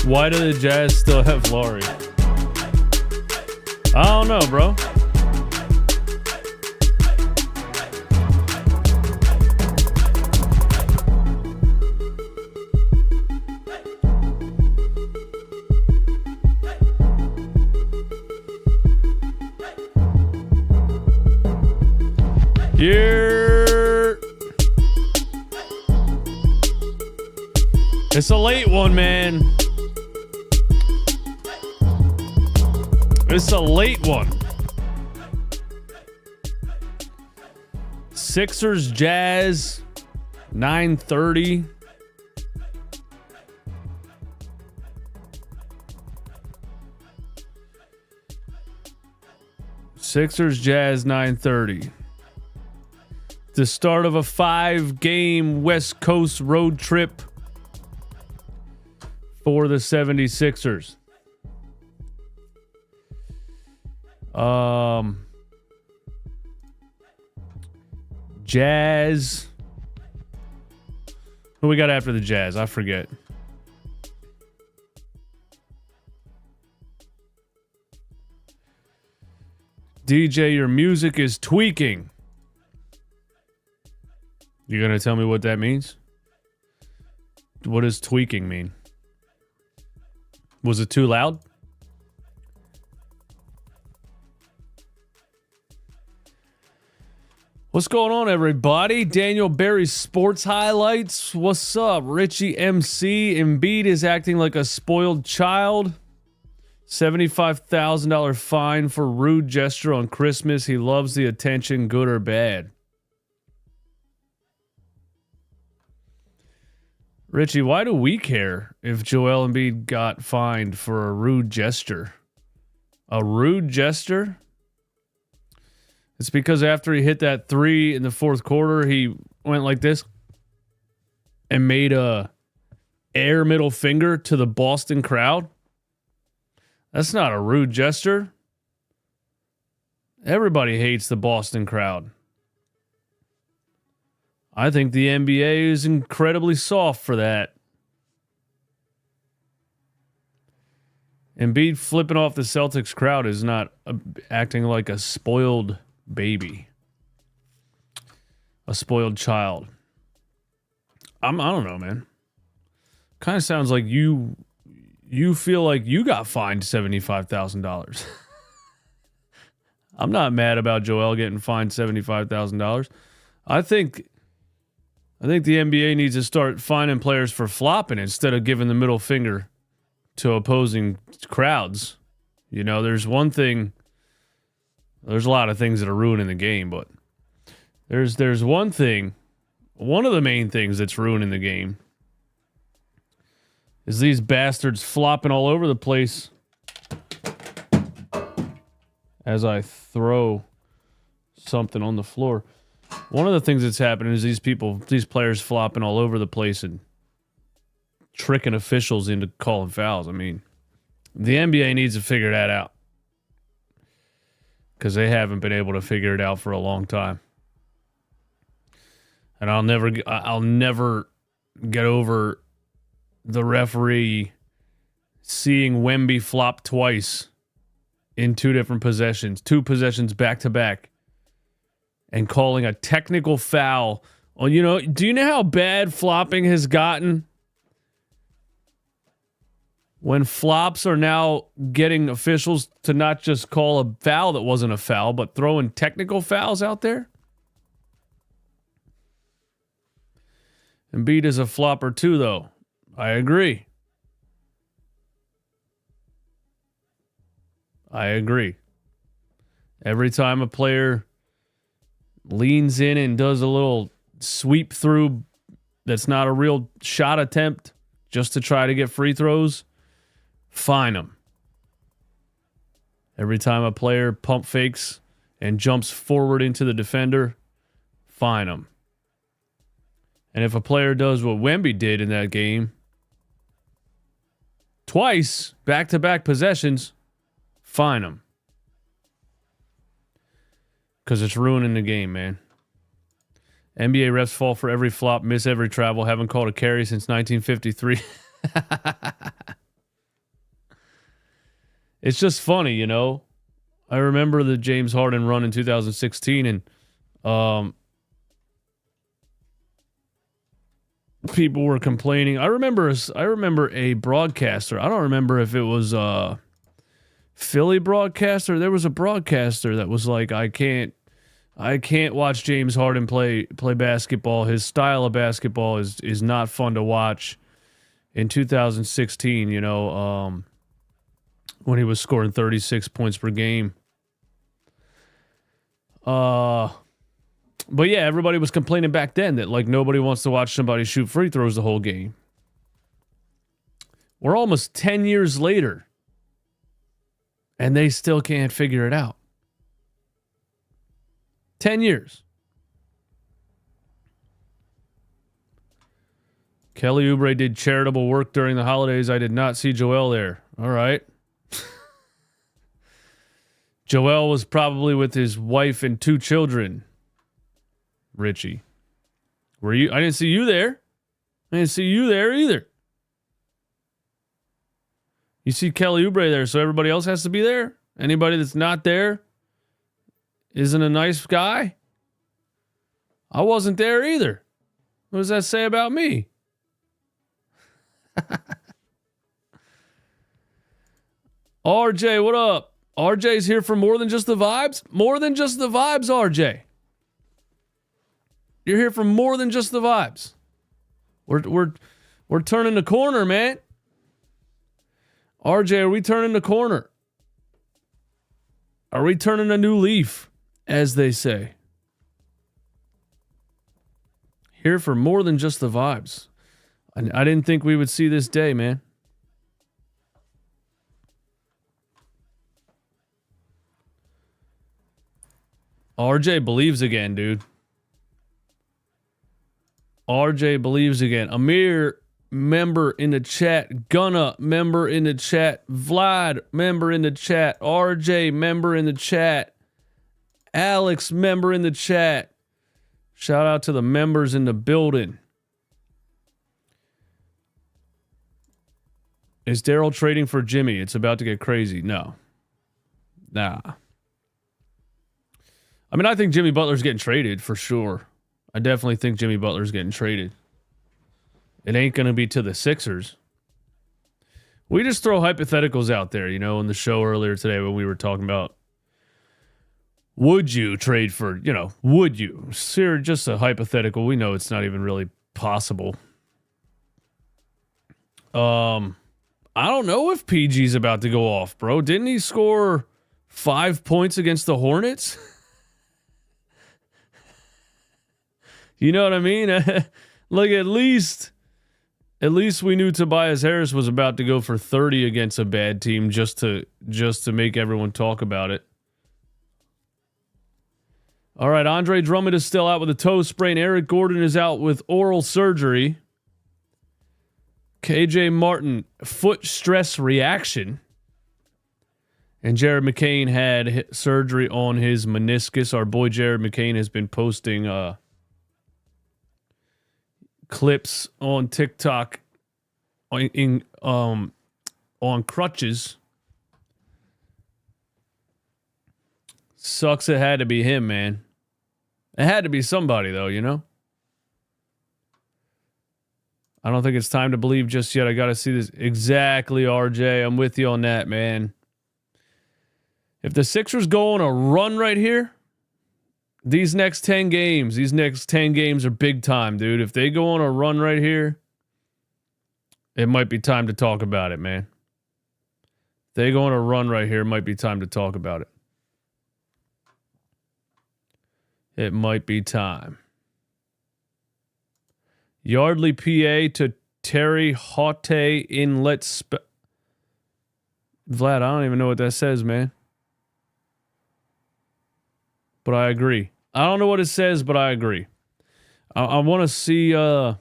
Why do the Jazz still have Laurie? I don't know, bro. Here. It's a late one, man. It's a late one. Sixers Jazz 9:30. Sixers Jazz 9:30. The start of a 5-game West Coast road trip for the 76ers. Jazz. Who we got after the Jazz? I forget. DJ, your music is tweaking. You gonna tell me what that means? What does tweaking mean? Was it too loud? What's going on, everybody? Daniel Barry's Sports Highlights. What's up? Richie MC. Embiid is acting like a spoiled child. $75,000 fine for rude gesture on Christmas. He loves the attention, good or bad. Richie, why do we care if Joel Embiid got fined for a rude gesture? A rude gesture? It's because after he hit that three in the fourth quarter, he went like this and made a air middle finger to the Boston crowd. That's not a rude gesture. Everybody hates the Boston crowd. I think the NBA is incredibly soft for that. Embiid flipping off the Celtics crowd is not acting like a spoiled baby. A spoiled child. I don't know, man. Kind of sounds like you feel like you got fined $75,000. I'm not mad about Joel getting fined $75,000. I think the NBA needs to start fining players for flopping instead of giving the middle finger to opposing crowds. You know, there's a lot of things that are ruining the game, but there's one thing, one of the main things that's ruining the game is these bastards flopping all over the place as I throw something on the floor. One of the things that's happening is these players flopping all over the place and tricking officials into calling fouls. I mean, the NBA needs to figure that out because they haven't been able to figure it out for a long time. And I'll never get over the referee seeing Wemby flop twice in two possessions back to back, and calling a technical foul on, do you know how bad flopping has gotten? When flops are now getting officials to not just call a foul that wasn't a foul, but throwing technical fouls out there? Embiid is a flopper too, though. I agree. Every time a player leans in and does a little sweep through that's not a real shot attempt just to try to get free throws, fine them. Every time a player pump fakes and jumps forward into the defender, fine them. And if a player does what Wemby did in that game, twice, back-to-back possessions, fine them. Because it's ruining the game, man. NBA refs fall for every flop, miss every travel, haven't called a carry since 1953. It's just funny, you know. I remember the James Harden run in 2016, and people were complaining. I remember a broadcaster. I don't remember if it was Philly broadcaster. There was a broadcaster that was like, I can't watch James Harden play basketball. His style of basketball is not fun to watch. In 2016, you know, when he was scoring 36 points per game. But yeah, everybody was complaining back then that like nobody wants to watch somebody shoot free throws the whole game. We're almost 10 years later, and they still can't figure it out. 10 years. Kelly Oubre did charitable work during the holidays. I did not see Joel there. All right. Joel was probably with his wife and 2 children. Richie. Were you? I didn't see you there. I didn't see you there either. You see Kelly Oubre there, so everybody else has to be there? Anybody that's not there isn't a nice guy? I wasn't there either. What does that say about me? RJ, what up? RJ's here for more than just the vibes? More than just the vibes, RJ. You're here for more than just the vibes. We're turning the corner, man. RJ, are we turning the corner? Are we turning a new leaf, as they say? Here for more than just the vibes. I didn't think we would see this day, man. RJ believes again, dude. RJ believes again. Amir, member in the chat. Gunna, member in the chat. Vlad, member in the chat. RJ, member in the chat. Alex, member in the chat. Shout out to the members in the building. Is Daryl trading for Jimmy? It's about to get crazy. No. Nah. I mean, I think Jimmy Butler's getting traded for sure. I definitely think Jimmy Butler's getting traded. It ain't going to be to the Sixers. We just throw hypotheticals out there, you know, in the show earlier today when we were talking about would you trade for, you know, would you? Sure, just a hypothetical. We know it's not even really possible. I don't know if PG's about to go off, bro. Didn't he score 5 points against the Hornets? You know what I mean? Like at least we knew Tobias Harris was about to go for 30 against a bad team just to make everyone talk about it. All right, Andre Drummond is still out with a toe sprain. Eric Gordon is out with oral surgery. KJ Martin, foot stress reaction. And Jared McCain had surgery on his meniscus. Our boy Jared McCain has been posting clips on TikTok on crutches. Sucks it had to be him, man. It had to be somebody, though, you know? I don't think it's time to believe just yet. I got to see this. Exactly, RJ. I'm with you on that, man. If the Sixers go on a run right here, these next 10 games are big time, dude. If they go on a run right here, it might be time to talk about it, man. If they go on a run right here, it might be time to talk about it. It might be time. Yardley, PA to Terry Haute Inlet. Vlad, I don't even know what that says, man. But I agree. I don't know what it says, but I agree. I want to see. I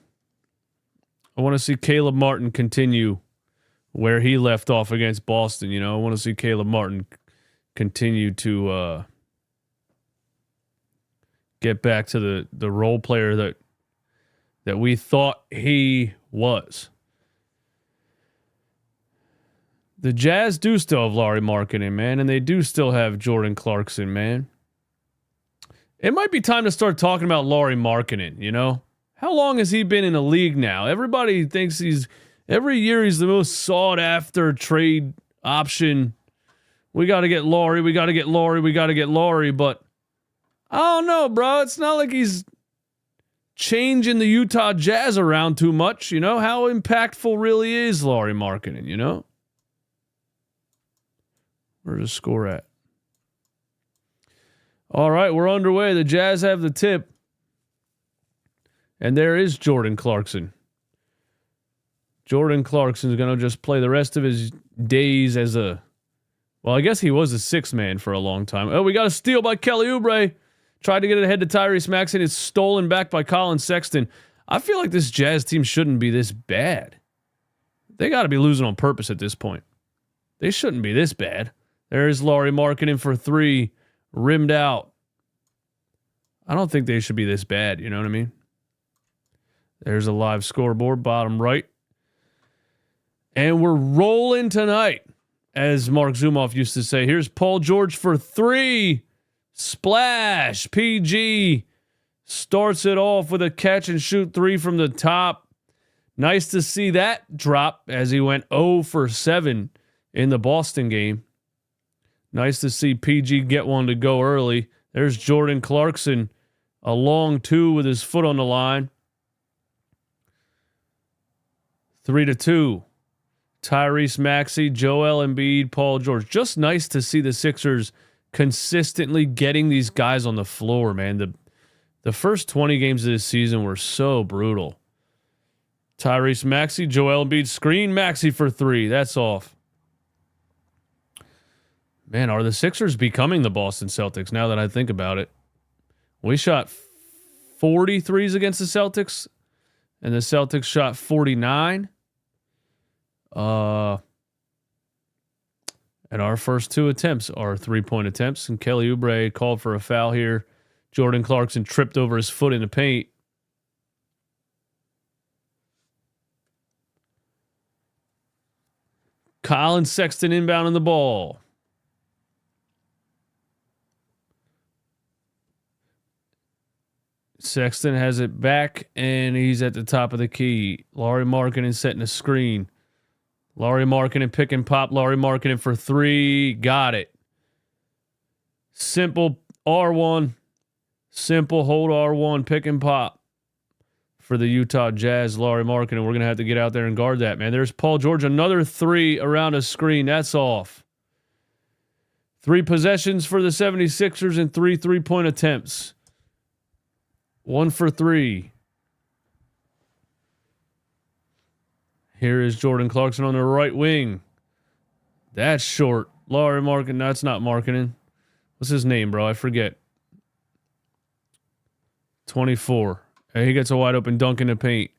want to see Caleb Martin continue where he left off against Boston. You know, I want to see Caleb Martin continue to get back to the role player that we thought he was. The Jazz do still have Lauri Markkanen, man, and they do still have Jordan Clarkson, man. It might be time to start talking about Lauri Markkanen, you know? How long has he been in the league now? Everybody thinks every year he's the most sought-after trade option. We got to get Lauri, we got to get Lauri, we got to get Lauri, but I don't know, bro. It's not like he's changing the Utah Jazz around too much, you know? How impactful really is Lauri Markkanen, you know? Where's the score at? All right, we're underway. The Jazz have the tip. And there is Jordan Clarkson. Jordan Clarkson is going to just play the rest of his days as well, I guess he was a sixth man for a long time. Oh, we got a steal by Kelly Oubre. Tried to get it ahead to Tyrese Maxey. It's stolen back by Colin Sexton. I feel like this Jazz team shouldn't be this bad. They got to be losing on purpose at this point. They shouldn't be this bad. There's Lauri Markkanen for three, rimmed out. I don't think they should be this bad, you know what I mean? There's a live scoreboard, bottom right. And we're rolling tonight, as Mark Zumoff used to say. Here's Paul George for three. Splash. PG starts it off with a catch and shoot three from the top. Nice to see that drop as he went 0 for 7 in the Boston game. Nice to see PG get one to go early. There's Jordan Clarkson, a long two with his foot on the line. 3-2. Tyrese Maxey, Joel Embiid, Paul George. Just nice to see the Sixers consistently getting these guys on the floor, man. The first 20 games of this season were so brutal. Tyrese Maxey, Joel Embiid, screen Maxey for three. That's off. Man, are the Sixers becoming the Boston Celtics now that I think about it? We shot 43s against the Celtics, and the Celtics shot 49. And our first two attempts are three-point attempts, and Kelly Oubre called for a foul here. Jordan Clarkson tripped over his foot in the paint. Colin Sexton inbounding the ball. Sexton has it back, and he's at the top of the key. Lauri Markkanen setting a screen. Lauri Markkanen pick and pop. Lauri Markkanen for three. Got it. Simple R1. Simple hold R1. Pick and pop for the Utah Jazz. Lauri Markkanen. We're going to have to get out there and guard that, man. There's Paul George. Another three around a screen. That's off. 3 possessions for the 76ers and 3 3-point attempts. 1 for 3. Here is Jordan Clarkson on the right wing. That's short. Lauri Markkanen. That's not Markkanen. What's his name, bro? I forget. 24. And he gets a wide open dunk in the paint.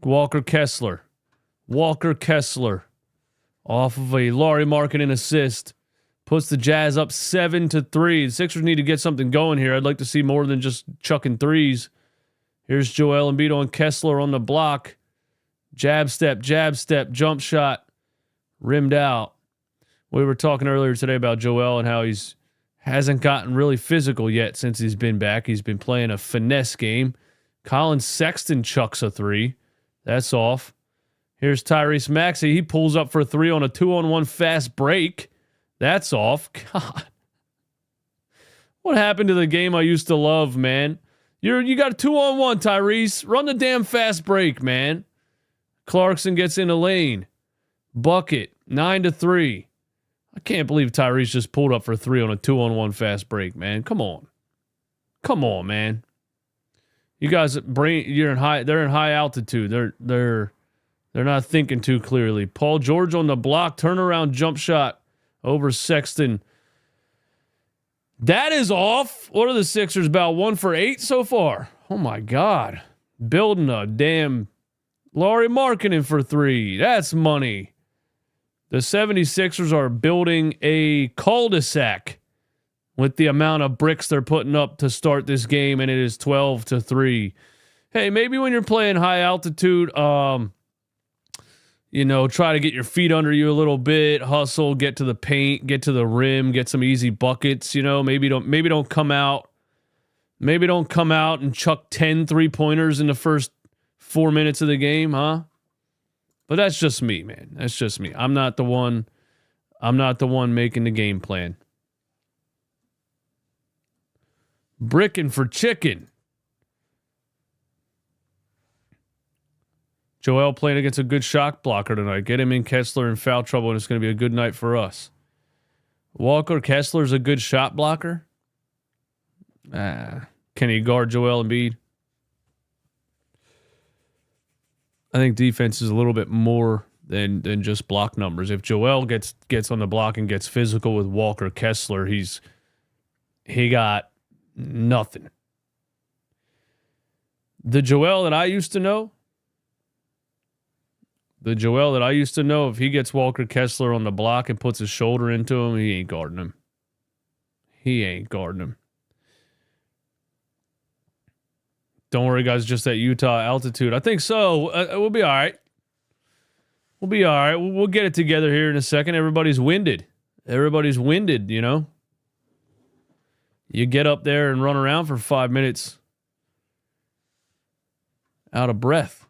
Walker Kessler. Walker Kessler. Off of a Lauri Markkanen assist. Puts the Jazz up 7-3. The Sixers need to get something going here. I'd like to see more than just chucking threes. Here's Joel Embiid on Kessler on the block. Jab step, jump shot. Rimmed out. We were talking earlier today about Joel and how he's hasn't gotten really physical yet since he's been back. He's been playing a finesse game. Colin Sexton chucks a three. That's off. Here's Tyrese Maxey. He pulls up for a three on a 2-on-1 fast break. That's off. God. What happened to the game I used to love, man? You got a 2-on-1, Tyrese. Run the damn fast break, man. Clarkson gets in the lane. Bucket. 9-3. I can't believe Tyrese just pulled up for a three on a 2-on-1 fast break, man. Come on. Come on, man. You guys they're in high altitude. They're not thinking too clearly. Paul George on the block, turnaround jump shot over Sexton. That is off. What are the Sixers about? 1 for 8 so far? Oh my God. Building a damn Lauri Markkanen for three. That's money. The 76ers are building a cul-de-sac. with the amount of bricks they're putting up to start this game, and it is 12-3. Hey, maybe when you're playing high altitude, try to get your feet under you a little bit, hustle, get to the paint, get to the rim, get some easy buckets. Maybe don't come out and chuck 10 3-pointers in the first 4 minutes of the game, huh? But that's just me, man. That's just me. I'm not the one making the game plan. Bricking for chicken. Joel playing against a good shot blocker tonight. Get him in Kessler in foul trouble, and it's going to be a good night for us. Walker Kessler's a good shot blocker. Can he guard Joel Embiid? I think defense is a little bit more than just block numbers. If Joel gets on the block and gets physical with Walker Kessler, he got nothing. The Joel that I used to know, if he gets Walker Kessler on the block and puts his shoulder into him, he ain't guarding him. Don't worry, guys, just that Utah altitude. I think so. We'll be all right. We'll get it together here in a second. Everybody's winded. You get up there and run around for 5 minutes out of breath.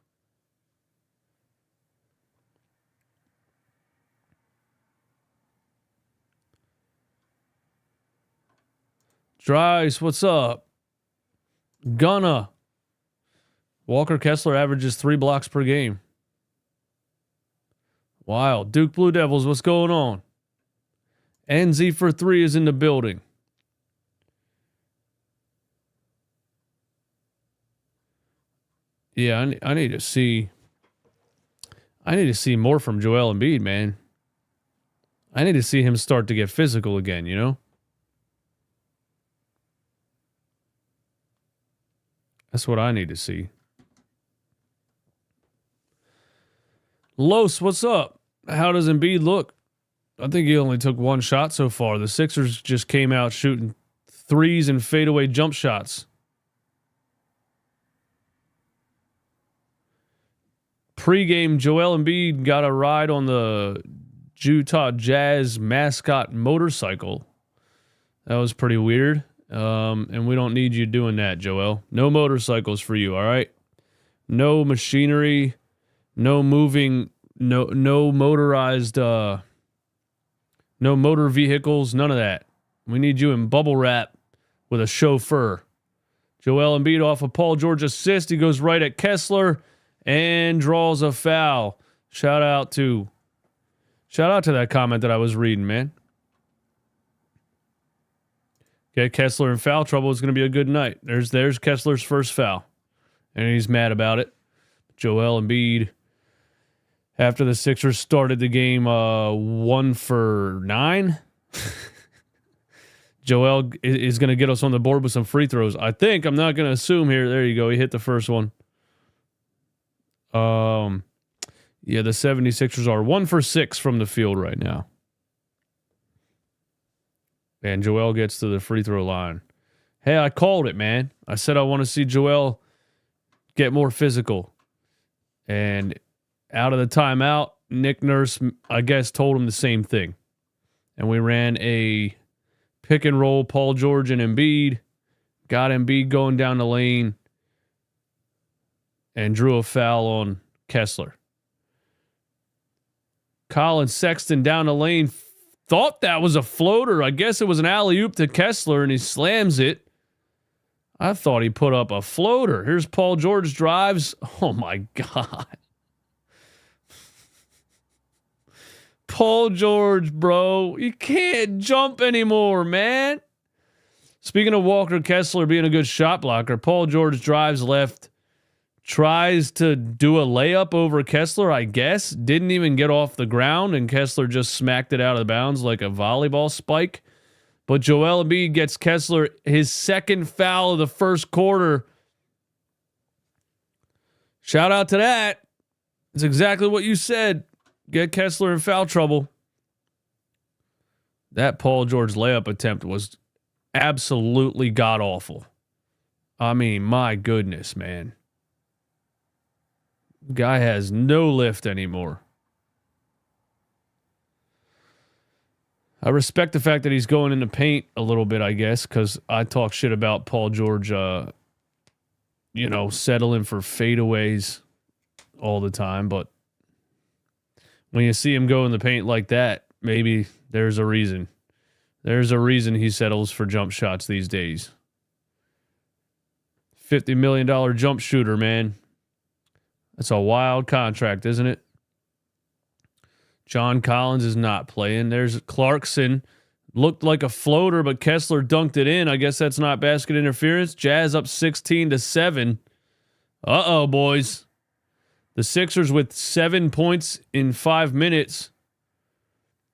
Dries, what's up? Gunna. Walker Kessler averages 3 blocks per game. Wild. Duke Blue Devils, what's going on? NZ for 3 is in the building. Yeah, I need to see more from Joel Embiid, man. I need to see him start to get physical again, That's what I need to see. Los, what's up? How does Embiid look? I think he only took 1 shot so far. The Sixers just came out shooting threes and fadeaway jump shots. Pre-game, Joel Embiid got a ride on the Utah Jazz mascot motorcycle. That was pretty weird. And we don't need you doing that, Joel. No motorcycles for you, all right? No machinery, no moving, no motorized, no motor vehicles, none of that. We need you in bubble wrap with a chauffeur. Joel Embiid off a Paul George assist. He goes right at Kessler and draws a foul. Shout out to that comment that I was reading, man. Get Kessler in foul trouble. It's going to be a good night. There's Kessler's first foul, and he's mad about it. Joel Embiid, after the Sixers started the game 1 for 9, Joel is going to get us on the board with some free throws. I think. I'm not going to assume here. There you go. He hit the first one. The 76ers are 1 for 6 from the field right now. And Joel gets to the free throw line. Hey, I called it, man. I said I want to see Joel get more physical. And out of the timeout, Nick Nurse, I guess, told him the same thing. And we ran a pick and roll, Paul George and Embiid. Got Embiid going down the lane. And drew a foul on Kessler. Colin Sexton down the lane. Thought that was a floater. I guess it was an alley-oop to Kessler, and he slams it. I thought he put up a floater. Here's Paul George drives. Oh, my God. Paul George, bro. You can't jump anymore, man. Speaking of Walker Kessler being a good shot blocker, Paul George drives left, tries to do a layup over Kessler, I guess. Didn't even get off the ground, and Kessler just smacked it out of bounds like a volleyball spike. But Joel Embiid gets Kessler his second foul of the first quarter. Shout out to that. It's exactly what you said. Get Kessler in foul trouble. That Paul George layup attempt was absolutely god awful. I mean, my goodness, man. Guy has no lift anymore. I respect the fact that he's going in the paint a little bit, I guess, because I talk shit about Paul George, settling for fadeaways all the time. But when you see him go in the paint like that, maybe there's a reason. There's a reason he settles for jump shots these days. $50 million jump shooter, man. That's a wild contract, isn't it? John Collins is not playing. There's Clarkson. Looked like a floater, but Kessler dunked it in. I guess that's not basket interference. Jazz up 16-7. Uh-oh, boys. The Sixers with 7 points in 5 minutes.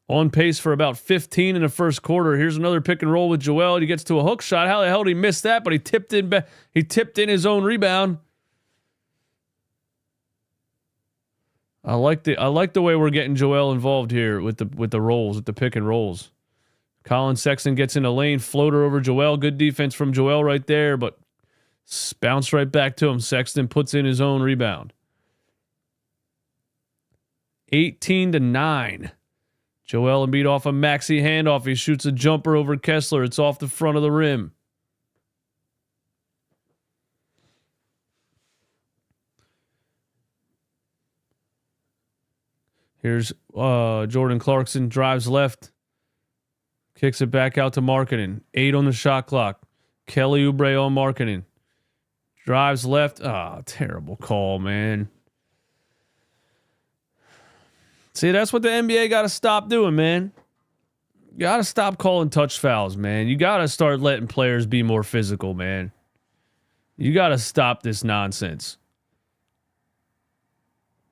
On pace for about 15 in the first quarter. Here's another pick and roll with Joel. He gets to a hook shot. How the hell did he miss that? But he tipped in his own rebound. I like the way we're getting Joel involved here with the rolls, with the pick and rolls. Colin Sexton gets in a lane, floater over Joel. Good defense from Joel right there, but bounce right back to him. Sexton puts in his own rebound. 18-9. Joel Embiid off a maxi handoff. He shoots a jumper over Kessler. It's off the front of the rim. Here's Jordan Clarkson, drives left, kicks it back out to Markkanen. 8 on the shot clock. Kelly Oubre on Markkanen. Drives left. Terrible call, man. See, that's what the NBA got to stop doing, man. You got to stop calling touch fouls, man. You got to start letting players be more physical, man. You got to stop this nonsense.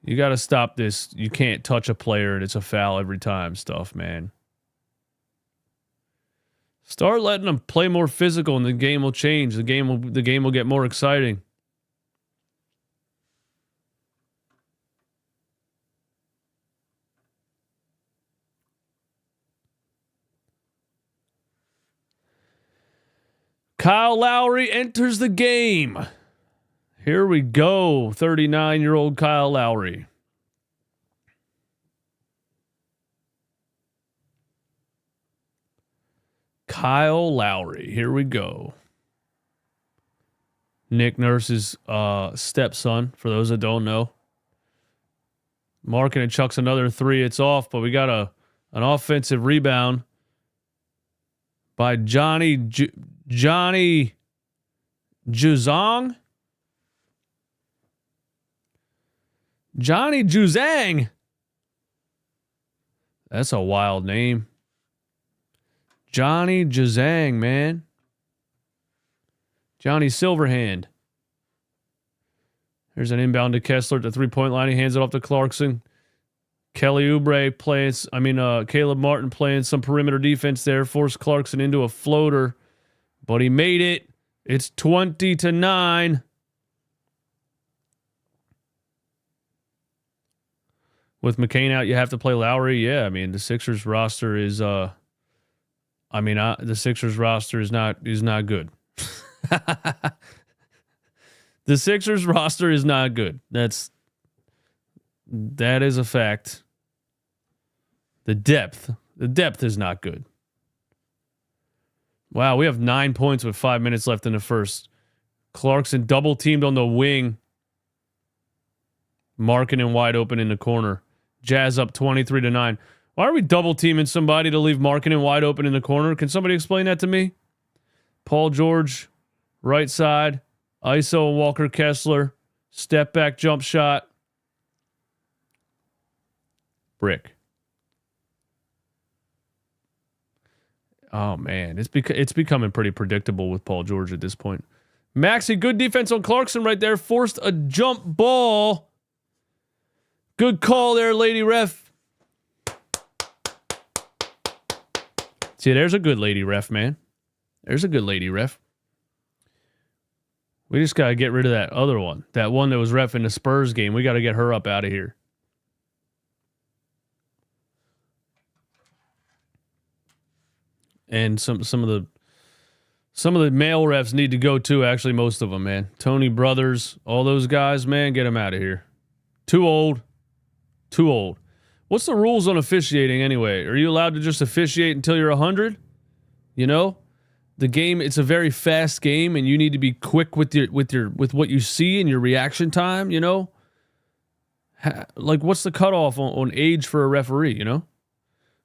You got to stop this. You can't touch a player and it's a foul every time stuff, man. Start letting them play more physical and the game will change. The game will get more exciting. Kyle Lowry enters the game. Here we go, 39-year-old Kyle Lowry. Kyle Lowry, here we go. Nick Nurse's stepson, for those that don't know. Markkanen chucks another 3. It's off, but we got an offensive rebound by Johnny Juzang. Johnny Juzang. That's a wild name. Johnny Juzang, man. Johnny Silverhand. There's an inbound to Kessler at the 3-point line. He hands it off to Clarkson. Kelly Oubre Caleb Martin playing some perimeter defense there. Forced Clarkson into a floater. But he made it. It's 20-9. With McCain out, you have to play Lowry. Yeah, I mean the Sixers roster is the Sixers roster is not good. The Sixers roster is not good. That is a fact. The depth is not good. Wow, we have 9 points with 5 minutes left in the first. Clarkson double teamed on the wing. Markkanen wide open in the corner. Jazz up 23-9. Why are we double teaming somebody to leave Markkanen wide open in the corner? Can somebody explain that to me? Paul George, right side. ISO and Walker Kessler. Step back jump shot. Brick. Oh, man. It's becoming pretty predictable with Paul George at this point. Maxey, good defense on Clarkson right there. Forced a jump ball. Good call there, lady ref. See, there's a good lady ref, man. There's a good lady ref. We just got to get rid of that other one. That one that was ref in the Spurs game. We got to get her up out of here. And some of the Some of the male refs need to go too, actually, most of them, man. Tony Brothers, all those guys, man, get them out of here. Too old. Too old. What's the rules on officiating anyway? Are you allowed to just officiate until you're 100? You know? The game, it's a very fast game, and you need to be quick with what you see and your reaction time, you know? Like, what's the cutoff on age for a referee, you know?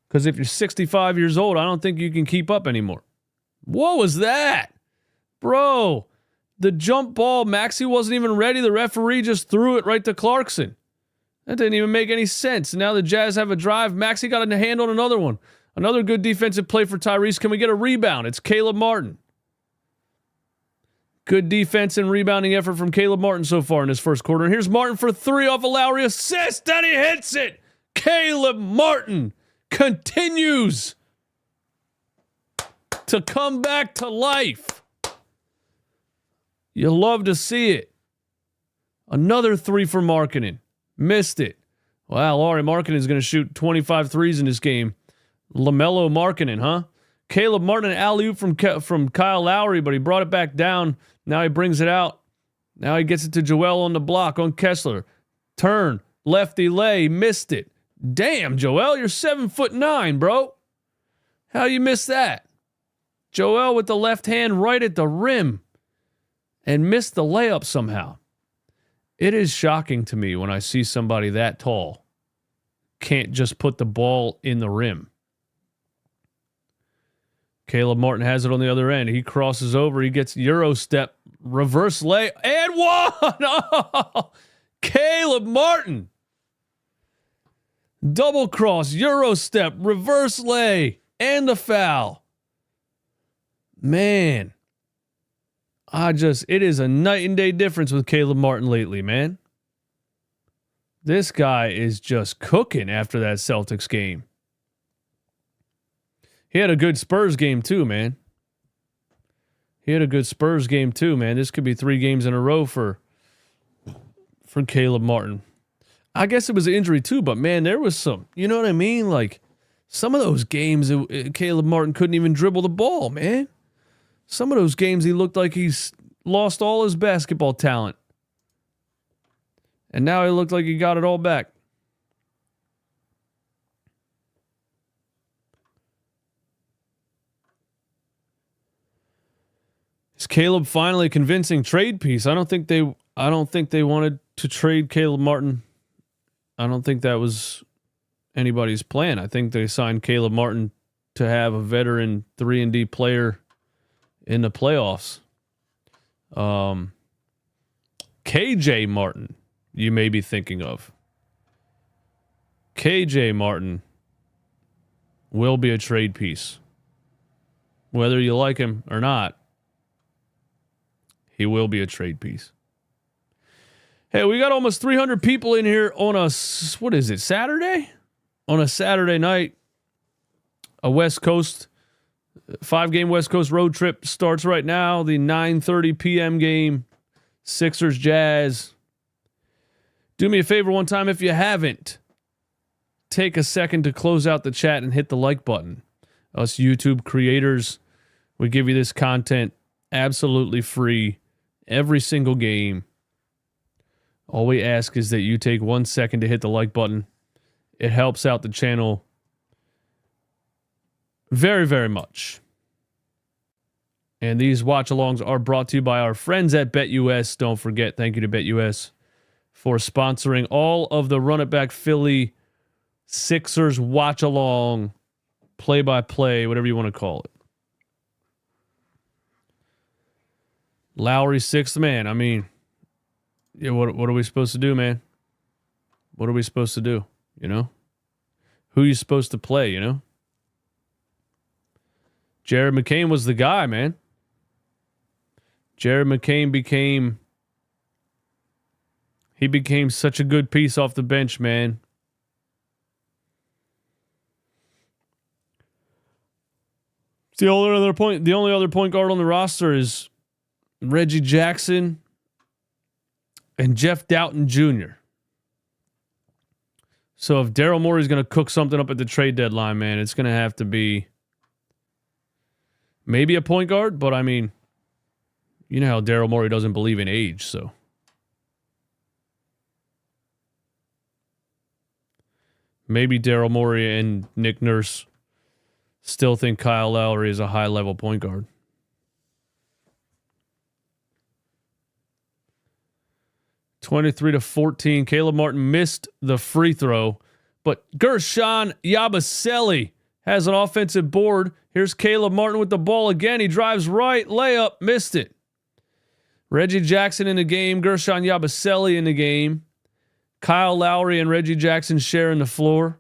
Because if you're 65 years old, I don't think you can keep up anymore. What was that? Bro, the jump ball, Maxey wasn't even ready. The referee just threw it right to Clarkson. That didn't even make any sense. And now the Jazz have a drive. Maxey got a hand on another one. Another good defensive play for Tyrese. Can we get a rebound? It's Caleb Martin. Good defense and rebounding effort from Caleb Martin so far in his first quarter. And here's Martin for three off a Lowry assist, and he hits it. Caleb Martin continues to come back to life. You love to see it. Another three for Markkanen. Missed it. Wow, Lauri Markkanen is going to shoot 25 threes in this game. LaMelo Markkanen, huh? Caleb Martin, alley-oop from Kyle Lowry, but he brought it back down. Now he brings it out. Now he gets it to Joel on the block on Kessler. Turn, lefty lay, missed it. Damn, Joel, you're 7'9", bro. How you miss that? Joel with the left hand right at the rim and missed the layup somehow. It is shocking to me when I see somebody that tall can't just put the ball in the rim. Caleb Martin has it on the other end. He crosses over. He gets Euro step, reverse lay, and one! Oh, Caleb Martin. Double cross, Euro step, reverse lay, and the foul. Man. It is a night and day difference with Caleb Martin lately, man. This guy is just cooking after that Celtics game. He had a good Spurs game too, man. This could be 3 games in a row for Caleb Martin. I guess it was an injury too, but man, there was some, you know what I mean? Like some of those games, Caleb Martin couldn't even dribble the ball, man. Some of those games, he looked like he's lost all his basketball talent. And now he looked like he got it all back. Is Caleb finally a convincing trade piece? I don't think they wanted to trade Caleb Martin. I don't think that was anybody's plan. I think they signed Caleb Martin to have a veteran 3-and-D player in the playoffs. KJ Martin, you may be thinking of. KJ Martin will be a trade piece. Whether you like him or not, he will be a trade piece. Hey, we got almost 300 people in here on a, what is it, Saturday? On a Saturday night. A West Coast 5-game West Coast road trip starts right now. The 9:30 p.m. game, Sixers Jazz. Do me a favor one time if you haven't. Take a second to close out the chat and hit the like button. Us YouTube creators, we give you this content absolutely free every single game. All we ask is that you take 1 second to hit the like button. It helps out the channel very, very much. And these watch-alongs are brought to you by our friends at BetUS. Don't forget, thank you to BetUS for sponsoring all of the Run It Back Philly Sixers watch-along, play-by-play, whatever you want to call it. Lowry, sixth man. I mean, yeah, what are we supposed to do, man? What are we supposed to do, you know? Who are you supposed to play, you know? Jared McCain was the guy, man. Jared McCain became such a good piece off the bench, man. The only other point guard on the roster is Reggie Jackson and Jeff Doughton Jr. So if Daryl Morey's going to cook something up at the trade deadline, man, it's going to have to be maybe a point guard, but I mean, you know how Daryl Morey doesn't believe in age, so. Maybe Daryl Morey and Nick Nurse still think Kyle Lowry is a high-level point guard. (23-14). Caleb Martin missed the free throw, but Gershon Yabusele has an offensive board. Here's Caleb Martin with the ball again. He drives right, layup, missed it. Reggie Jackson in the game, Gershon Yabusele in the game. Kyle Lowry and Reggie Jackson sharing the floor.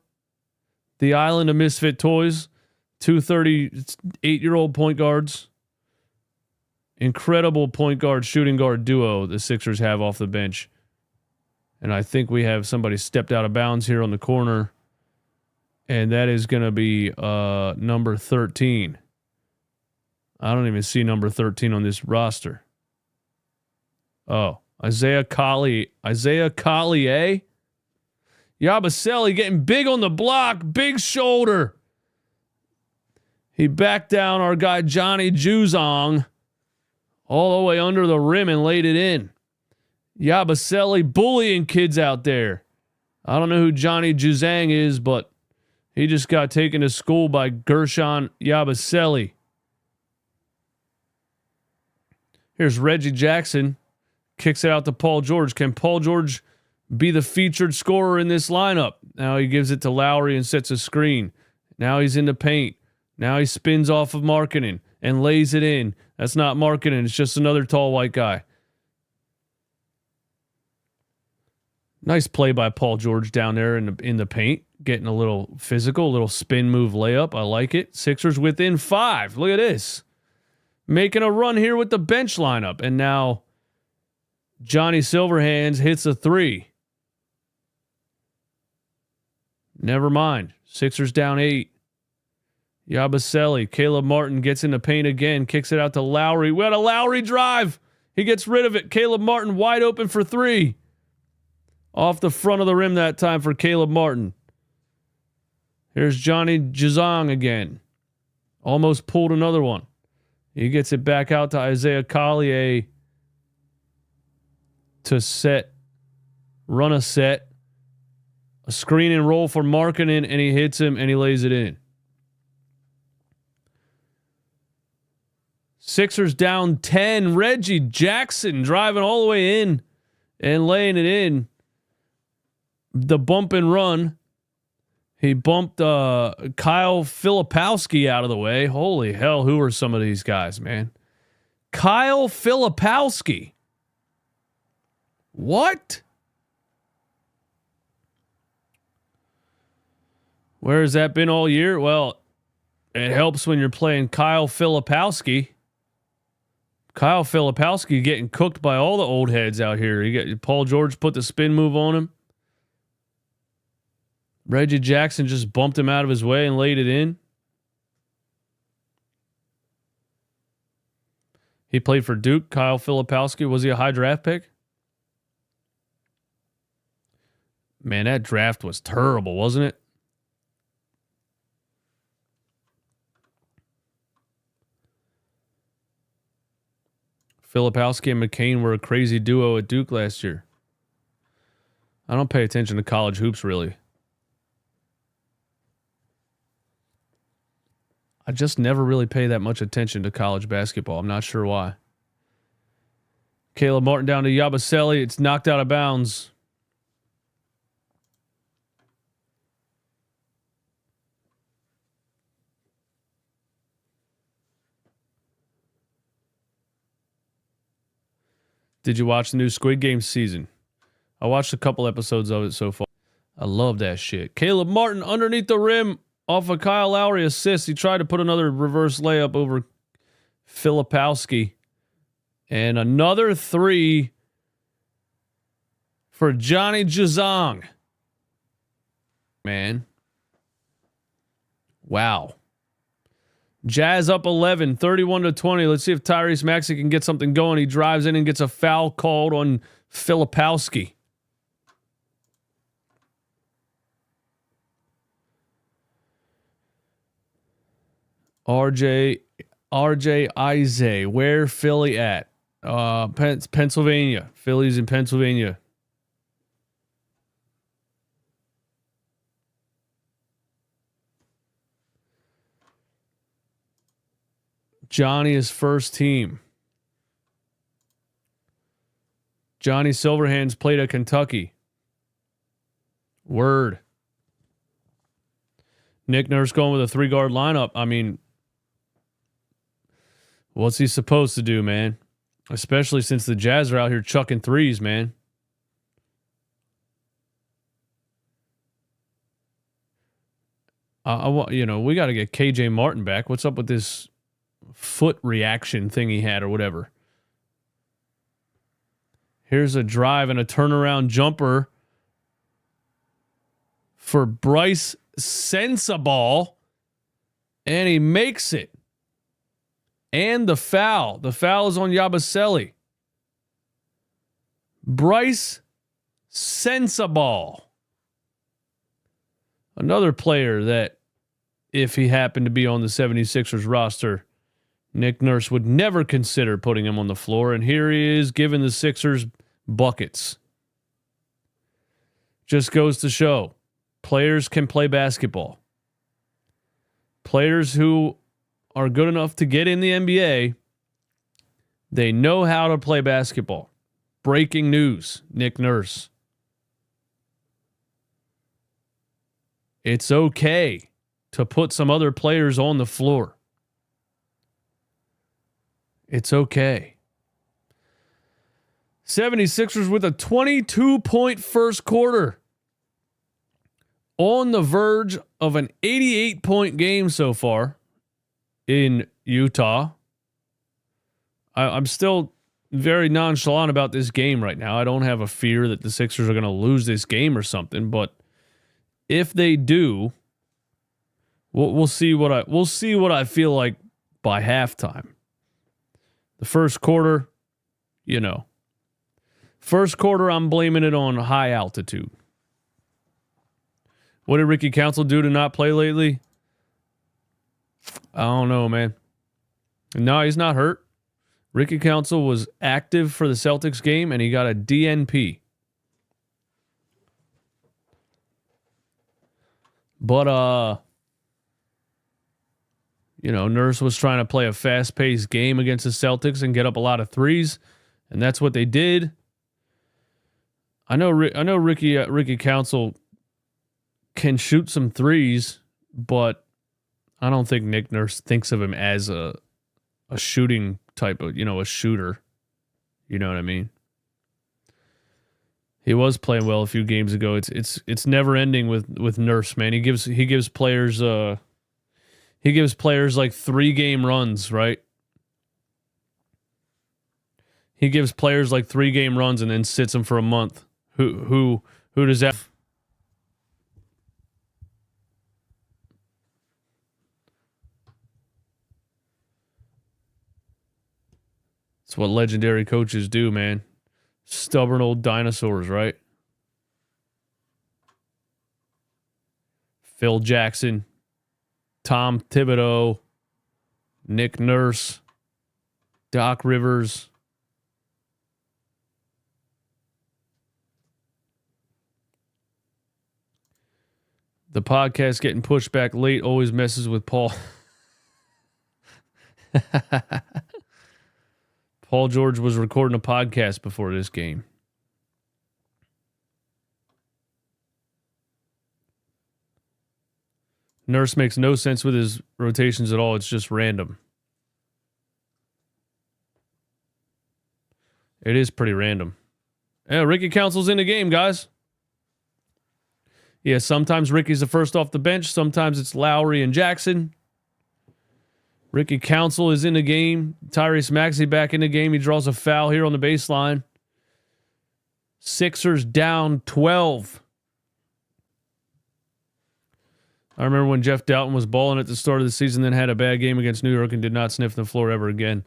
The island of misfit toys. Two 38-year-old point guards. Incredible point guard, shooting guard duo the Sixers have off the bench. And I think we have somebody stepped out of bounds here on the corner. And that is going to be number 13. I don't even see number 13 on this roster. Oh, Isaiah Collier. Yabusele getting big on the block, big shoulder. He backed down our guy Johnny Juzang all the way under the rim and laid it in. Yabusele bullying kids out there. I don't know who Johnny Juzang is, but he just got taken to school by Gershon Yabusele. Here's Reggie Jackson. Kicks it out to Paul George. Can Paul George be the featured scorer in this lineup? Now he gives it to Lowry and sets a screen. Now he's in the paint. Now he spins off of Markkanen and lays it in. That's not Markkanen. It's just another tall white guy. Nice play by Paul George down there in the paint. Getting a little physical, a little spin move layup. I like it. Sixers within 5. Look at this. Making a run here with the bench lineup. And now Johnny Silverhands hits a 3. Never mind. Sixers down 8. Yabusele. Caleb Martin gets in the paint again. Kicks it out to Lowry. We had a Lowry drive. He gets rid of it. Caleb Martin wide open for 3. Off the front of the rim that time for Caleb Martin. Here's Johnny Juzang again. Almost pulled another one. He gets it back out to Isaiah Collier to run a set. A screen and roll for Markkanen, and he hits him and he lays it in. Sixers down 10. Reggie Jackson driving all the way in and laying it in. The bump and run. He bumped Kyle Filipowski out of the way. Holy hell, who are some of these guys, man? Kyle Filipowski. What? Where has that been all year? Well, it helps when you're playing Kyle Filipowski. Kyle Filipowski getting cooked by all the old heads out here. Paul George put the spin move on him. Reggie Jackson just bumped him out of his way and laid it in. He played for Duke. Kyle Filipowski. Was he a high draft pick? Man, that draft was terrible, wasn't it? Filipowski and McCain were a crazy duo at Duke last year. I don't pay attention to college hoops, really. I just never really pay that much attention to college basketball. I'm not sure why. Caleb Martin down to Yabusele. It's knocked out of bounds. Did you watch the new Squid Game season? I watched a couple episodes of it so far. I love that shit. Caleb Martin underneath the rim off a Kyle Lowry assist. He tried to put another reverse layup over Filipowski. And another 3 for Johnny Juzang. Man. Wow. Jazz up 11, 31-20. Let's see if Tyrese Maxey can get something going. He drives in and gets a foul called on Filipowski. RJ RJ Ize. Where Philly at? Pennsylvania. Philly's in Pennsylvania. Johnny is first team. Johnny Silverhands played at Kentucky. Word. Nick Nurse going with a 3-guard lineup. I mean, what's he supposed to do, man? Especially since the Jazz are out here chucking threes, man. We got to get KJ Martin back. What's up with this foot reaction thing he had or whatever? Here's a drive and a turnaround jumper for Bryce Sensabaugh, and he makes it. And the foul. The foul is on Yabusele. Bryce Sensabaugh. Another player that, if he happened to be on the 76ers roster, Nick Nurse would never consider putting him on the floor. And here he is giving the Sixers buckets. Just goes to show, players can play basketball. Players who are good enough to get in the NBA, they know how to play basketball. Breaking news, Nick Nurse. It's okay to put some other players on the floor. It's okay. 76ers with a 22-point first quarter. On the verge of an 88-point game so far in Utah. I'm still very nonchalant about this game right now. I don't have a fear that the Sixers are going to lose this game or something, but if they do, we'll see what I feel like by halftime. The first quarter, first quarter, I'm blaming it on high altitude. What did Ricky Council do to not play lately? I don't know, man. No, he's not hurt. Ricky Council was active for the Celtics game, and he got a DNP. But, Nurse was trying to play a fast-paced game against the Celtics and get up a lot of threes, and that's what they did. I know Ricky Council can shoot some threes, but I don't think Nick Nurse thinks of him as a shooting type of, a shooter. You know what I mean? He was playing well a few games ago. It's never ending with Nurse, man. He gives players like 3-game runs, right? He gives players like 3-game runs and then sits them for a month. Who does that? It's what legendary coaches do, man. Stubborn old dinosaurs, right? Phil Jackson, Tom Thibodeau, Nick Nurse, Doc Rivers. The podcast getting pushed back late always messes with Paul. Paul George was recording a podcast before this game. Nurse makes no sense with his rotations at all. It's just random. It is pretty random. Yeah, Ricky Council's in the game, guys. Yeah, sometimes Ricky's the first off the bench. Sometimes it's Lowry and Jackson. Ricky Council is in the game. Tyrese Maxey back in the game. He draws a foul here on the baseline. Sixers down 12. I remember when Jeff Doughton was balling at the start of the season, then had a bad game against New York and did not sniff the floor ever again.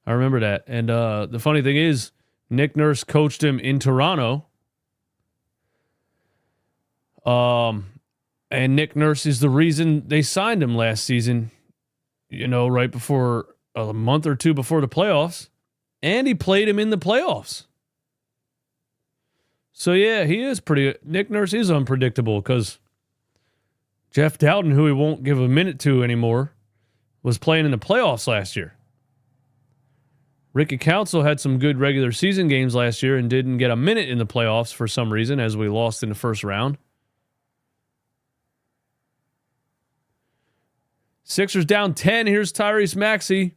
I remember that. And the funny thing is, Nick Nurse coached him in Toronto. And Nick Nurse is the reason they signed him last season. Right before a month or two before the playoffs, and he played him in the playoffs. So, yeah, he is pretty... Nick Nurse is unpredictable because Jeff Dowden, who he won't give a minute to anymore, was playing in the playoffs last year. Ricky Council had some good regular season games last year and didn't get a minute in the playoffs for some reason as we lost in the first round. Sixers down 10. Here's Tyrese Maxey.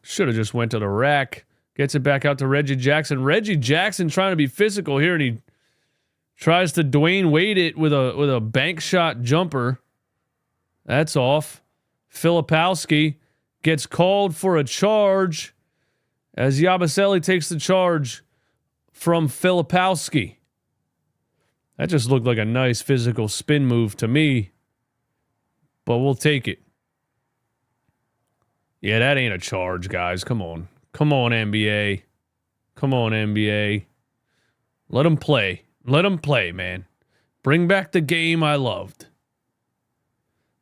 Should have just went to the rack. Gets it back out to Reggie Jackson. Reggie Jackson trying to be physical here, and he tries to Dwayne Wade it with a bank shot jumper. That's off. Filipowski gets called for a charge as Yabusele takes the charge from Filipowski. That just looked like a nice physical spin move to me, but we'll take it. Yeah, that ain't a charge, guys. Come on. Come on, NBA. Come on, NBA. Let them play. Let them play, man. Bring back the game I loved.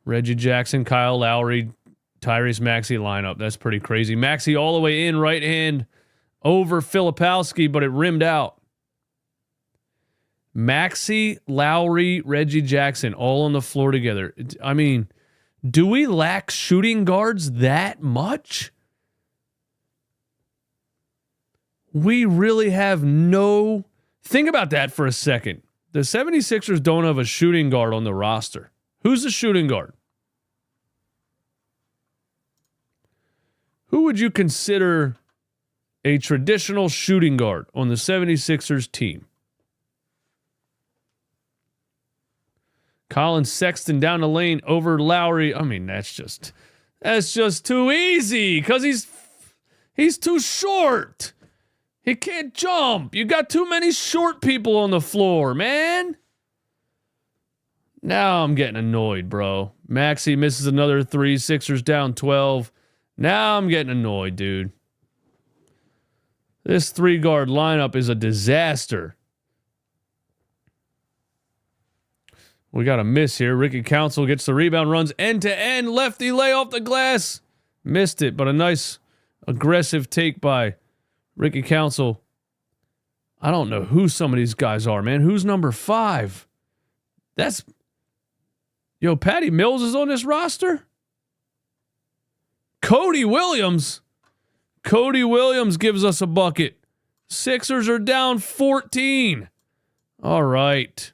Reggie Jackson, Kyle Lowry, Tyrese Maxey lineup. That's pretty crazy. Maxey all the way in, right hand over Filipowski, but it rimmed out. Maxey, Lowry, Reggie Jackson, all on the floor together. I mean, do we lack shooting guards that much? We really have no... Think about that for a second. The 76ers don't have a shooting guard on the roster. Who's the shooting guard? Who would you consider a traditional shooting guard on the 76ers team? Colin Sexton down the lane over Lowry. I mean, that's just too easy because he's too short. He can't jump. You got too many short people on the floor, man. Now I'm getting annoyed, bro. Maxey misses another three. Sixers down 12. Now I'm getting annoyed, dude. This three-guard lineup is a disaster. We got a miss here. Ricky Council gets the rebound, runs end-to-end. Lefty lay off the glass. Missed it, but a nice aggressive take by Ricky Council. I don't know who some of these guys are, man. Who's number 5? Yo, Patty Mills is on this roster? Cody Williams. Cody Williams gives us a bucket. Sixers are down 14. All right.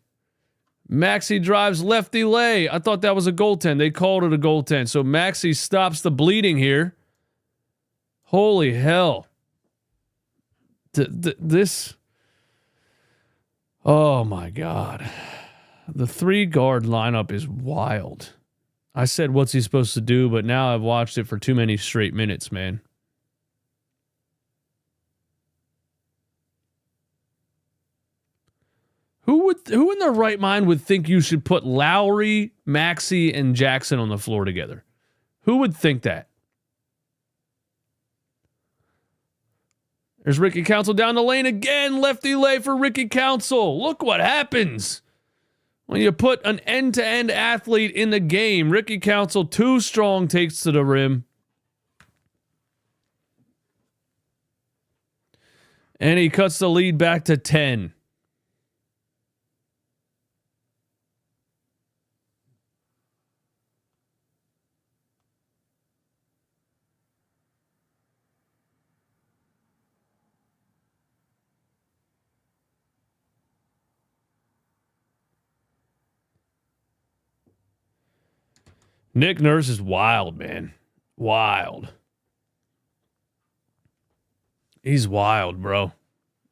Maxey drives lefty lay. I thought that was a goaltend. They called it a goaltend. So Maxey stops the bleeding here. Holy hell. This. Oh my God. The 3-guard lineup is wild. I said, what's he supposed to do? But now I've watched it for too many straight minutes, man. Who in their right mind would think you should put Lowry, Maxey, and Jackson on the floor together? Who would think that? There's Ricky Council down the lane again. Lefty lay for Ricky Council. Look what happens when you put an end-to-end athlete in the game. Ricky Council, too strong, takes to the rim. And he cuts the lead back to 10. Nick Nurse is wild, man. Wild. He's wild, bro.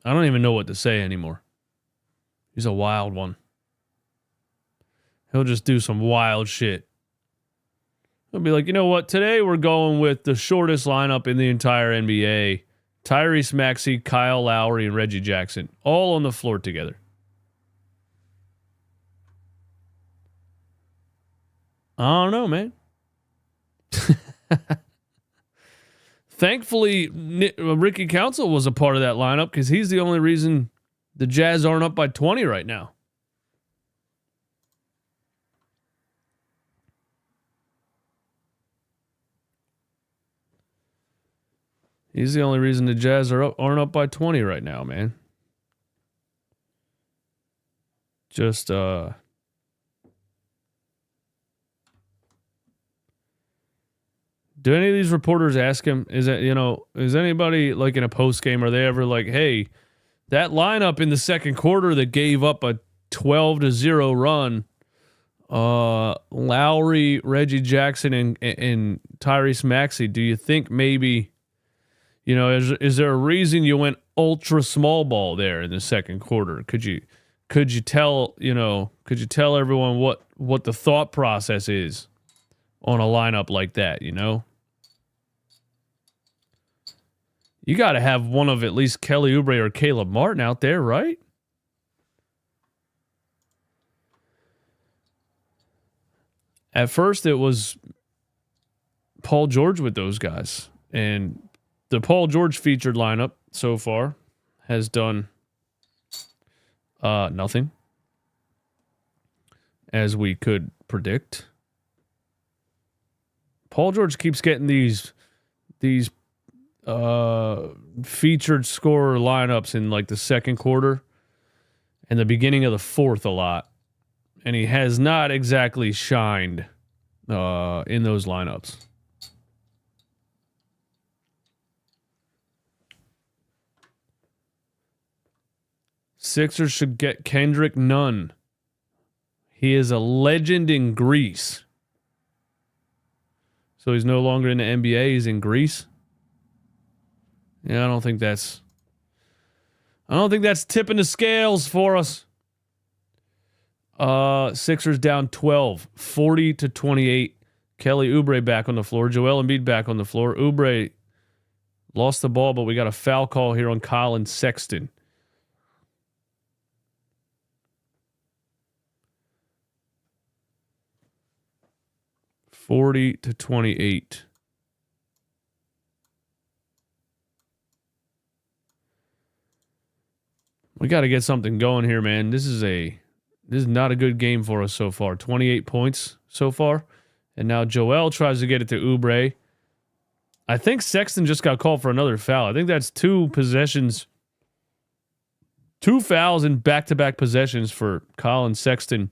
I don't even know what to say anymore. He's a wild one. He'll just do some wild shit. He'll be like, you know what? Today we're going with the shortest lineup in the entire NBA. Tyrese Maxey, Kyle Lowry, and Reggie Jackson. All on the floor together. I don't know, man. Thankfully, Ricky Council was a part of that lineup because he's the only reason the Jazz aren't up by 20 right now. He's the only reason the Jazz aren't up by 20 right now, man. Just do any of these reporters ask him, is anybody like in a post game, are they ever like, hey, that lineup in the second quarter that gave up a 12-0 run, Lowry, Reggie Jackson, and Tyrese Maxey, do you think maybe, is there a reason you went ultra small ball there in the second quarter? Could you tell everyone what the thought process is on a lineup like that, You got to have one of at least Kelly Oubre or Caleb Martin out there, right? At first, it was Paul George with those guys. And the Paul George featured lineup so far has done nothing, as we could predict. Paul George keeps getting these featured scorer lineups in like the second quarter and the beginning of the fourth a lot. And he has not exactly shined in those lineups. Sixers should get Kendrick Nunn. He is a legend in Greece. So he's no longer in the NBA. He's in Greece. Yeah, I don't think that's tipping the scales for us. Sixers down 12, 40-28. Kelly Oubre back on the floor. Joel Embiid back on the floor. Oubre lost the ball, but we got a foul call here on Colin Sexton. (40-28). We got to get something going here, man. This is not a good game for us so far. 28 points so far. And now Joel tries to get it to Oubre. I think Sexton just got called for another foul. I think that's two fouls in back-to-back possessions for Colin Sexton.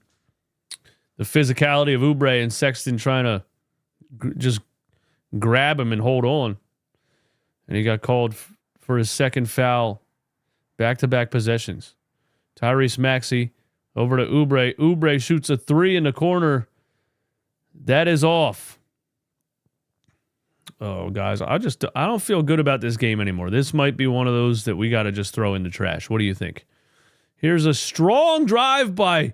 The physicality of Oubre and Sexton trying to just grab him and hold on. And he got called for his second foul. Back-to-back possessions. Tyrese Maxey over to Oubre. Oubre shoots a three in the corner. That is off. Oh, guys, I don't feel good about this game anymore. This might be one of those that we got to just throw in the trash. What do you think? Here's a strong drive by,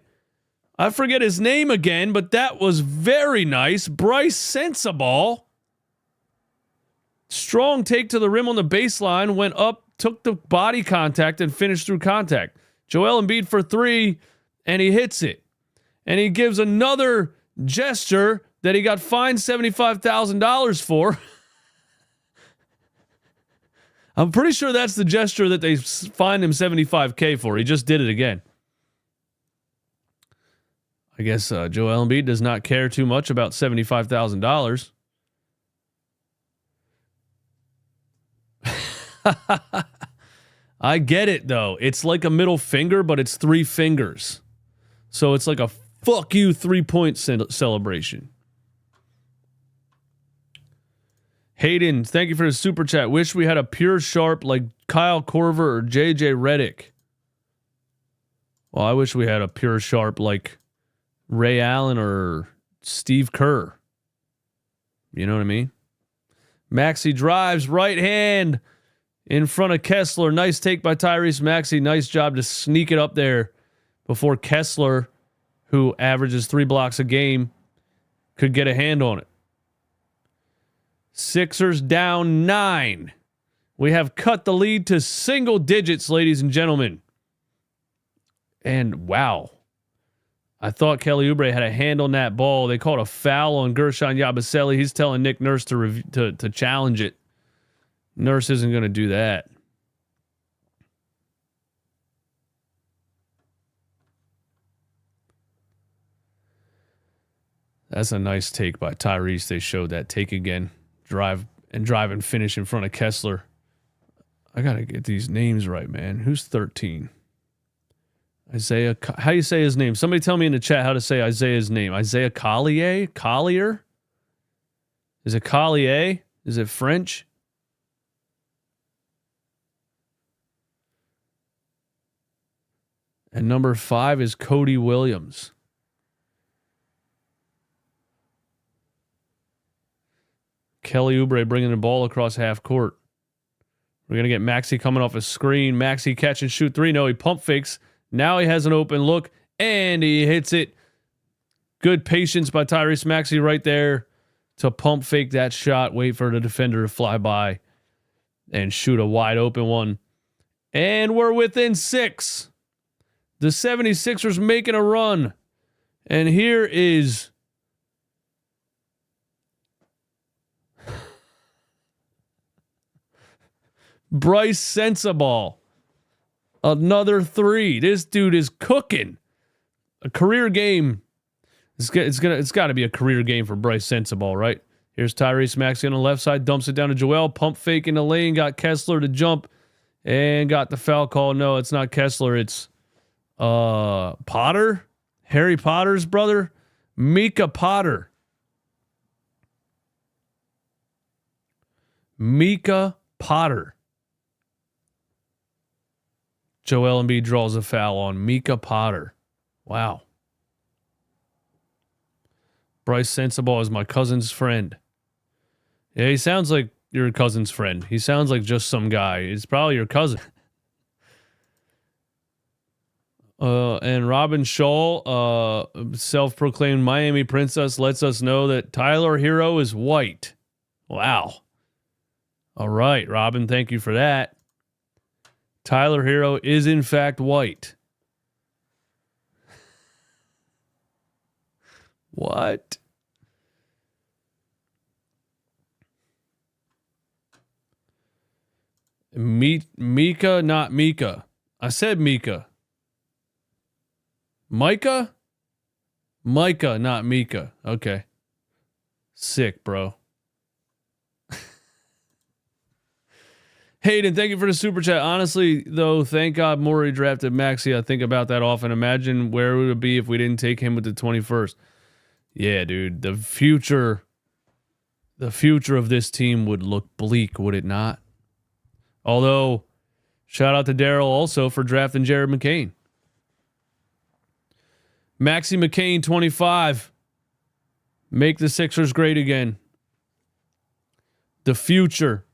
I forget his name again, but that was very nice. Bryce Sensabaugh. Strong take to the rim on the baseline, went up, took the body contact, and finished through contact. Joel Embiid for three, and he hits it. And he gives another gesture that he got fined $75,000 for. I'm pretty sure that's the gesture that they fined him $75K for. He just did it again. I guess Joel Embiid does not care too much about $75,000. I get it, though. It's like a middle finger, but it's three fingers. So it's like a fuck you 3-point celebration. Hayden, thank you for the super chat. Wish we had a pure sharp like Kyle Korver or JJ Redick. Well, I wish we had a pure sharp like Ray Allen or Steve Kerr. You know what I mean? Maxey drives right hand in front of Kessler. Nice take by Tyrese Maxey. Nice job to sneak it up there before Kessler, who averages 3 blocks a game, could get a hand on it. Sixers down 9. We have cut the lead to single digits, ladies and gentlemen. And wow. I thought Kelly Oubre had a hand on that ball. They called a foul on Gershon Yabusele. He's telling Nick Nurse to challenge it. Nurse isn't going to do that. That's a nice take by Tyrese. They showed that take again. Drive and finish in front of Kessler. I got to get these names right, man. Who's 13? Isaiah. How do you say his name? Somebody tell me in the chat how to say Isaiah's name. Isaiah Collier? Collier? Is it Collier? Is it French? And number 5 is Cody Williams. Kelly Oubre bringing the ball across half court. We're going to get Maxey coming off a screen. Maxey catch and shoot 3. No, he pump fakes. Now he has an open look, and he hits it. Good patience by Tyrese Maxey right there to pump fake that shot, wait for the defender to fly by, and shoot a wide open one. And we're within 6. The 76ers making a run. And here is Bryce Sensabaugh. Another 3. This dude is cooking. A career game. It's got to be a career game for Bryce Sensabaugh, right? Here's Tyrese Maxey on the left side, dumps it down to Joel, pump fake in the lane, got Kessler to jump, and got the foul call. No, it's not Kessler, it's Potter, Harry Potter's brother, Mika Potter. Mika Potter. Joel Embiid draws a foul on Mika Potter. Wow. Bryce Sensabaugh is my cousin's friend. Yeah, he sounds like your cousin's friend. He sounds like just some guy. He's probably your cousin. And Robin Shaw, self-proclaimed Miami princess, lets us know that Tyler Hero is white. Wow. All right, Robin, thank you for that. Tyler Hero is in fact white. What? Mika, not Mika. I said Mika. Micah? Micah, not Mika. Okay. Sick, bro. Hayden, thank you for the super chat. Honestly, though, thank God Morey drafted Maxey. I think about that often. Imagine where it would be if we didn't take him with the 21st. Yeah, dude. The future of this team would look bleak, would it not? Although, shout out to Daryl also for drafting Jared McCain. Maxey McCain, 25. Make the Sixers great again. The future.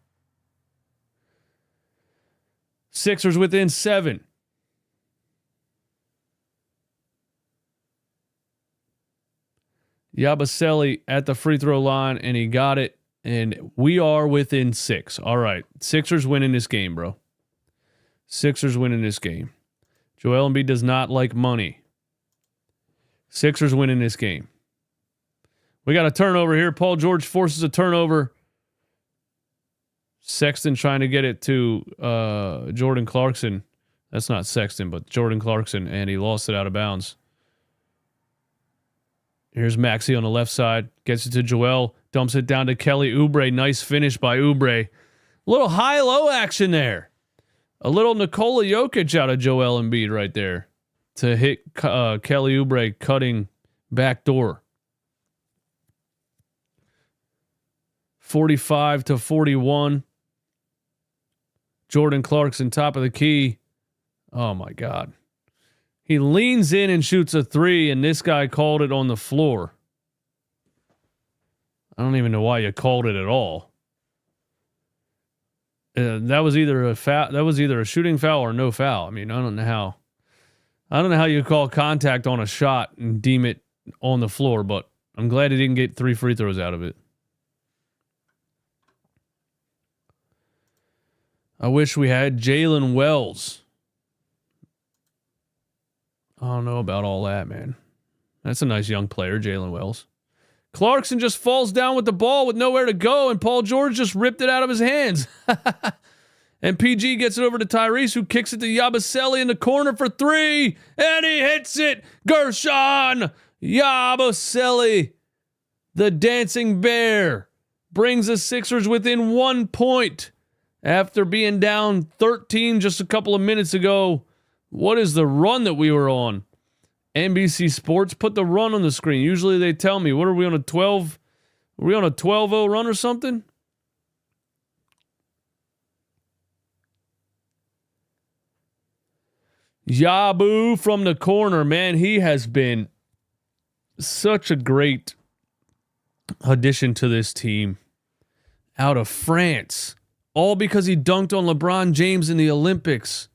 Sixers within 7. Yabusele at the free throw line, and he got it. And we are within 6. All right. Sixers winning this game, bro. Sixers winning this game. Joel Embiid does not like money. Sixers winning this game. We got a turnover here. Paul George forces a turnover. Sexton trying to get it to Jordan Clarkson. That's not Sexton, but Jordan Clarkson, and he lost it out of bounds. Here's Maxey on the left side. Gets it to Joel. Dumps it down to Kelly Oubre. Nice finish by Oubre. A little high-low action there. A little Nikola Jokic out of Joel Embiid right there to hit Kelly Oubre cutting back door. 45-41. Jordan Clarkson, top of the key. Oh, my God. He leans in and shoots a 3, and this guy called it on the floor. I don't even know why you called it at all. That was either a foul. That was either a shooting foul or no foul. I mean, I don't know how you call contact on a shot and deem it on the floor, but I'm glad he didn't get 3 free throws out of it. I wish we had Jalen Wells. I don't know about all that, man. That's a nice young player, Jalen Wells. Clarkson just falls down with the ball with nowhere to go, and Paul George just ripped it out of his hands. And PG gets it over to Tyrese, who kicks it to Yabusele in the corner for 3, and he hits it. Gershon Yabusele, the dancing bear, brings the Sixers within 1 point. After being down 13 just a couple of minutes ago, what is the run that we were on? NBC Sports, put the run on the screen. Usually they tell me, what are we on a 12? Are we on a 12-0 run or something? Yabu from the corner, man. He has been such a great addition to this team. Out of France. All because he dunked on LeBron James in the Olympics.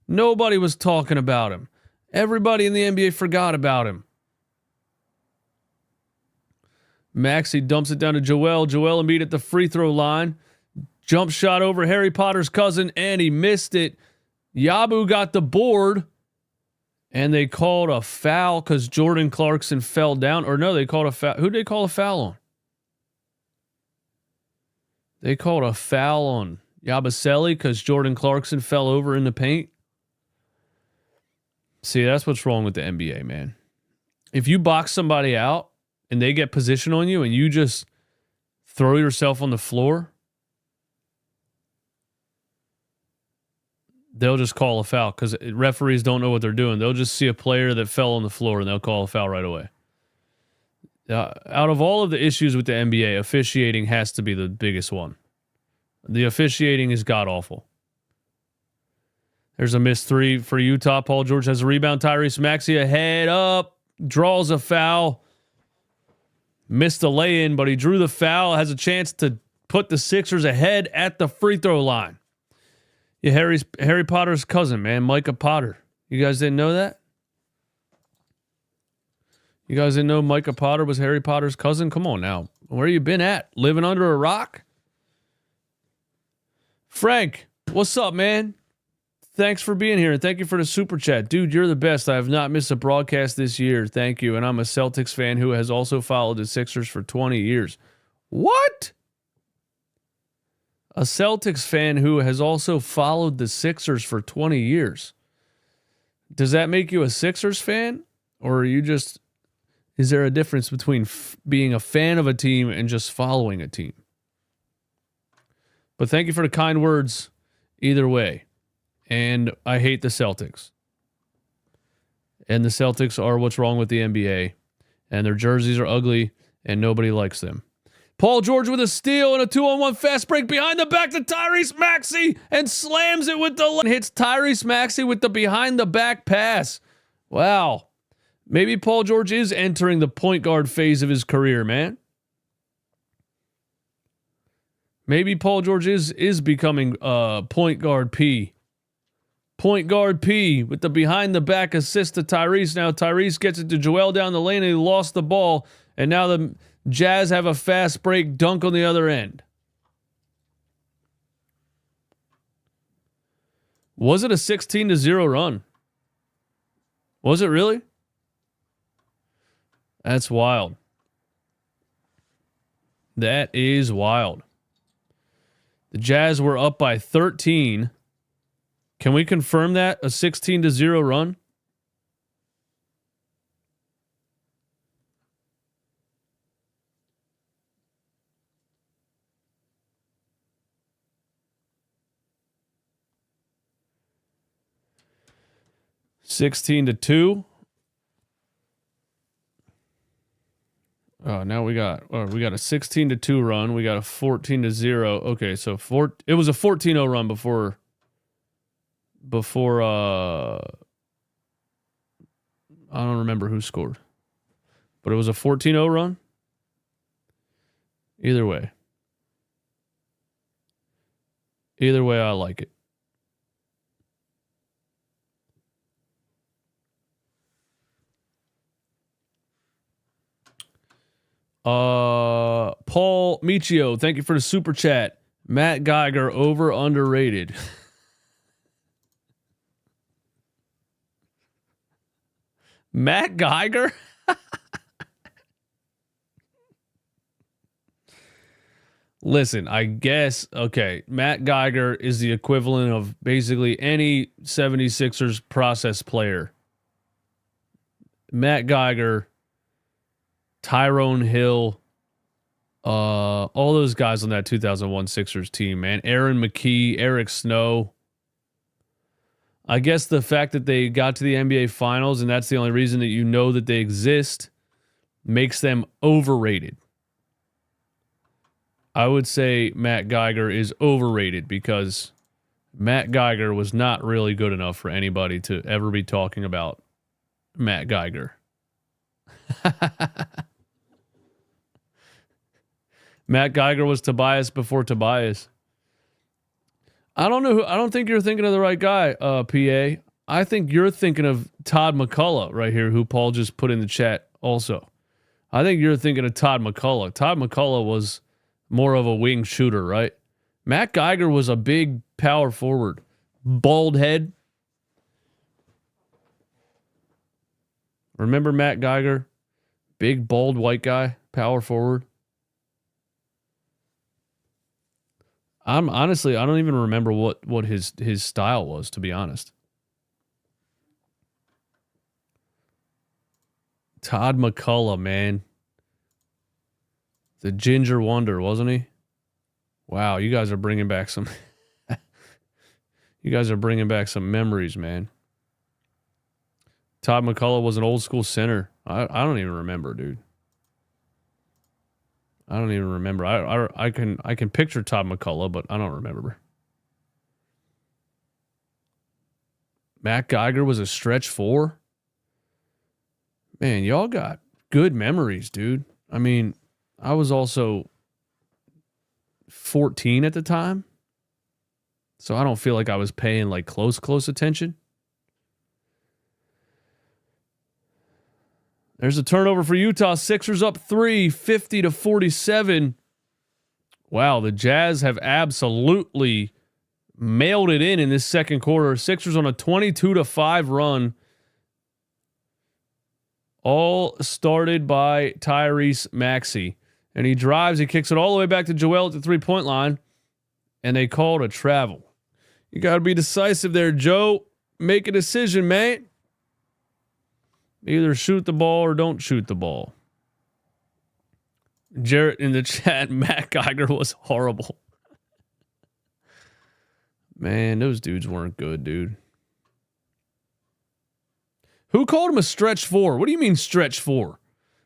Nobody was talking about him. Everybody in the NBA forgot about him. Maxey dumps it down to Joel. Joel Embiid at the free throw line. Jump shot over Harry Potter's cousin, and he missed it. Yabu got the board, and they called a foul because Jordan Clarkson fell down. Or no, they called a foul. Who did they call a foul on? They called a foul on Yabusele because Jordan Clarkson fell over in the paint. See, that's what's wrong with the NBA, man. If you box somebody out and they get position on you and you just throw yourself on the floor, they'll just call a foul because referees don't know what they're doing. They'll just see a player that fell on the floor and they'll call a foul right away. Out of all of the issues with the NBA, officiating has to be the biggest one. The officiating is god-awful. There's a missed three for Utah. Paul George has a rebound. Tyrese Maxey a head up, draws a foul. Missed the lay-in, but he drew the foul. Has a chance to put the Sixers ahead at the free throw line. Yeah, Harry Potter's cousin, man, Micah Potter. You guys didn't know that? You guys didn't know Micah Potter was Harry Potter's cousin? Come on now. Where you been at? Living under a rock? Frank, what's up, man? Thanks for being here, and thank you for the super chat. Dude, you're the best. I have not missed a broadcast this year. Thank you. And I'm a Celtics fan who has also followed the Sixers for 20 years. What? A Celtics fan who has also followed the Sixers for 20 years. Does that make you a Sixers fan? Or are you just... Is there a difference between being a fan of a team and just following a team? But thank you for the kind words either way. And I hate the Celtics. And the Celtics are what's wrong with the NBA. And their jerseys are ugly and nobody likes them. Paul George with a steal and a 2-on-1 fast break behind the back to Tyrese Maxey and slams it with the... Hits Tyrese Maxey with the behind the back pass. Wow. Maybe Paul George is entering the point guard phase of his career, man. Maybe Paul George is becoming point guard P. Point guard P with the behind the back assist to Tyrese. Now Tyrese gets it to Joel down the lane and he lost the ball. And now the Jazz have a fast break dunk on the other end. Was it a 16-0 run? Was it really? That's wild. That is wild. The Jazz were up by 13. Can we confirm that? A 16-0 run? (16-2). Oh, now we got a 16-2 run. We got a 14-0. Okay, so it was a 14-0 run before I don't remember who scored. But it was a 14-0 run. Either way, I like it. Paul Michio, thank you for the super chat. Matt Geiger, over underrated. Matt Geiger? Listen, I guess, okay, Matt Geiger is the equivalent of basically any 76ers process player. Matt Geiger, Tyrone Hill, All those guys on that 2001 Sixers team, man. Aaron McKee, Eric Snow. I guess the fact that they got to the NBA Finals and that's the only reason that you know that they exist makes them overrated. I would say Matt Geiger is overrated because Matt Geiger was not really good enough for anybody to ever be talking about Matt Geiger. Matt Geiger was Tobias before Tobias. I don't think you're thinking of the right guy, PA. I think you're thinking of Todd McCullough right here, who Paul just put in the chat also. I think you're thinking of Todd McCullough. Todd McCullough was more of a wing shooter, right? Matt Geiger was a big power forward. Bald head. Remember Matt Geiger? Big, bald, white guy, power forward. Honestly, I don't even remember what his style was, to be honest. Todd McCullough, man. The Ginger Wonder, wasn't he? Wow, you guys are bringing back some you guys are bringing back some memories, man. Todd McCullough was an old school center. I don't even remember, dude. I don't even remember. I can picture Todd McCullough, but I don't remember. Matt Geiger was a stretch four. Man, y'all got good memories, dude. I mean, I was also 14 at the time, so I don't feel like I was paying like close attention. There's a turnover for Utah. Sixers up 3, 50-47. Wow, the Jazz have absolutely mailed it in this second quarter. Sixers on a 22-5 run. All started by Tyrese Maxey. And he drives, he kicks it all the way back to Joel at the three-point line. And they called a travel. You got to be decisive there, Joe. Make a decision, man. Either shoot the ball or don't shoot the ball. Jarrett in the chat, Matt Geiger was horrible. Man, those dudes weren't good, dude. Who called him a stretch four? What do you mean stretch four?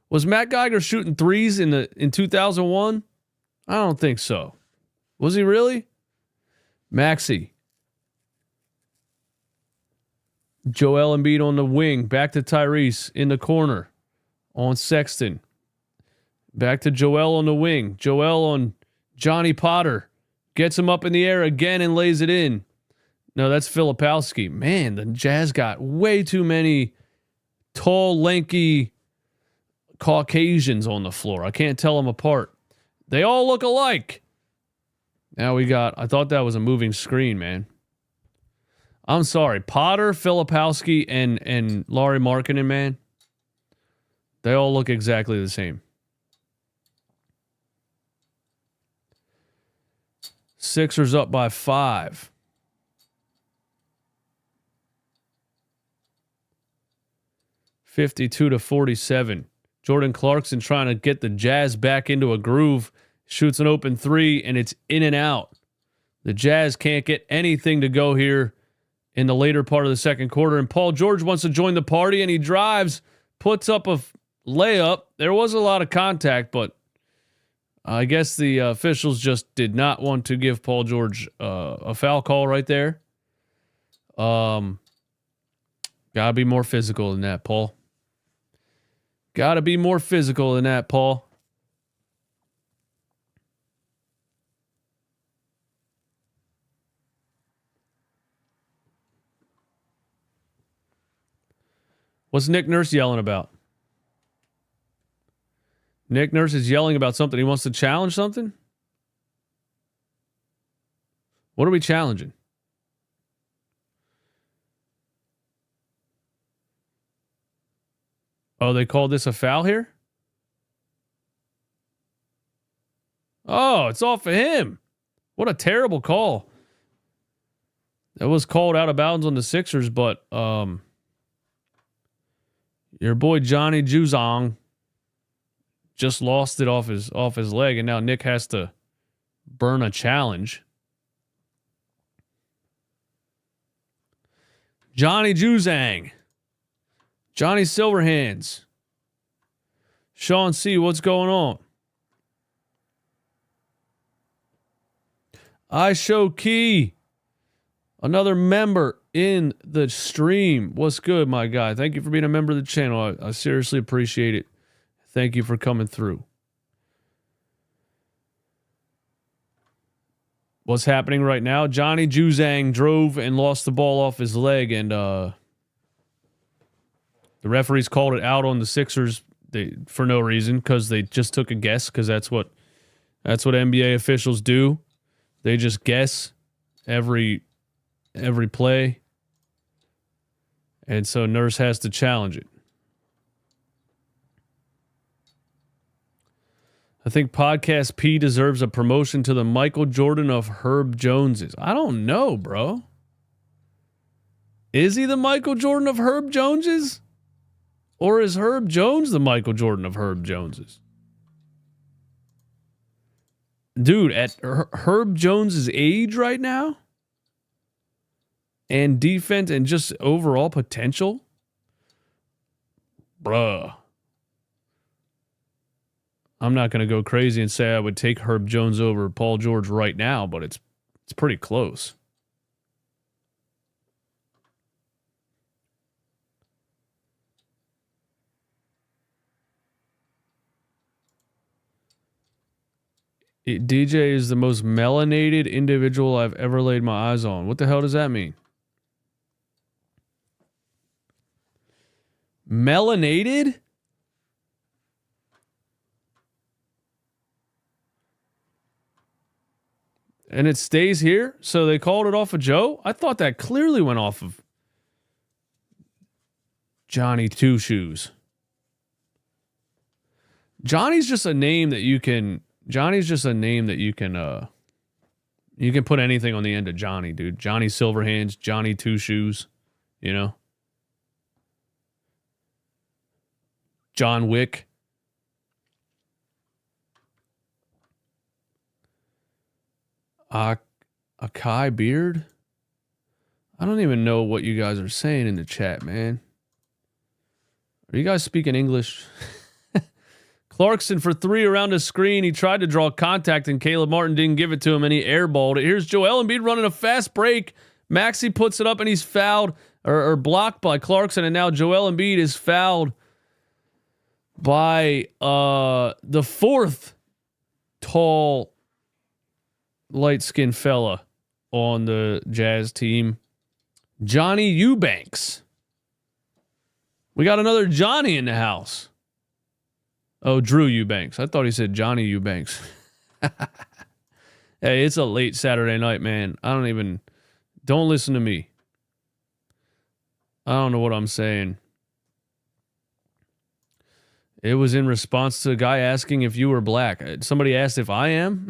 Was Matt Geiger shooting threes in 2001? I don't think so. Was he really? Maxey. Joel Embiid on the wing. Back to Tyrese in the corner. On Sexton. Back to Joel on the wing. Joel on Johnny Potter. Gets him up in the air again and lays it in. No, that's Filipowski. Man, the Jazz got way too many tall, lanky Caucasians on the floor. I can't tell them apart. They all look alike. Now I thought that was a moving screen, man. I'm sorry. Potter, Filipowski, and Lauri Markkanen, man. They all look exactly the same. Sixers up by 5. (52-47). Jordan Clarkson trying to get the Jazz back into a groove. Shoots an open three, and it's in and out. The Jazz can't get anything to go here in the later part of the second quarter. And Paul George wants to join the party, and he drives, puts up a layup. There was a lot of contact, but I guess the officials just did not want to give Paul George a foul call right there. Gotta be more physical than that, Paul. Gotta be more physical than that, Paul. What's Nick Nurse yelling about? Nick Nurse is yelling about something. He wants to challenge something? What are we challenging? Oh, they called this a foul here? Oh, it's off of him. What a terrible call. That was called out of bounds on the Sixers, but your boy Johnny Juzong just lost it off his leg, and now Nick has to burn a challenge. Johnny Juzang. Johnny Silverhands. Sean C., what's going on? I Show Key. Another member in the stream. What's good, my guy? Thank you for being a member of the channel. I seriously appreciate it. Thank you for coming through. What's happening right now? Johnny Juzang drove and lost the ball off his leg, and the referees called it out on the Sixers for no reason, because they just took a guess, because that's what NBA officials do. They just guess every play, and so Nurse has to challenge it. I think Podcast P deserves a promotion to the Michael Jordan of Herb Joneses. I don't know, bro. Is he the Michael Jordan of Herb Joneses? Or is Herb Jones the Michael Jordan of Herb Joneses? Dude, at Herb Jones's age right now, and defense and just overall potential, bruh. I'm not going to go crazy and say I would take Herb Jones over Paul George right now, but it's pretty close. DJ is the most melanated individual I've ever laid my eyes on. What the hell does that mean? Melanated? And it stays here? So they called it off of Joe? I thought that clearly went off of Johnny Two Shoes. Johnny's just a name that you can put anything on the end of Johnny, dude. Johnny Silverhands, Johnny Two Shoes, you know? John Wick. Akai Beard? I don't even know what you guys are saying in the chat, man. Are you guys speaking English? Clarkson for 3 around the screen. He tried to draw contact and Caleb Martin didn't give it to him and he airballed it. Here's Joel Embiid running a fast break. Maxey puts it up and he's fouled or blocked by Clarkson, and now Joel Embiid is fouled by the fourth tall, light-skinned fella on the Jazz team, Johnny Eubanks. We got another Johnny in the house. Oh, Drew Eubanks. I thought he said Johnny Eubanks. Hey, it's a late Saturday night, man. Don't listen to me. I don't know what I'm saying. It was in response to a guy asking if you were black. Somebody asked if I am?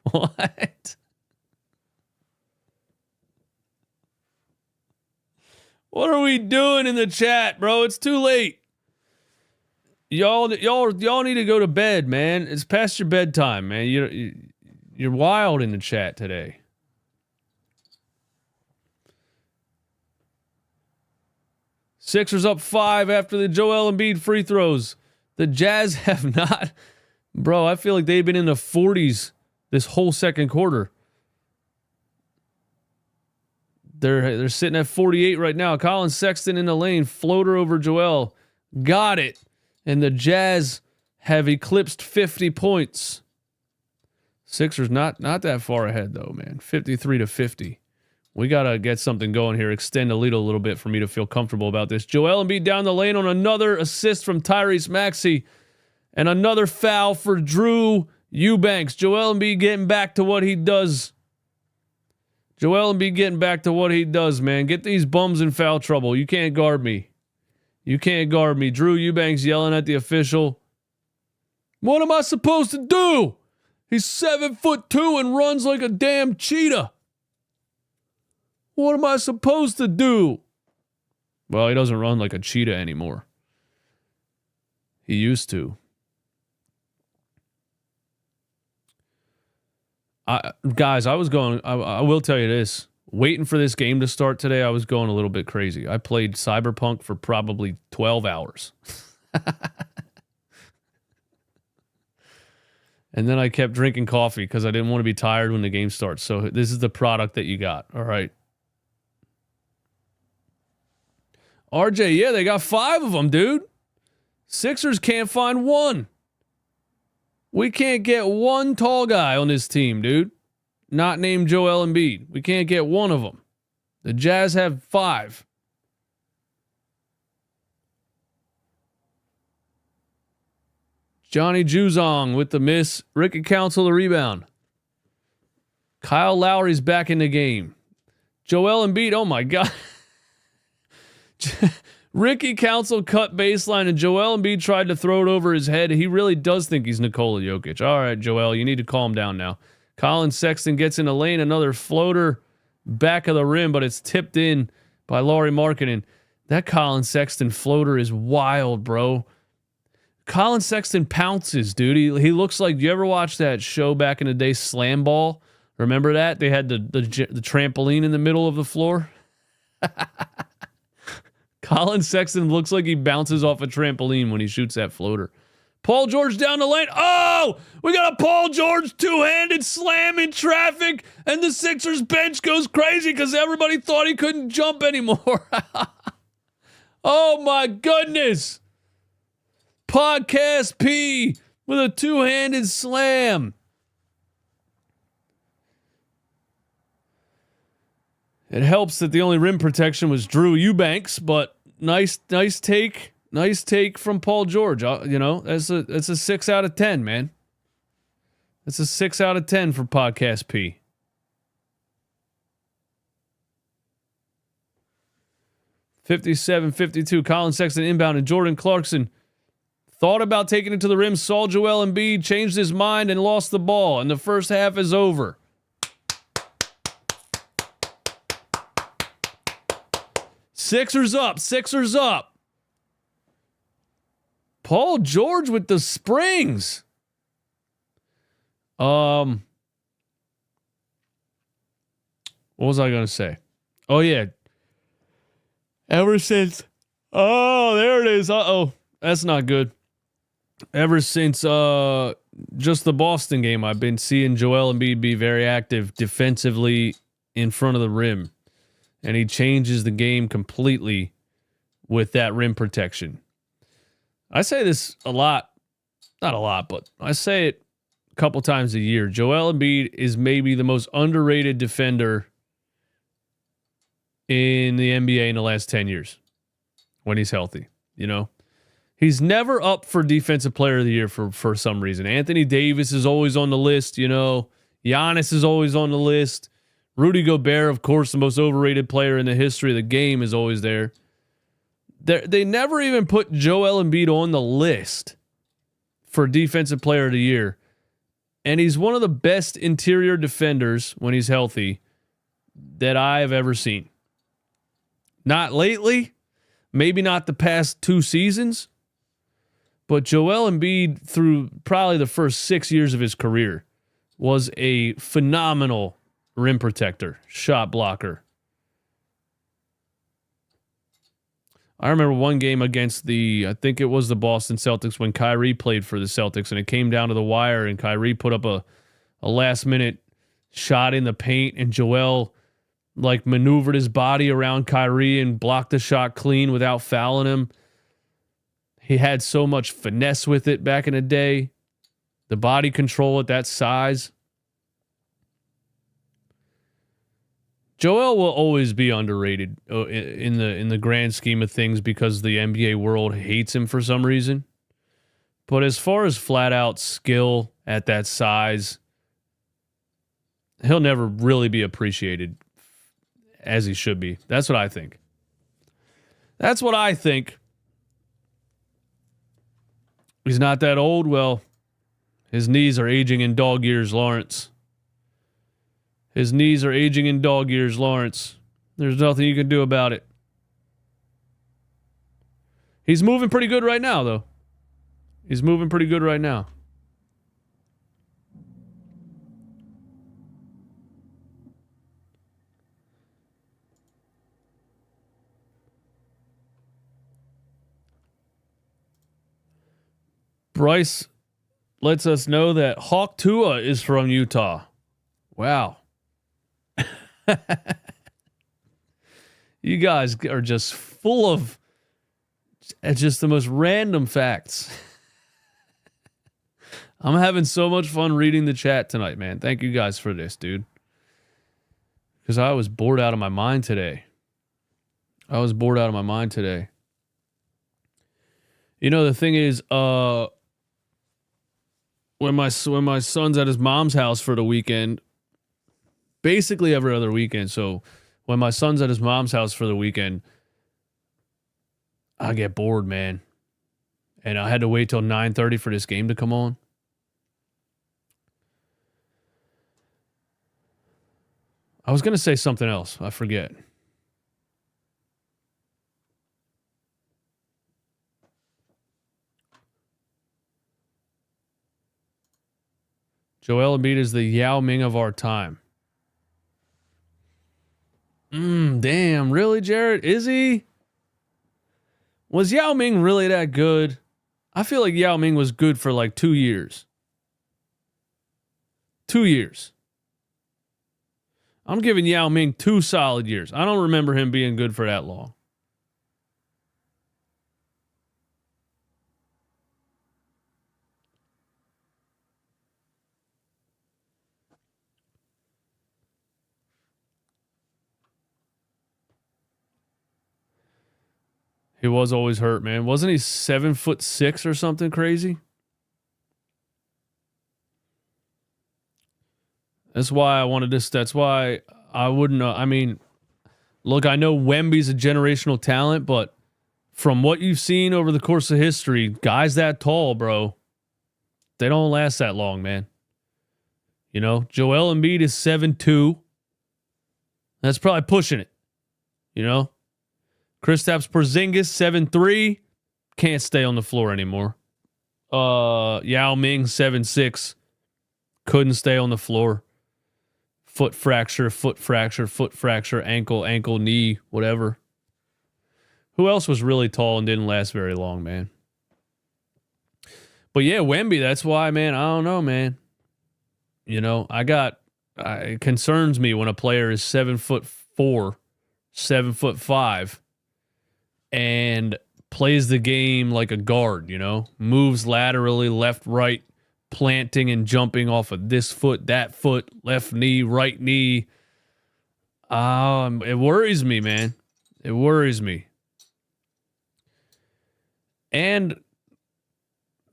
What? What are we doing in the chat, bro? It's too late. Y'all need to go to bed, man. It's past your bedtime, man. You're wild in the chat today. Sixers up 5 after the Joel Embiid free throws. The Jazz have not... Bro, I feel like they've been in the 40s this whole second quarter. They're sitting at 48 right now. Colin Sexton in the lane. Floater over Joel. Got it. And the Jazz have eclipsed 50 points. Sixers not that far ahead, though, man. 53-50. We got to get something going here. Extend the lead a little bit for me to feel comfortable about this. Joel Embiid down the lane on another assist from Tyrese Maxey. And another foul for Drew Eubanks. Joel Embiid getting back to what he does. Joel Embiid getting back to what he does, man. Get these bums in foul trouble. You can't guard me. You can't guard me. Drew Eubanks yelling at the official. What am I supposed to do? He's 7'2" and runs like a damn cheetah. What am I supposed to do? Well, he doesn't run like a cheetah anymore. He used to. Guys, I will tell you this. Waiting for this game to start today, I was going a little bit crazy. I played Cyberpunk for probably 12 hours. And then I kept drinking coffee because I didn't want to be tired when the game starts. So this is the product that you got. All right. RJ, yeah, they got 5 of them, dude. Sixers can't find one. We can't get one tall guy on this team, dude. Not named Joel Embiid. We can't get one of them. The Jazz have 5. Johnny Juzong with the miss. Ricky Council the rebound. Kyle Lowry's back in the game. Joel Embiid, oh my God. Ricky Council cut baseline and Joel Embiid tried to throw it over his head. He really does think he's Nikola Jokic. All right, Joel, you need to calm down now. Colin Sexton gets in the lane. Another floater back of the rim, but it's tipped in by Lauri Markkanen. That Colin Sexton floater is wild, bro. Colin Sexton pounces, dude. He looks like, you ever watch that show back in the day, Slam Ball? Remember that? They had the trampoline in the middle of the floor. Colin Sexton looks like he bounces off a trampoline when he shoots that floater. Paul George down the lane. Oh, we got a Paul George two-handed slam in traffic, and the Sixers bench goes crazy because everybody thought he couldn't jump anymore. Oh, my goodness. Podcast P with a two-handed slam. It helps that the only rim protection was Drew Eubanks, but nice take from Paul George. You know, that's a 6 out of 10, man. That's a 6 out of 10 for Podcast P. .57-52. Colin Sexton inbound and Jordan Clarkson thought about taking it to the rim, saw Joel Embiid, changed his mind and lost the ball, and the first half is over. Sixers up. Paul George with the springs. What was I going to say? Oh, yeah. Ever since... Oh, there it is. Uh-oh. That's not good. Ever since just the Boston game, I've been seeing Joel Embiid be very active defensively in front of the rim. And he changes the game completely with that rim protection. I say this a lot. Not a lot, but I say it a couple times a year. Joel Embiid is maybe the most underrated defender in the NBA in the last 10 years when he's healthy. You know, he's never up for Defensive Player of the Year for some reason. Anthony Davis is always on the list. You know, Giannis is always on the list. Rudy Gobert, of course, the most overrated player in the history of the game, is always there. They never even put Joel Embiid on the list for Defensive Player of the Year. And he's one of the best interior defenders when he's healthy that I have ever seen. Not lately, maybe not the past 2 seasons, but Joel Embiid, through probably the first 6 years of his career, was a phenomenal rim protector, shot blocker. I remember one game against I think it was the Boston Celtics when Kyrie played for the Celtics, and it came down to the wire, and Kyrie put up a last-minute shot in the paint, and Joel maneuvered his body around Kyrie and blocked the shot clean without fouling him. He had so much finesse with it back in the day. The body control at that size. Joel will always be underrated in the grand scheme of things because the NBA world hates him for some reason. But as far as flat out skill at that size, he'll never really be appreciated as he should be. That's what I think. He's not that old. Well, his knees are aging in dog years, Lawrence. His knees are aging in dog years, Lawrence. There's nothing you can do about it. He's moving pretty good right now, though. He's moving pretty good right now. Bryce lets us know that Hawk Tua is from Utah. Wow. You guys are just full of just the most random facts. I'm having so much fun reading the chat tonight, man. Thank you guys for this, dude. Because I was bored out of my mind today. You know, the thing is, when my son's at his mom's house for the weekend, basically every other weekend. So when my son's at his mom's house for the weekend, I get bored, man. And I had to wait till 9:30 for this game to come on. I was going to say something else. I forget. Joel Embiid is the Yao Ming of our time. Damn, really, Jared? Is he? Was Yao Ming really that good? I feel like Yao Ming was good for like 2 years. 2 years. I'm giving Yao Ming 2 solid years. I don't remember him being good for that long. He was always hurt, man. Wasn't he 7'6" or something crazy? That's why I wanted this. That's why I wouldn't know. I mean, look, I know Wemby's a generational talent, but from what you've seen over the course of history, guys that tall, bro, they don't last that long, man. You know, Joel Embiid is 7'2". That's probably pushing it. You know? Kristaps Porzingis, 7'3". Can't stay on the floor anymore. Yao Ming, 7'6". Couldn't stay on the floor. Foot fracture, ankle, knee, whatever. Who else was really tall and didn't last very long, man? But yeah, Wemby, that's why, man, I don't know, man. You know, it concerns me when a player is 7'4", 7'5", and plays the game like a guard, you know? Moves laterally, left, right, planting and jumping off of this foot, that foot, left knee, right knee. It worries me, man. It worries me. And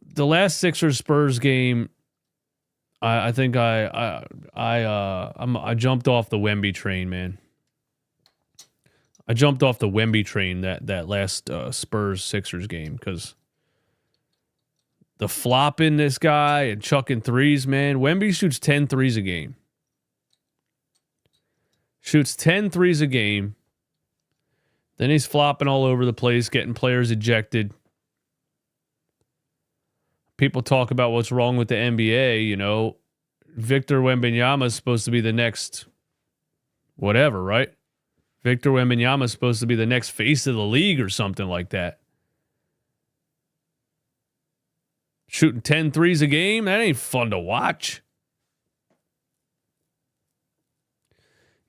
the last Sixers Spurs game, I think I jumped off the Wemby train, man. I jumped off the Wemby train that last Spurs Sixers game because the flopping this guy and chucking threes, man. Wemby shoots 10 threes a game. Shoots 10 threes a game. Then he's flopping all over the place, getting players ejected. People talk about what's wrong with the NBA, you know. Victor Wembanyama is supposed to be the next whatever, right? Victor Wembanyama is supposed to be the next face of the league or something like that. Shooting 10 threes a game, that ain't fun to watch.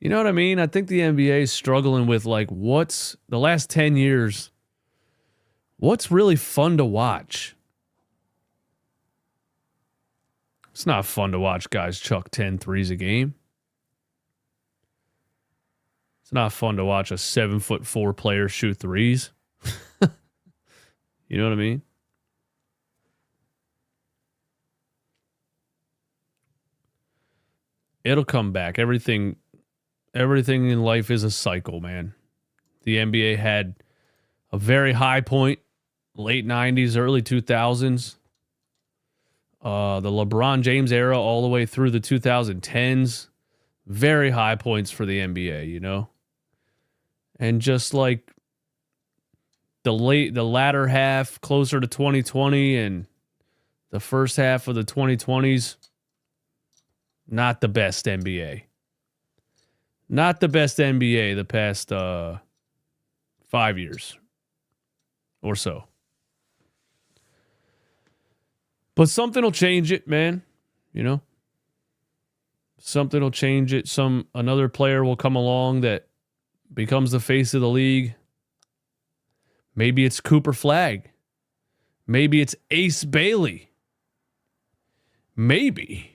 You know what I mean? I think the NBA is struggling with like what's the last 10 years, what's really fun to watch? It's not fun to watch guys chuck 10 threes a game. It's not fun to watch a 7'4" player shoot threes. You know what I mean? It'll come back. Everything in life is a cycle, man. The NBA had a very high point, late 90s, early 2000s. The LeBron James era all the way through the 2010s. Very high points for the NBA, you know? And just like the latter half, closer to 2020 and the first half of the 2020s, not the best NBA. Not the best NBA the past 5 years or so. But something will change it, man. You know? Something will change it. Another player will come along that becomes the face of the league. Maybe it's Cooper Flagg. Maybe it's Ace Bailey. Maybe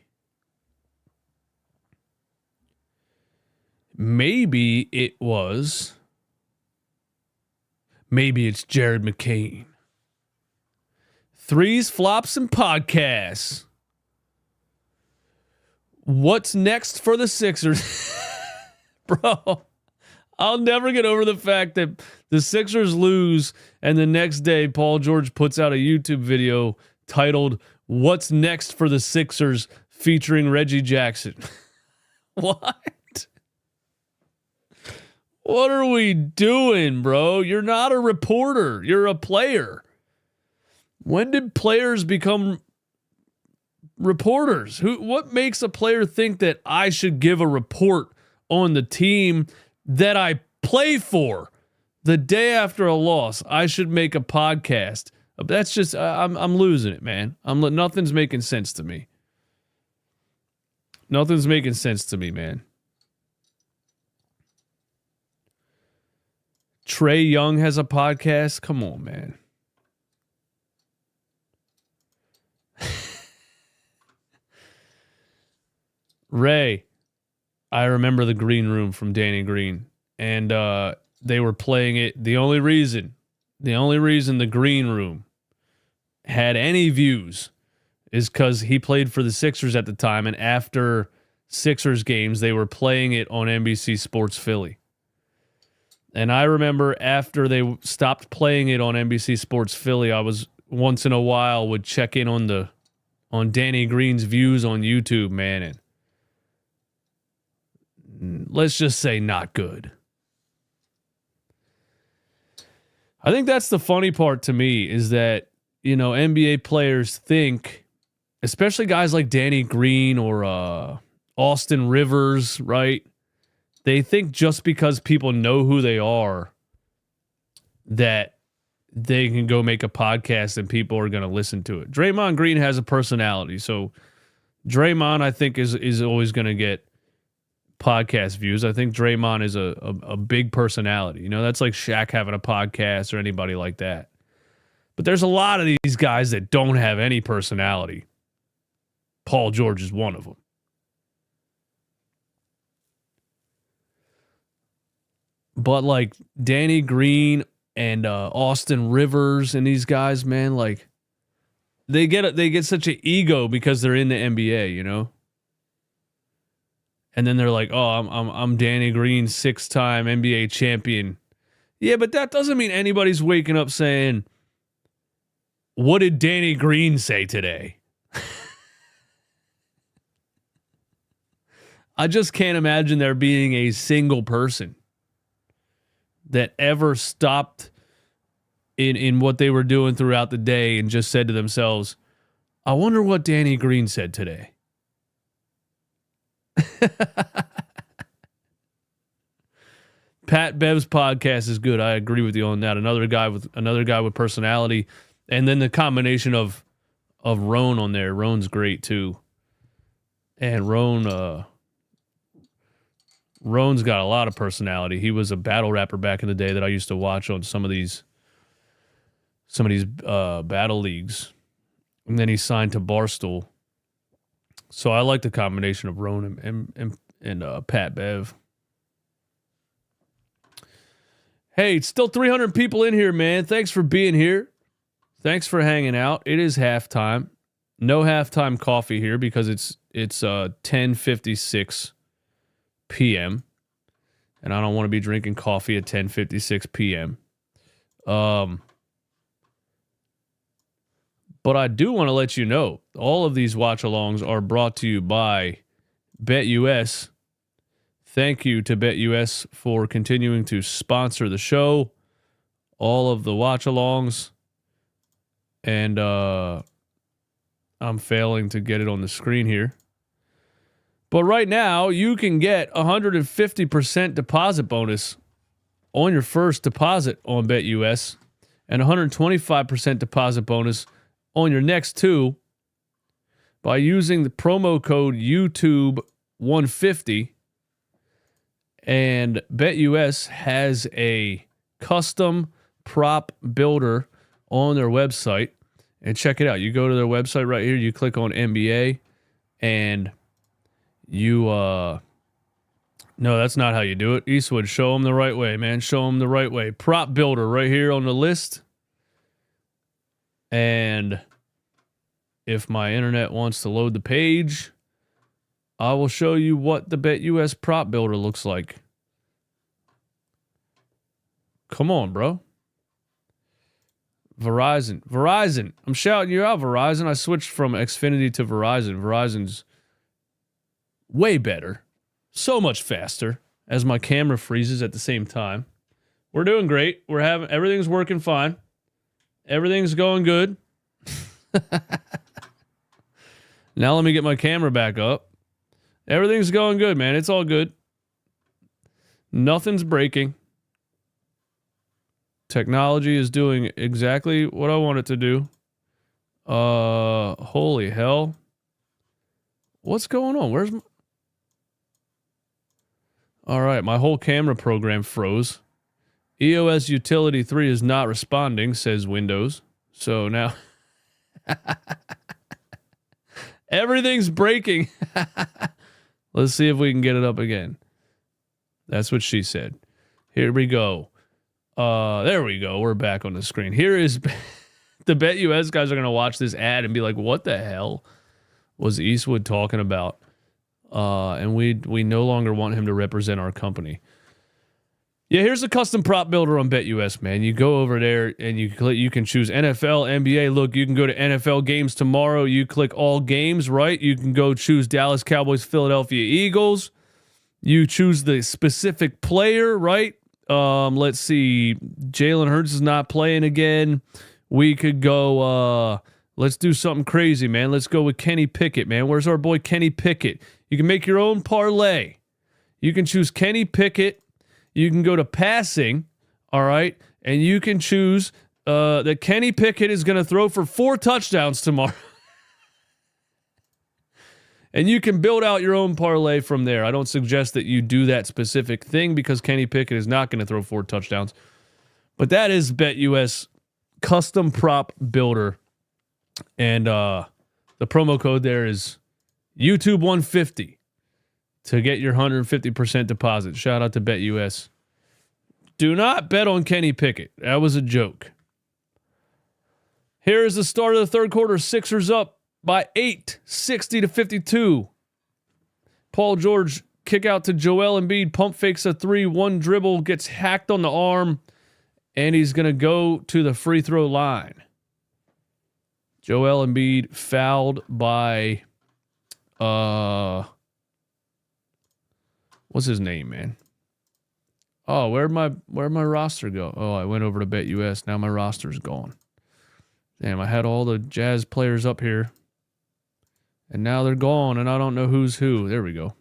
it's Jared McCain. Threes, flops, and podcasts. What's next for the Sixers? Bro, I'll never get over the fact that the Sixers lose and the next day Paul George puts out a YouTube video titled "What's Next for the Sixers" featuring Reggie Jackson. What? What are we doing, bro? You're not a reporter. You're a player. When did players become reporters? What makes a player think that I should give a report on the team that I play for? The day after a loss, I should make a podcast. That's just I'm losing it, man. Nothing's making sense to me. Nothing's making sense to me, man. Trae Young has a podcast. Come on, man. Ray, I remember the Green Room from Danny Green, and they were playing it. The only reason the Green Room had any views is because he played for the Sixers at the time, and after Sixers games, they were playing it on NBC Sports Philly. And I remember after they stopped playing it on NBC Sports Philly, I was once in a while would check in on Danny Green's views on YouTube, man, and let's just say not good. I think that's the funny part to me is that, you know, NBA players think, especially guys like Danny Green or Austin Rivers, right? They think just because people know who they are that they can go make a podcast and people are going to listen to it. Draymond Green has a personality. So Draymond, I think, is always going to get podcast views. I think Draymond is a big personality. You know, that's like Shaq having a podcast or anybody like that. But there's a lot of these guys that don't have any personality. Paul George is one of them. But like Danny Green and Austin Rivers and these guys, man, like they get such an ego because they're in the NBA, you know? And then they're like, "Oh, I'm Danny Green, 6-time NBA champion." Yeah, but that doesn't mean anybody's waking up saying, "What did Danny Green say today?" I just can't imagine there being a single person that ever stopped in what they were doing throughout the day and just said to themselves, "I wonder what Danny Green said today." Pat Bev's podcast is good. I agree with you on that. Another guy with personality, and then the combination of Roan on there. Roan's great too, and Roan's got a lot of personality. He was a battle rapper back in the day that I used to watch on some of these battle leagues, and then he signed to Barstool. So I like the combination of Roan and Pat Bev. Hey, it's still 300 people in here, man. Thanks for being here. Thanks for hanging out. It is halftime. No halftime coffee here because it's 10:56 p.m. and I don't want to be drinking coffee at 10:56 p.m. But I do want to let you know, all of these watch-alongs are brought to you by BetUS. Thank you to BetUS for continuing to sponsor the show, all of the watch-alongs. And I'm failing to get it on the screen here. But right now, you can get 150% deposit bonus on your first deposit on BetUS and 125% deposit bonus on your next two by using the promo code YouTube150. And BetUS has a custom prop builder on their website. And check it out. You go to their website right here. You click on NBA. And you... No, that's not how you do it. Eastwood, show them the right way, man. Show them the right way. Prop builder right here on the list. And if my internet wants to load the page, I will show you what the BetUS prop builder looks like. Come on, bro. Verizon. I'm shouting you out, Verizon. I switched from Xfinity to Verizon. Verizon's way better. So much faster as my camera freezes at the same time. We're doing great. Everything's working fine. Everything's going good. Now let me get my camera back up. Everything's going good, man. It's all good. Nothing's breaking. Technology is doing exactly what I want it to do. Holy hell. What's going on? Where's my... All right, my whole camera program froze. EOS Utility 3 is not responding, says Windows. So now everything's breaking. Let's see if we can get it up again. That's what she said. Here we go. There we go. We're back on the screen. Here is the BetUS guys are going to watch this ad and be like, what the hell was Eastwood talking about? And we no longer want him to represent our company. Yeah, here's a custom prop builder on BetUS, man. You go over there and you can choose NFL, NBA. Look, you can go to NFL games tomorrow. You click all games, right? You can go choose Dallas Cowboys, Philadelphia Eagles. You choose the specific player, right? Let's see. Jalen Hurts is not playing again. We could go, let's do something crazy, man. Let's go with Kenny Pickett, man. Where's our boy Kenny Pickett? You can make your own parlay. You can choose Kenny Pickett. You can go to passing, all right? And you can choose that Kenny Pickett is going to throw for 4 touchdowns tomorrow. And you can build out your own parlay from there. I don't suggest that you do that specific thing because Kenny Pickett is not going to throw 4 touchdowns. But that is BetUS custom prop builder. And the promo code there is YouTube150 to get your 150% deposit. Shout out to BetUS. Do not bet on Kenny Pickett. That was a joke. Here is the start of the third quarter. Sixers up by 8, 60-52. Paul George kick out to Joel Embiid. Pump fakes a 3. One dribble, gets hacked on the arm, and he's going to go to the free throw line. Joel Embiid fouled by, what's his name, man? Oh, where'd my roster go? Oh, I went over to BetUS. Now my roster's gone. Damn, I had all the Jazz players up here. And now they're gone, and I don't know who's who. There we go.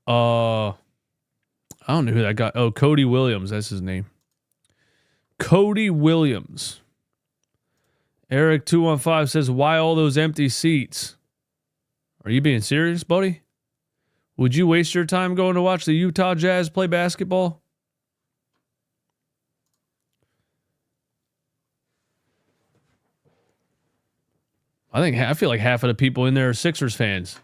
I don't know who that guy. Oh, Cody Williams. That's his name. Cody Williams. Eric 215 says, why all those empty seats? Are you being serious, buddy? Would you waste your time going to watch the Utah Jazz play basketball? I feel like half of the people in there are Sixers fans.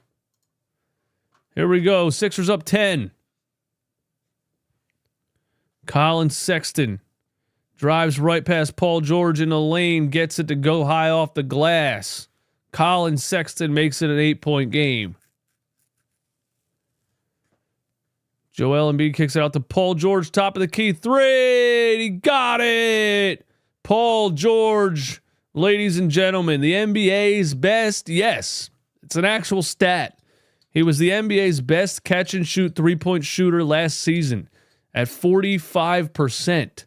Here we go. Sixers up 10. Colin Sexton drives right past Paul George in the lane, gets it to go high off the glass. Colin Sexton makes it an 8-point game. Joel Embiid kicks it out to Paul George, top of the key. 3. He got it. Paul George. Ladies and gentlemen, the NBA's best, yes, it's an actual stat. He was the NBA's best catch and shoot 3-point shooter last season at 45%.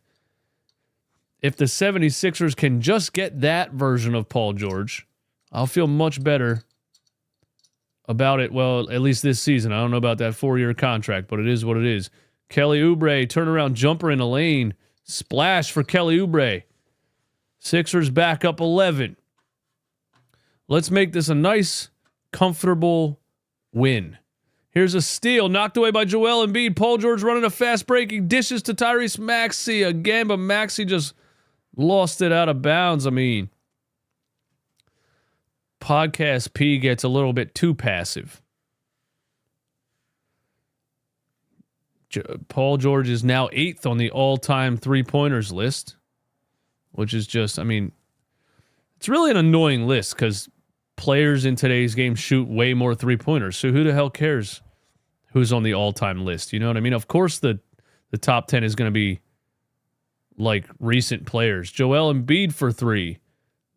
If the 76ers can just get that version of Paul George, I'll feel much better about it. Well, at least this season. I don't know about that 4-year contract, but it is what it is. Kelly Oubre, turnaround jumper in the lane. Splash for Kelly Oubre. Sixers back up 11. Let's make this a nice, comfortable win. Here's a steal, knocked away by Joel Embiid. Paul George running a fast breaking, dishes to Tyrese Maxey again, but Maxey just lost it out of bounds. I mean, Podcast P gets a little bit too passive. Paul George is now 8th on the all-time three-pointers list, which is just, I mean, it's really an annoying list because players in today's game shoot way more three-pointers. So who the hell cares who's on the all-time list? You know what I mean? Of course the top 10 is going to be like recent players. Joel Embiid for 3.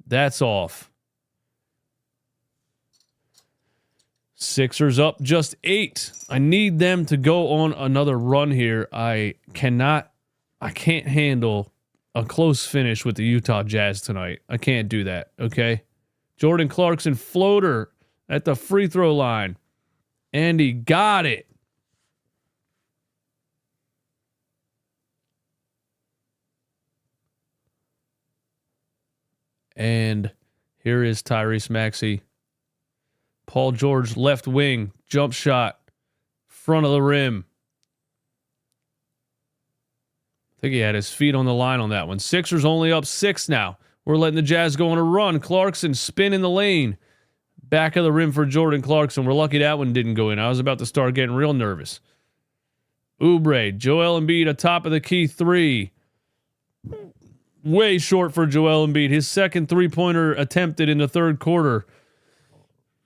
That's off. Sixers up just 8. I need them to go on another run here. I can't handle a close finish with the Utah Jazz tonight. I can't do that, okay? Jordan Clarkson floater at the free throw line. And he got it. And here is Tyrese Maxey. Paul George, left wing, jump shot, front of the rim. I think he had his feet on the line on that one. Sixers only up 6 now. We're letting the Jazz go on a run. Clarkson spin in the lane. Back of the rim for Jordan Clarkson. We're lucky that one didn't go in. I was about to start getting real nervous. Oubre, Joel Embiid atop of the key 3. Way short for Joel Embiid. His second three-pointer attempted in the third quarter.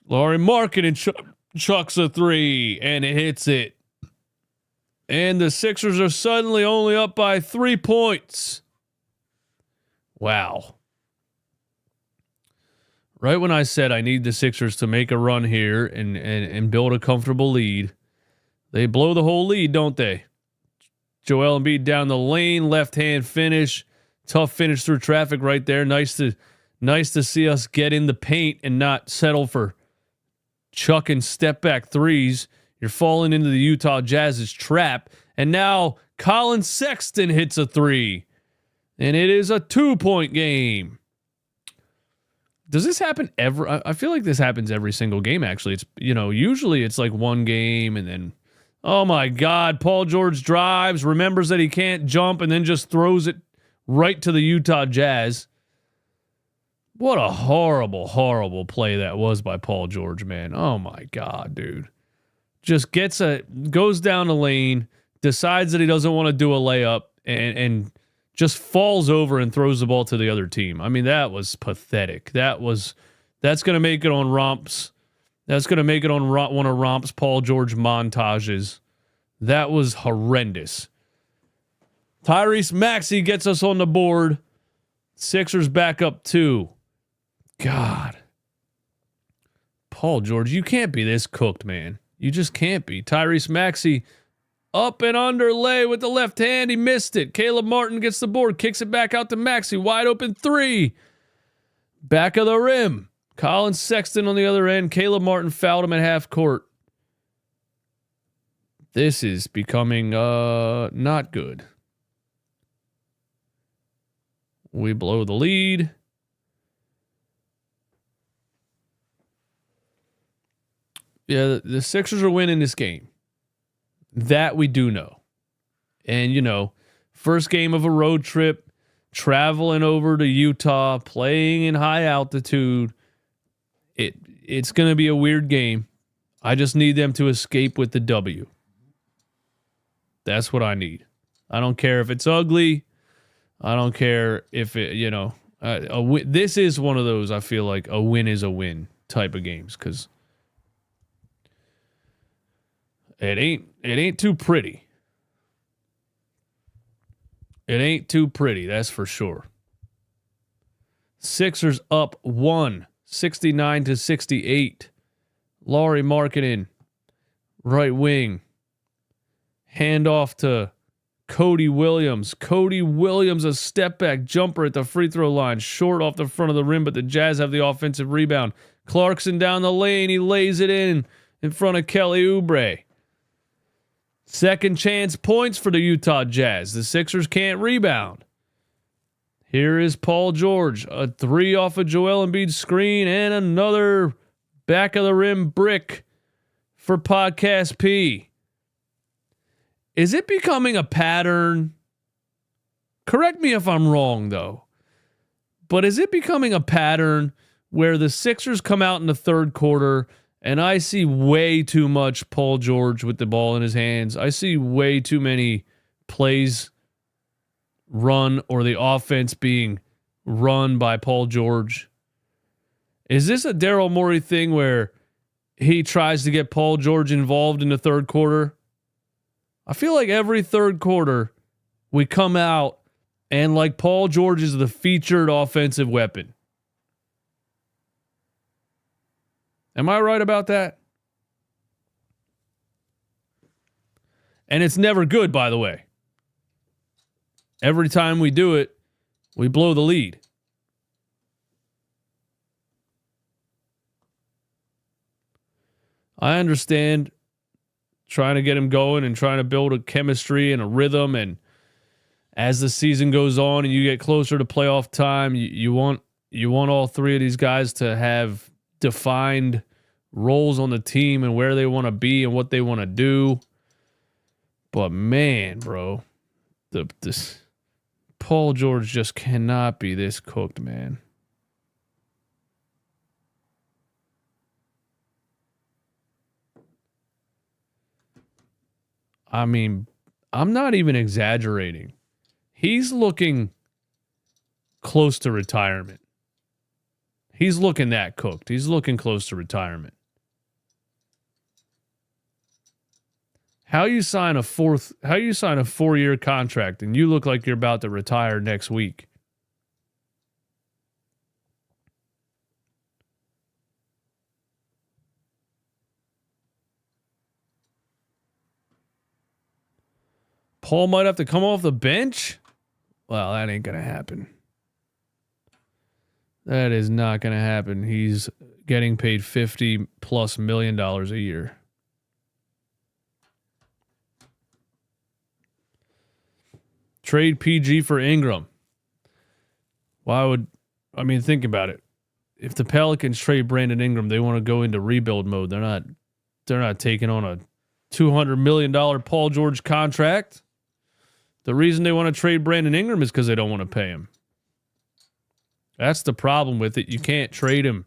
Lauri Markkanen chucks a 3, and it hits it. And the Sixers are suddenly only up by 3 points. Wow. Right when I said I need the Sixers to make a run here and build a comfortable lead, they blow the whole lead, don't they? Joel Embiid down the lane, left-hand finish. Tough finish through traffic right there. Nice to see us get in the paint and not settle for chucking step-back threes. You're falling into the Utah Jazz's trap. And now Colin Sexton hits a 3. And it is a 2-point game. Does this happen ever? I feel like this happens every single game, actually. It's, usually it's like one game and then, oh my God, Paul George drives, remembers that he can't jump, and then just throws it right to the Utah Jazz. What a horrible, horrible play that was by Paul George, man. Oh my God, dude. Just goes down the lane, decides that he doesn't want to do a layup, and just falls over and throws the ball to the other team. I mean, that was pathetic. That's going to make it on Romps. That's going to make it on one of Romps' Paul George montages. That was horrendous. Tyrese Maxey gets us on the board. Sixers back up 2. God. Paul George, you can't be this cooked, man. You just can't be. Tyrese Maxey up and under lay with the left hand. He missed it. Caleb Martin gets the board, kicks it back out to Maxey. Wide open 3. Back of the rim. Colin Sexton on the other end. Caleb Martin fouled him at half court. This is becoming not good. We blow the lead. Yeah, the Sixers are winning this game. That we do know. And, first game of a road trip, traveling over to Utah, playing in high altitude. It's going to be a weird game. I just need them to escape with the W. That's what I need. I don't care if it's ugly. I don't care if it, this is one of those, I feel like a win is a win type of games, because it ain't too pretty. It ain't too pretty, that's for sure. Sixers up 1, 69-68. Lauri Markkanen, right wing. Hand off to Cody Williams. Cody Williams, a step back jumper at the free throw line, short off the front of the rim, but the Jazz have the offensive rebound. Clarkson down the lane. He lays it in front of Kelly Oubre. Second chance points for the Utah Jazz. The Sixers can't rebound. Here is Paul George. A three off of Joel Embiid's screen and another back of the rim brick for Podcast P. Is it becoming a pattern? Correct me if I'm wrong, though. But is it becoming a pattern where the Sixers come out in the third quarter and I see way too much Paul George with the ball in his hands? I see way too many plays run or the offense being run by Paul George. Is this a Daryl Morey thing where he tries to get Paul George involved in the third quarter? I feel like every third quarter we come out and like Paul George is the featured offensive weapon. Am I right about that? And it's never good, by the way. Every time we do it, we blow the lead. I understand trying to get him going and trying to build a chemistry and a rhythm. And as the season goes on and you get closer to playoff time, you want all three of these guys to have defined roles on the team and where they want to be and what they want to do. But man, bro, this Paul George just cannot be this cooked, man. I mean, I'm not even exaggerating. He's looking close to retirement. He's looking that cooked. He's looking close to retirement. How you sign a 4-year contract and you look like you're about to retire next week? Paul might have to come off the bench? Well, that ain't going to happen. That is not going to happen. He's getting paid $50+ million a year. Trade PG for Ingram. Think about it. If the Pelicans trade Brandon Ingram, they want to go into rebuild mode. They're not taking on a $200 million Paul George contract. The reason they want to trade Brandon Ingram is because they don't want to pay him. That's the problem with it. You can't trade him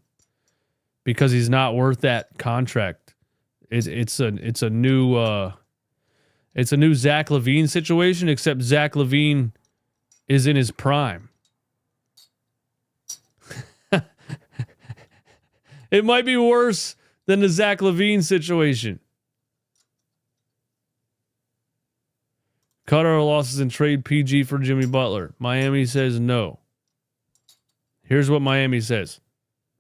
because he's not worth that contract. It's a new Zach LaVine situation, except Zach LaVine is in his prime. It might be worse than the Zach LaVine situation. Cut our losses and trade PG for Jimmy Butler. Miami says no. Here's what Miami says.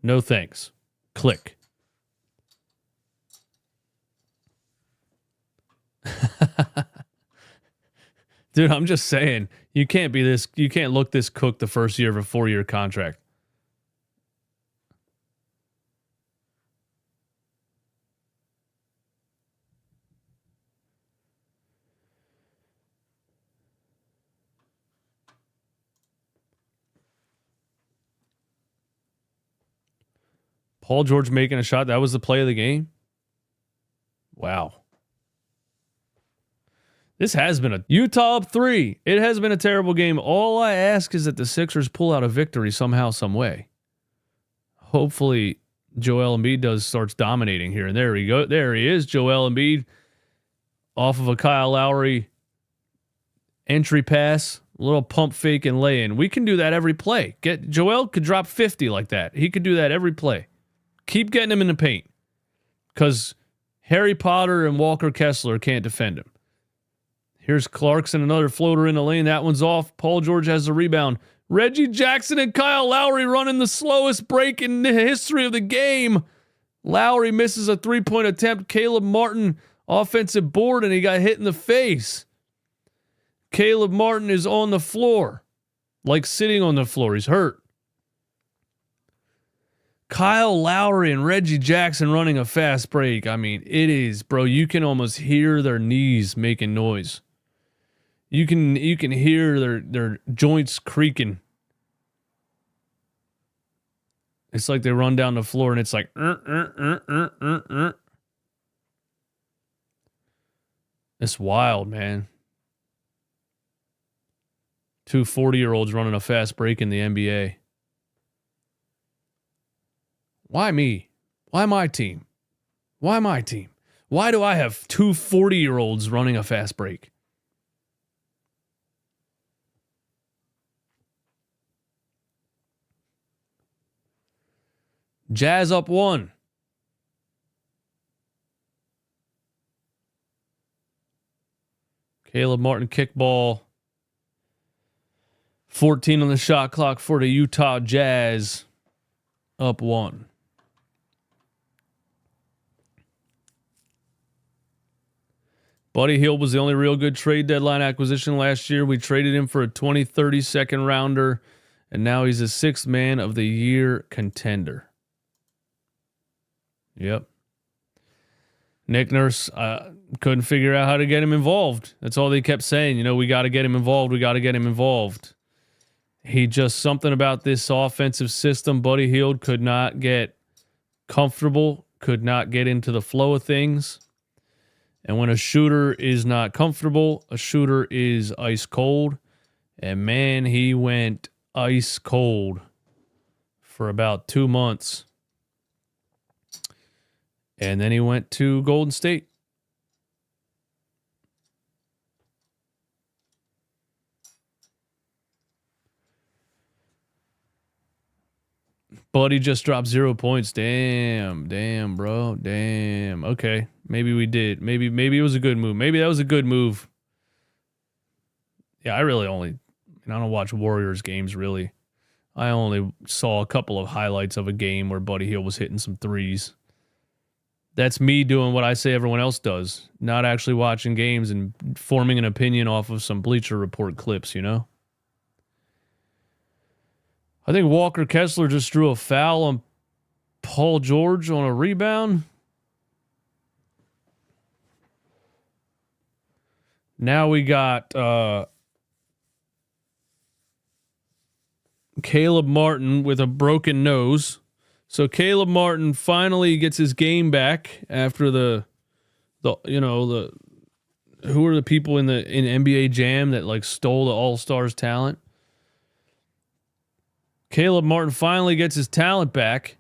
No thanks. Click. Dude, I'm just saying, you can't look this cooked the first year of a 4-year contract. Paul George making a shot. That was the play of the game. Wow. This has been a Utah up 3. It has been a terrible game. All I ask is that the Sixers pull out a victory somehow, some way. Hopefully, Joel Embiid starts dominating here. And there we go. There he is, Joel Embiid, off of a Kyle Lowry entry pass, a little pump fake and lay in. We can do that every play. Joel could drop 50 like that. He could do that every play. Keep getting him in the paint because Harry Potter and Walker Kessler can't defend him. Here's Clarkson, another floater in the lane. That one's off. Paul George has the rebound. Reggie Jackson and Kyle Lowry running the slowest break in the history of the game. Lowry misses a 3-point attempt. Caleb Martin offensive board, and he got hit in the face. Caleb Martin is on the floor, like sitting on the floor. He's hurt. Kyle Lowry and Reggie Jackson running a fast break. I mean, it is, bro. You can almost hear their knees making noise. You can hear their joints creaking. It's like they run down the floor and it's like It's wild, man. Two 40-year-olds running a fast break in the NBA. Why me? Why my team? Why my team? Why do I have two 40-year-olds running a fast break? Jazz up 1. Caleb Martin kickball. 14 on the shot clock for the Utah Jazz. Up 1. Buddy Hield was the only real good trade deadline acquisition last year. We traded him for a 2030 second rounder, and now he's a 6th man of the year contender. Yep. Nick Nurse couldn't figure out how to get him involved. That's all they kept saying. You know, we got to get him involved. We got to get him involved. He just, something about this offensive system, Buddy Hield could not get comfortable, could not get into the flow of things. And when a shooter is not comfortable, a shooter is ice cold. And man, he went ice cold for about 2 months. And then he went to Golden State. Buddy just dropped 0 points. Damn, bro. Damn. Okay. Maybe we did. Maybe it was a good move. Maybe that was a good move. Yeah, I don't watch Warriors games, really. I only saw a couple of highlights of a game where Buddy Hield was hitting some threes. That's me doing what I say everyone else does, not actually watching games and forming an opinion off of some Bleacher Report clips, you know? I think Walker Kessler just drew a foul on Paul George on a rebound. Now we got Caleb Martin with a broken nose. So Caleb Martin finally gets his game back after who are the people in NBA Jam that like stole the All-Stars talent? Caleb Martin finally gets his talent back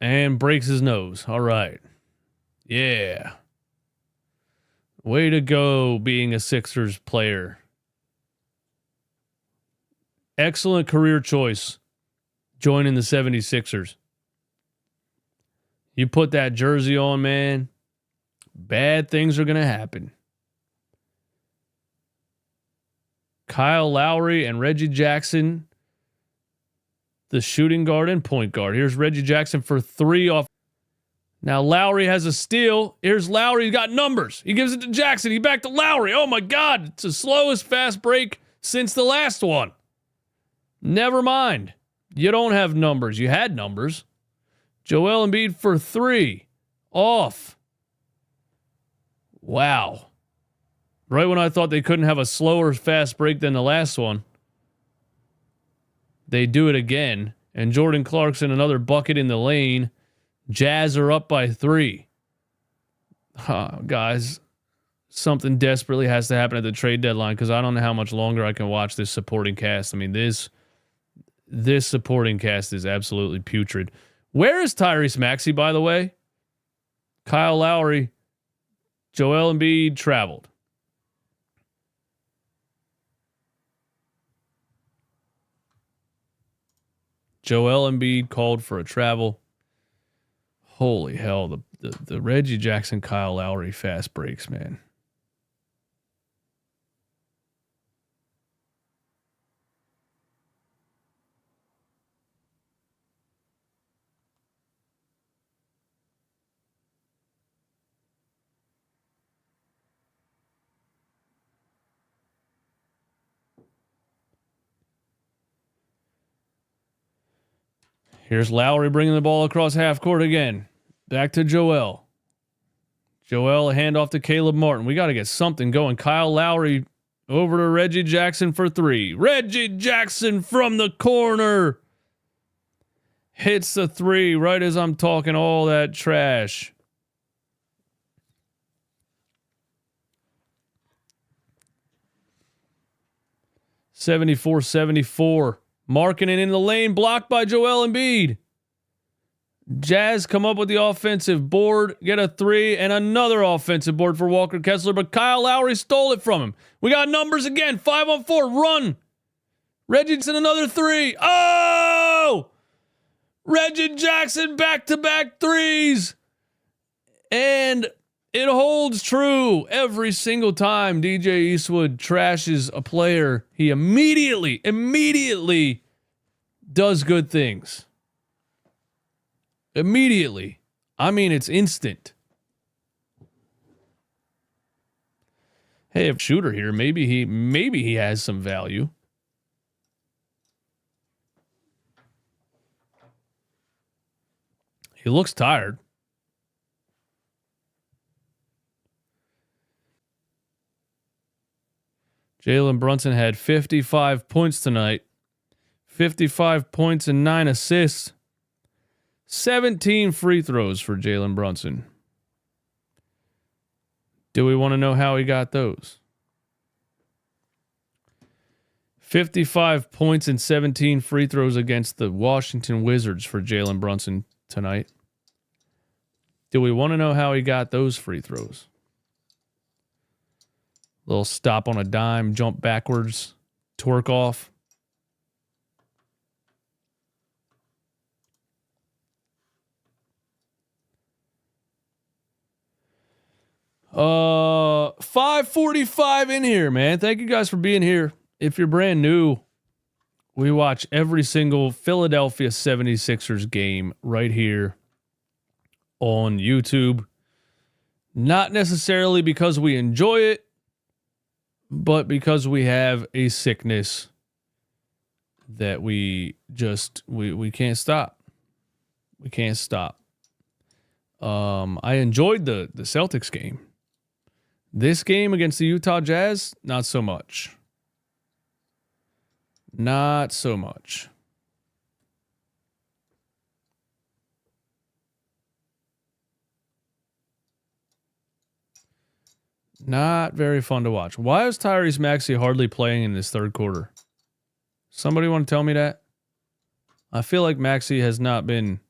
and breaks his nose. All right. Yeah. Way to go being a Sixers player. Excellent career choice. Joining the 76ers. You put that jersey on, man, bad things are going to happen. Kyle Lowry and Reggie Jackson, the shooting guard and point guard. Here's Reggie Jackson for 3 off. Now Lowry has a steal. Here's Lowry. He got numbers. He gives it to Jackson. He back to Lowry. Oh, my God. It's the slowest fast break since the last one. Never mind. You don't have numbers. You had numbers. Joel Embiid for 3. Off. Wow. Right when I thought they couldn't have a slower fast break than the last one, they do it again. And Jordan Clarkson, another bucket in the lane. Jazz are up by 3. Guys, something desperately has to happen at the trade deadline because I don't know how much longer I can watch this supporting cast. I mean, this supporting cast is absolutely putrid. Where is Tyrese Maxey, by the way? Kyle Lowry, Joel Embiid traveled. Joel Embiid called for a travel. Holy hell, the Reggie Jackson, Kyle Lowry fast breaks, man. Here's Lowry bringing the ball across half court again. Back to Joel. Joel, a handoff to Caleb Martin. We got to get something going. Kyle Lowry over to Reggie Jackson for three. Reggie Jackson from the corner. Hits the three right as I'm talking all that trash. (74-74). Markkanen in the lane, blocked by Joel Embiid. Jazz come up with the offensive board, get a three, and another offensive board for Walker Kessler, but Kyle Lowry stole it from him. We got numbers again, 5-on-4, run. Reggie Jackson, another three. Oh! Reggie Jackson back-to-back threes. And it holds true every single time DJ Eastwood trashes a player. He immediately does good things. Immediately. I mean, it's instant. Hey, if shooter here, maybe he has some value. He looks tired. Jalen Brunson had 55 points tonight. 55 points and 9 assists. 17 free throws for Jalen Brunson. Do we want to know how he got those? 55 points and 17 free throws against the Washington Wizards for Jalen Brunson tonight. Do we want to know how he got those free throws? Little stop on a dime, jump backwards, torque off. $5:45 in here, man. Thank you guys for being here. If you're brand new, we watch every single Philadelphia 76ers game right here on YouTube. Not necessarily because we enjoy it, but because we have a sickness that we can't stop. We can't stop. I enjoyed the Celtics game. This game against the Utah Jazz, not so much. Not so much. Not very fun to watch. Why is Tyrese Maxey hardly playing in this third quarter? Somebody want to tell me that? I feel like Maxey has not been...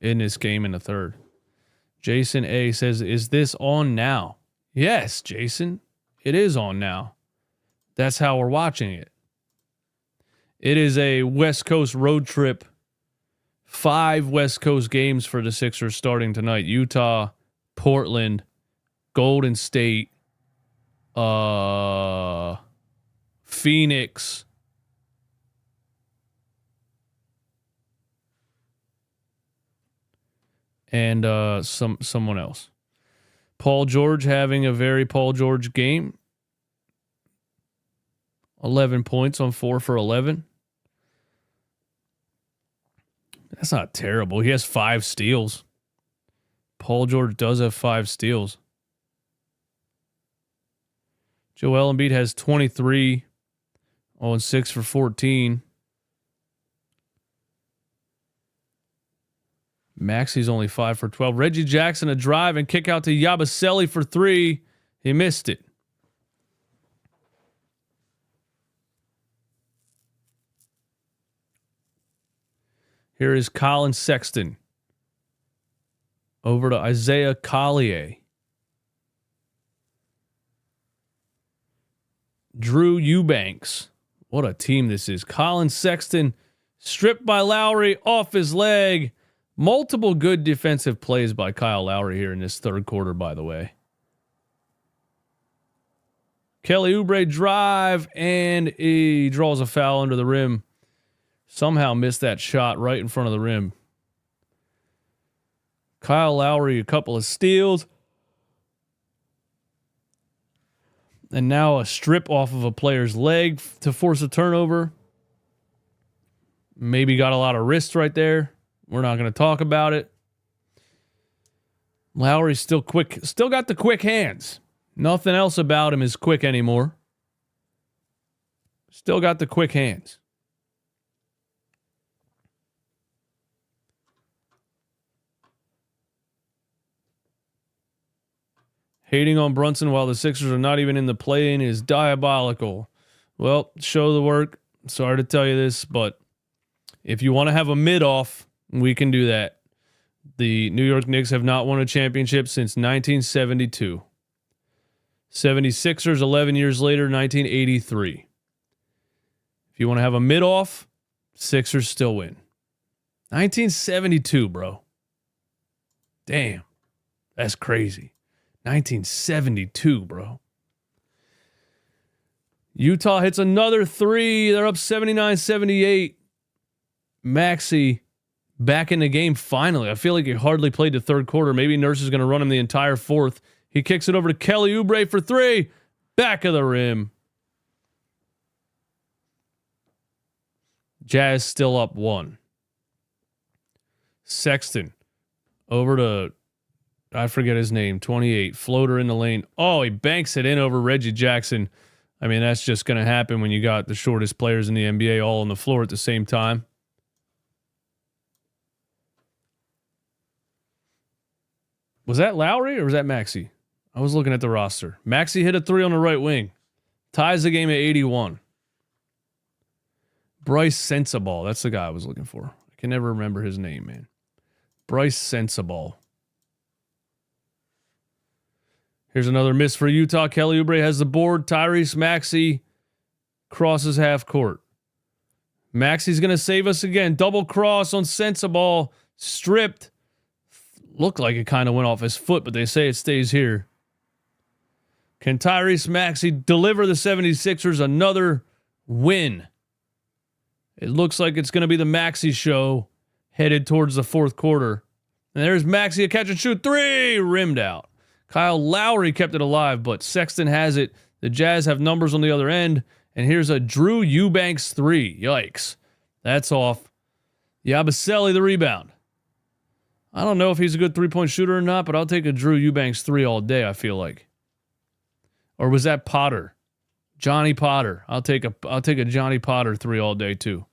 in this game in the third. Jason A says, is this on now? Yes, Jason, it is on now. That's how we're watching it. It is a West Coast road trip. 5 West Coast games for the Sixers starting tonight. Utah, Portland, Golden State, Phoenix, and someone else. Paul George having a very Paul George game. 11 points on 4 for 11. That's not terrible. He has 5 steals. Paul George does have 5 steals. Joel Embiid has 23 on 6 for 14. Maxey's only 5 for 12. Reggie Jackson a drive and kick out to Yabusele for 3. He missed it. Here is Colin Sexton. Over to Isaiah Collier. Drew Eubanks. What a team this is. Colin Sexton stripped by Lowry off his leg. Multiple good defensive plays by Kyle Lowry here in this third quarter, by the way. Kelly Oubre drive, and he draws a foul under the rim. Somehow missed that shot right in front of the rim. Kyle Lowry, a couple of steals. And now a strip off of a player's leg to force a turnover. Maybe got a lot of wrist right there. We're not going to talk about it. Lowry's still quick. Still got the quick hands. Nothing else about him is quick anymore. Still got the quick hands. Hating on Brunson while the Sixers are not even in the play-in is diabolical. Well, show the work. Sorry to tell you this, but if you want to have a mid-off, we can do that. The New York Knicks have not won a championship since 1972. 76ers 11 years later, 1983. If you want to have a mid-off, Sixers still win. 1972, bro. Damn. That's crazy. 1972, bro. Utah hits another three. They're up 79-78. Maxey back in the game finally. I feel like he hardly played the third quarter. Maybe Nurse is going to run him the entire fourth. He kicks it over to Kelly Oubre for three. Back of the rim. Jazz still up one. Sexton over to, I forget his name, 28. Floater in the lane. Oh, he banks it in over Reggie Jackson. I mean, that's just going to happen when you got the shortest players in the NBA all on the floor at the same time. Was that Lowry or was that Maxey? I was looking at the roster. Maxey hit a three on the right wing. Ties the game at 81. Bryce Sensabaugh. That's the guy I was looking for. I can never remember his name, man. Bryce Sensabaugh. Here's another miss for Utah. Kelly Oubre has the board. Tyrese Maxey crosses half court. Maxey's going to save us again. Double cross on Sensabaugh. Stripped. Looked like it kind of went off his foot, but they say it stays here. Can Tyrese Maxey deliver the 76ers another win? It looks like it's going to be the Maxey show headed towards the fourth quarter. And there's Maxey, a catch and shoot three, rimmed out. Kyle Lowry kept it alive, but Sexton has it. The Jazz have numbers on the other end. And here's a Drew Eubanks three. Yikes. That's off. Yabusele the rebound. I don't know if he's a good three-point shooter or not, but I'll take a Drew Eubanks three all day, I feel like. Or was that Potter? Johnny Potter. I'll take a Johnny Potter three all day too.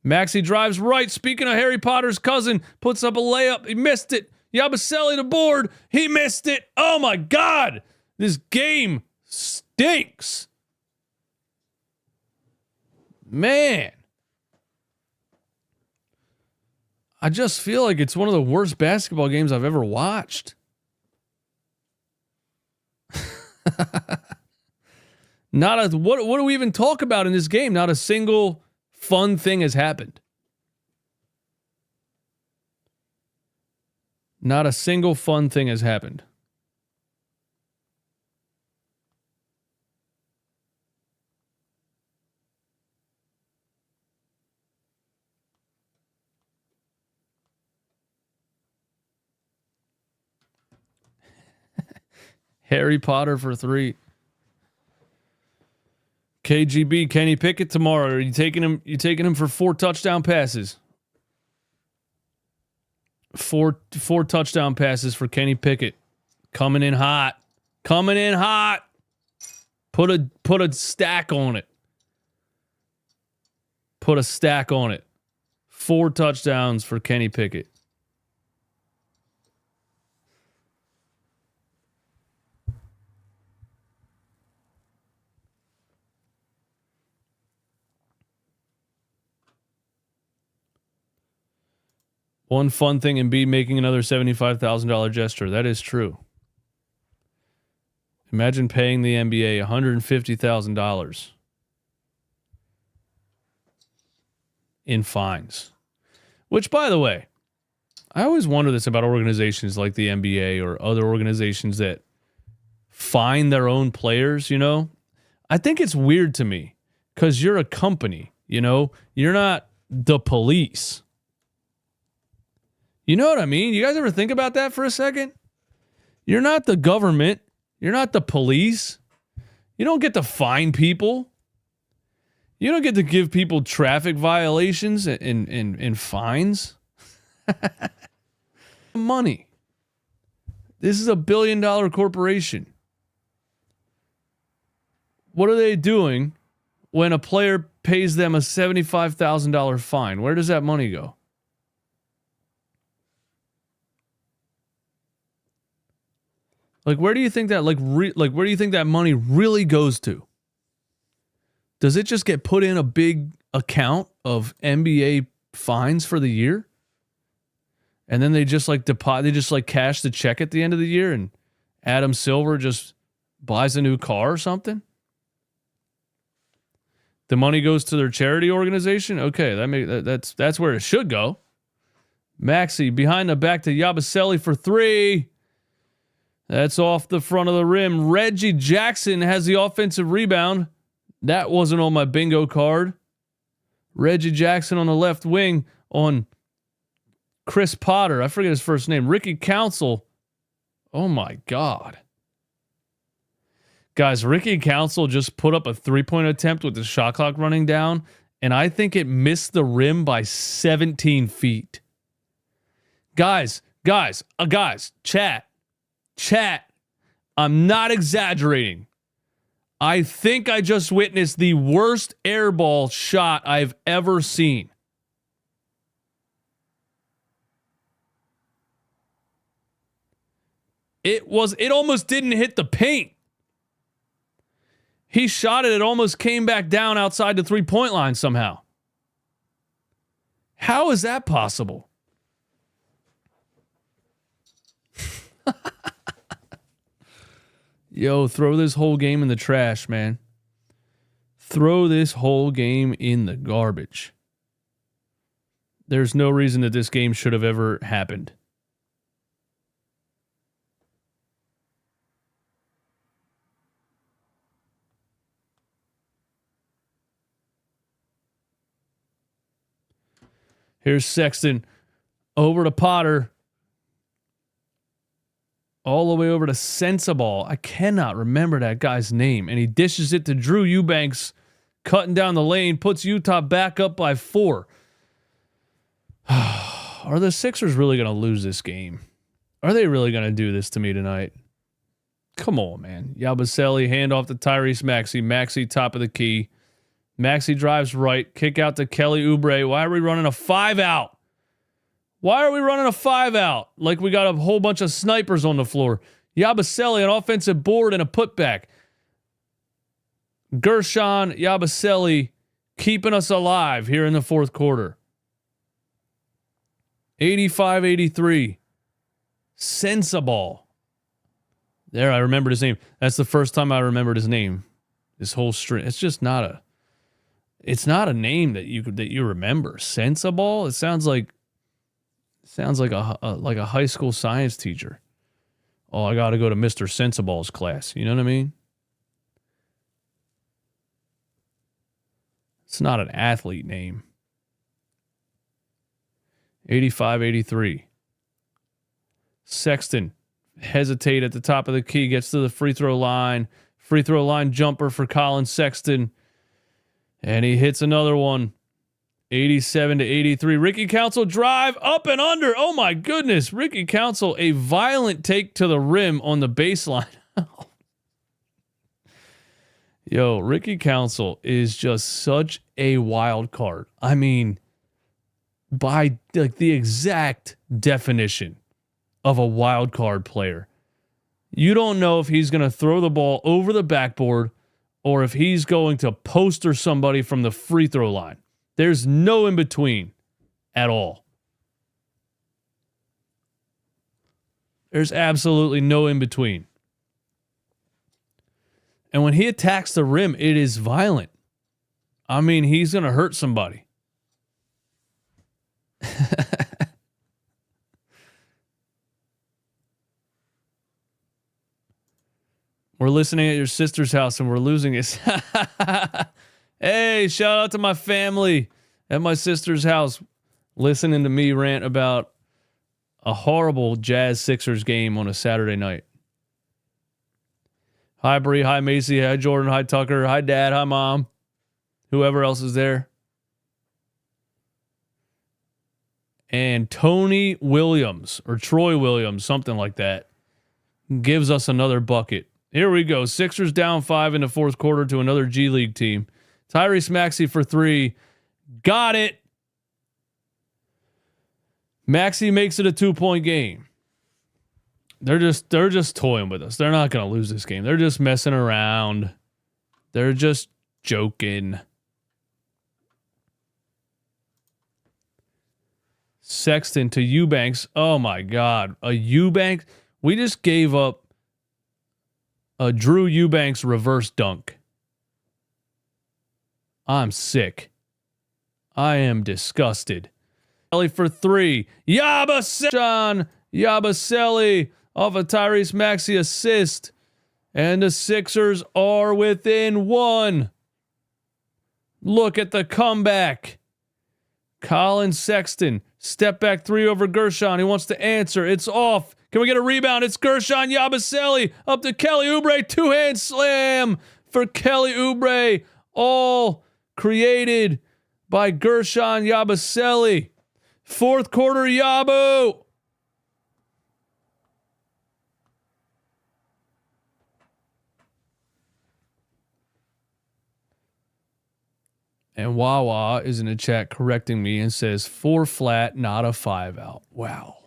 Maxey drives right. Speaking of Harry Potter's cousin, puts up a layup. He missed it. Yabusele the board. He missed it. Oh my God. This game stinks. Man. I just feel like it's one of the worst basketball games I've ever watched. What do we even talk about in this game? Not a single fun thing has happened. Not a single fun thing has happened. Harry Potter for three. KGB, Kenny Pickett tomorrow. Are you taking him? You taking him for 4 touchdown passes? Four touchdown passes for Kenny Pickett. Coming in hot. Coming in hot. Put a stack on it. Put a stack on it. 4 touchdowns for Kenny Pickett. One fun thing, Embiid making another $75,000 gesture. That is true. Imagine paying the NBA $150,000 in fines. Which, by the way, I always wonder this about organizations like the NBA or other organizations that fine their own players, you know? I think it's weird to me because you're a company, you know? You're not the police. You know what I mean? You guys ever think about that for a second? You're not the government. You're not the police. You don't get to fine people. You don't get to give people traffic violations and fines. Money. This is $1 billion corporation. What are they doing when a player pays them a $75,000 fine? Where does that money go? Like, where do you think that where do you think that money really goes to? Does it just get put in a big account of NBA fines for the year? And then they just cash the check at the end of the year and Adam Silver just buys a new car or something? The money goes to their charity organization? Okay, that's where it should go. Maxey behind the back to Yabusele for 3. That's off the front of the rim. Reggie Jackson has the offensive rebound. That wasn't on my bingo card. Reggie Jackson on the left wing on Chris Potter. I forget his first name. Ricky Council. Oh my God. Guys, Ricky Council just put up a 3-point attempt with the shot clock running down, and I think it missed the rim by 17 feet. Guys, chat. I'm not exaggerating. I think I just witnessed the worst airball shot I've ever seen. It almost didn't hit the paint. He shot it almost came back down outside the 3-point line somehow. How is that possible? Yo, throw this whole game in the trash, man. Throw this whole game in the garbage. There's no reason that this game should have ever happened. Here's Sexton over to Potter. All the way over to Sensabaugh. I cannot remember that guy's name. And he dishes it to Drew Eubanks, cutting down the lane, puts Utah back up by 4. Are the Sixers really going to lose this game? Are they really going to do this to me tonight? Come on, man. Yabusele, handoff to Tyrese Maxey. Maxey, top of the key. Maxey drives right. Kick out to Kelly Oubre. Why are we running a 5-out? Why are we running a 5-out? Like we got a whole bunch of snipers on the floor. Yabusele, an offensive board and a putback. Gershon Yabusele keeping us alive here in the fourth quarter. 85-83. Sensabaugh. There, I remembered his name. That's the first time I remembered his name. This whole string. It's just not a. It's not a name that you remember. Sensabaugh. It sounds like a high school science teacher. Oh, I got to go to Mr. Sensabaugh's class. You know what I mean? It's not an athlete name. 85-83. Sexton hesitate at the top of the key, gets to the free throw line. Free throw line jumper for Colin Sexton. And he hits another one. 87-83. Ricky Council drive up and under. Oh my goodness. Ricky Council, a violent take to the rim on the baseline. Yo, Ricky Council is just such a wild card. I mean, by like the exact definition of a wild card player. You don't know if he's going to throw the ball over the backboard or if he's going to poster somebody from the free throw line. There's no in between at all. There's absolutely no in between. And when he attacks the rim, it is violent. I mean, he's going to hurt somebody. We're listening at your sister's house and we're losing it. Hey, shout out to my family at my sister's house listening to me rant about a horrible Jazz Sixers game on a Saturday night. Hi, Bree. Hi, Macy. Hi, Jordan. Hi, Tucker. Hi, Dad. Hi, Mom. Whoever else is there. And Tony Williams or Troy Williams, something like that, gives us another bucket. Here we go. Sixers down 5 in the fourth quarter to another G League team. Tyrese Maxey for 3. Got it. Maxey makes it a 2-point game. They're just toying with us. They're not going to lose this game. They're just messing around. They're just joking. Sexton to Eubanks. Oh my God. A Eubanks. We just gave up a Drew Eubanks reverse dunk. I'm sick. I am disgusted. For 3. John Yabusele off a Tyrese Maxey assist. And the Sixers are within 1. Look at the comeback. Colin Sexton. Step back 3 over Gershon. He wants to answer. It's off. Can we get a rebound? It's Gershon Yabusele up to Kelly Oubre. 2-hand slam for Kelly Oubre. All created by Gershon Yabusele. Fourth quarter, Yabu. And Wawa is in the chat correcting me and says 4 flat, not a 5 out. Wow.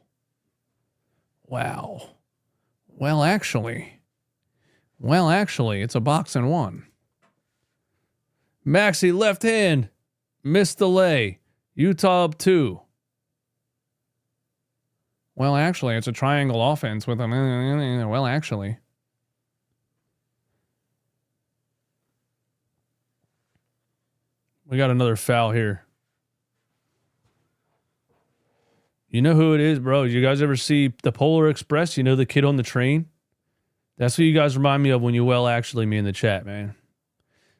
Well, actually, it's a box and 1. Maxey left hand. Missed the lay. Utah up 2. Well, actually, it's a triangle offense with a... Well, actually. We got another foul here. You know who it is, bro? You guys ever see the Polar Express? You know the kid on the train? That's what you guys remind me of when you actually me in the chat, man.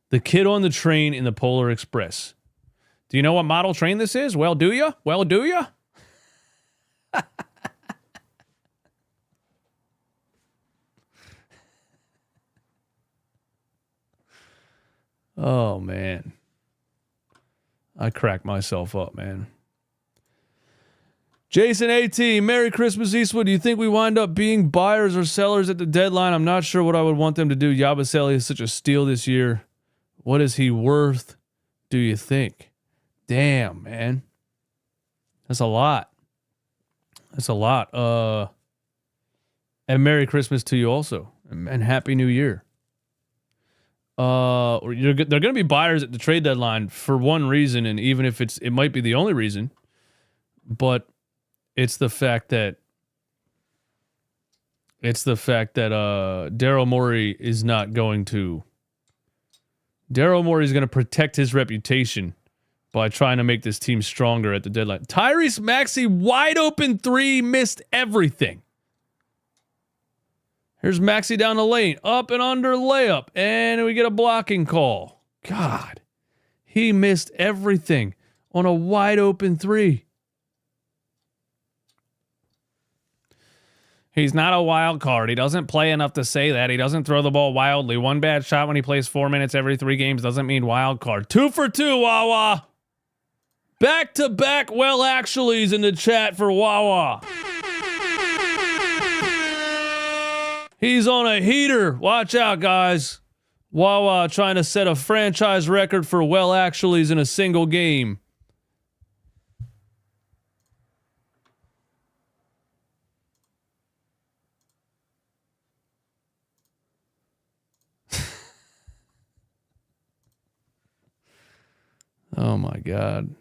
The kid on the train in the Polar Express. Do you know what model train this is? Well, do you? Oh, man. I cracked myself up, man. Jason A.T., Merry Christmas, Eastwood. Do you think we wind up being buyers or sellers at the deadline? I'm not sure what I would want them to do. Yabusele is such a steal this year. What is he worth, do you think? Damn, man. That's a lot. And Merry Christmas to you also. And Happy New Year. They're going to be buyers at the trade deadline for one reason, and even if it might be the only reason, but it's the fact that Daryl Morey is not going to. Daryl Morey is going to protect his reputation by trying to make this team stronger at the deadline. Tyrese Maxey wide open 3, missed everything. Here's Maxey down the lane, up and under layup, and we get a blocking call. God, he missed everything on a wide open 3. He's not a wild card. He doesn't play enough to say that. He doesn't throw the ball wildly. One bad shot when he plays 4 minutes every 3 games doesn't mean wild card. 2 for 2, Wawa. Back-to-back actuallys in the chat for Wawa. He's on a heater. Watch out, guys. Wawa trying to set a franchise record for actuallys in a single game. Oh my God.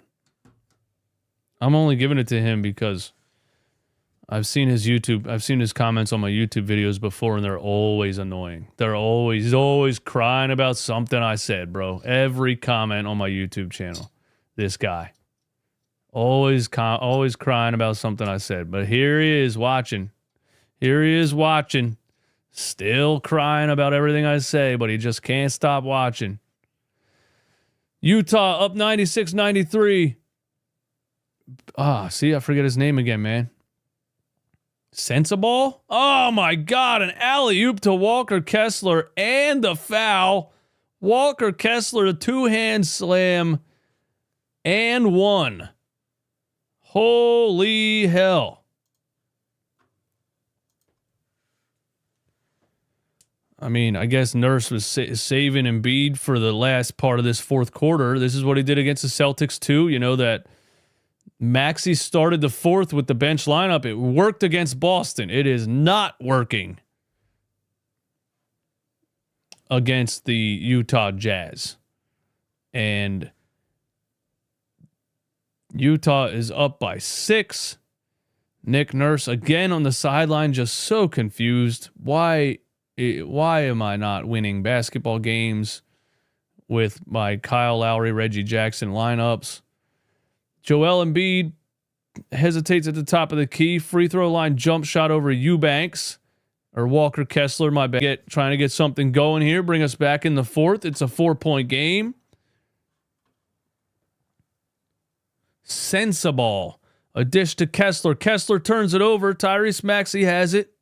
I'm only giving it to him because I've seen his comments on my YouTube videos before, and they're always annoying. He's always crying about something I said, bro. Every comment on my YouTube channel. This guy. Always crying about something I said. But here he is watching. Still crying about everything I say, but he just can't stop watching. Utah up 96-93. See, I forget his name again, man. Sensible? Oh my God, an alley-oop to Walker Kessler and the foul. Walker Kessler, a two-hand slam and one. Holy hell. I mean, I guess Nurse was saving Embiid for the last part of this fourth quarter. This is what he did against the Celtics too. You know that Maxey started the fourth with the bench lineup. It worked against Boston. It is not working against the Utah Jazz. And Utah is up by 6. Nick Nurse again on the sideline, just so confused. Why am I not winning basketball games with my Kyle Lowry, Reggie Jackson lineups? Joel Embiid hesitates at the top of the key. Free throw line jump shot over Eubanks. Or Walker Kessler, my bad. Trying to get something going here. Bring us back in the fourth. It's a 4-point game. Sensible. A dish to Kessler. Kessler turns it over. Tyrese Maxey has it.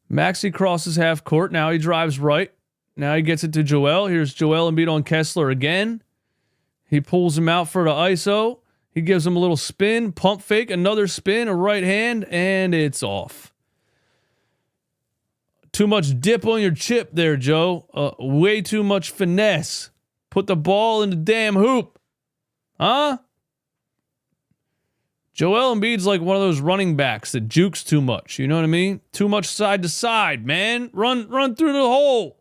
Maxey crosses half court. Now he drives right. Now he gets it to Joel. Here's Joel Embiid on Kessler again. He pulls him out for the ISO. He gives him a little spin, pump fake, another spin, a right hand, and it's off. Too much dip on your chip there, Joe. Way too much finesse. Put the ball in the damn hoop. Huh? Joel Embiid's like one of those running backs that jukes too much. You know what I mean? Too much side to side, man. Run through the hole.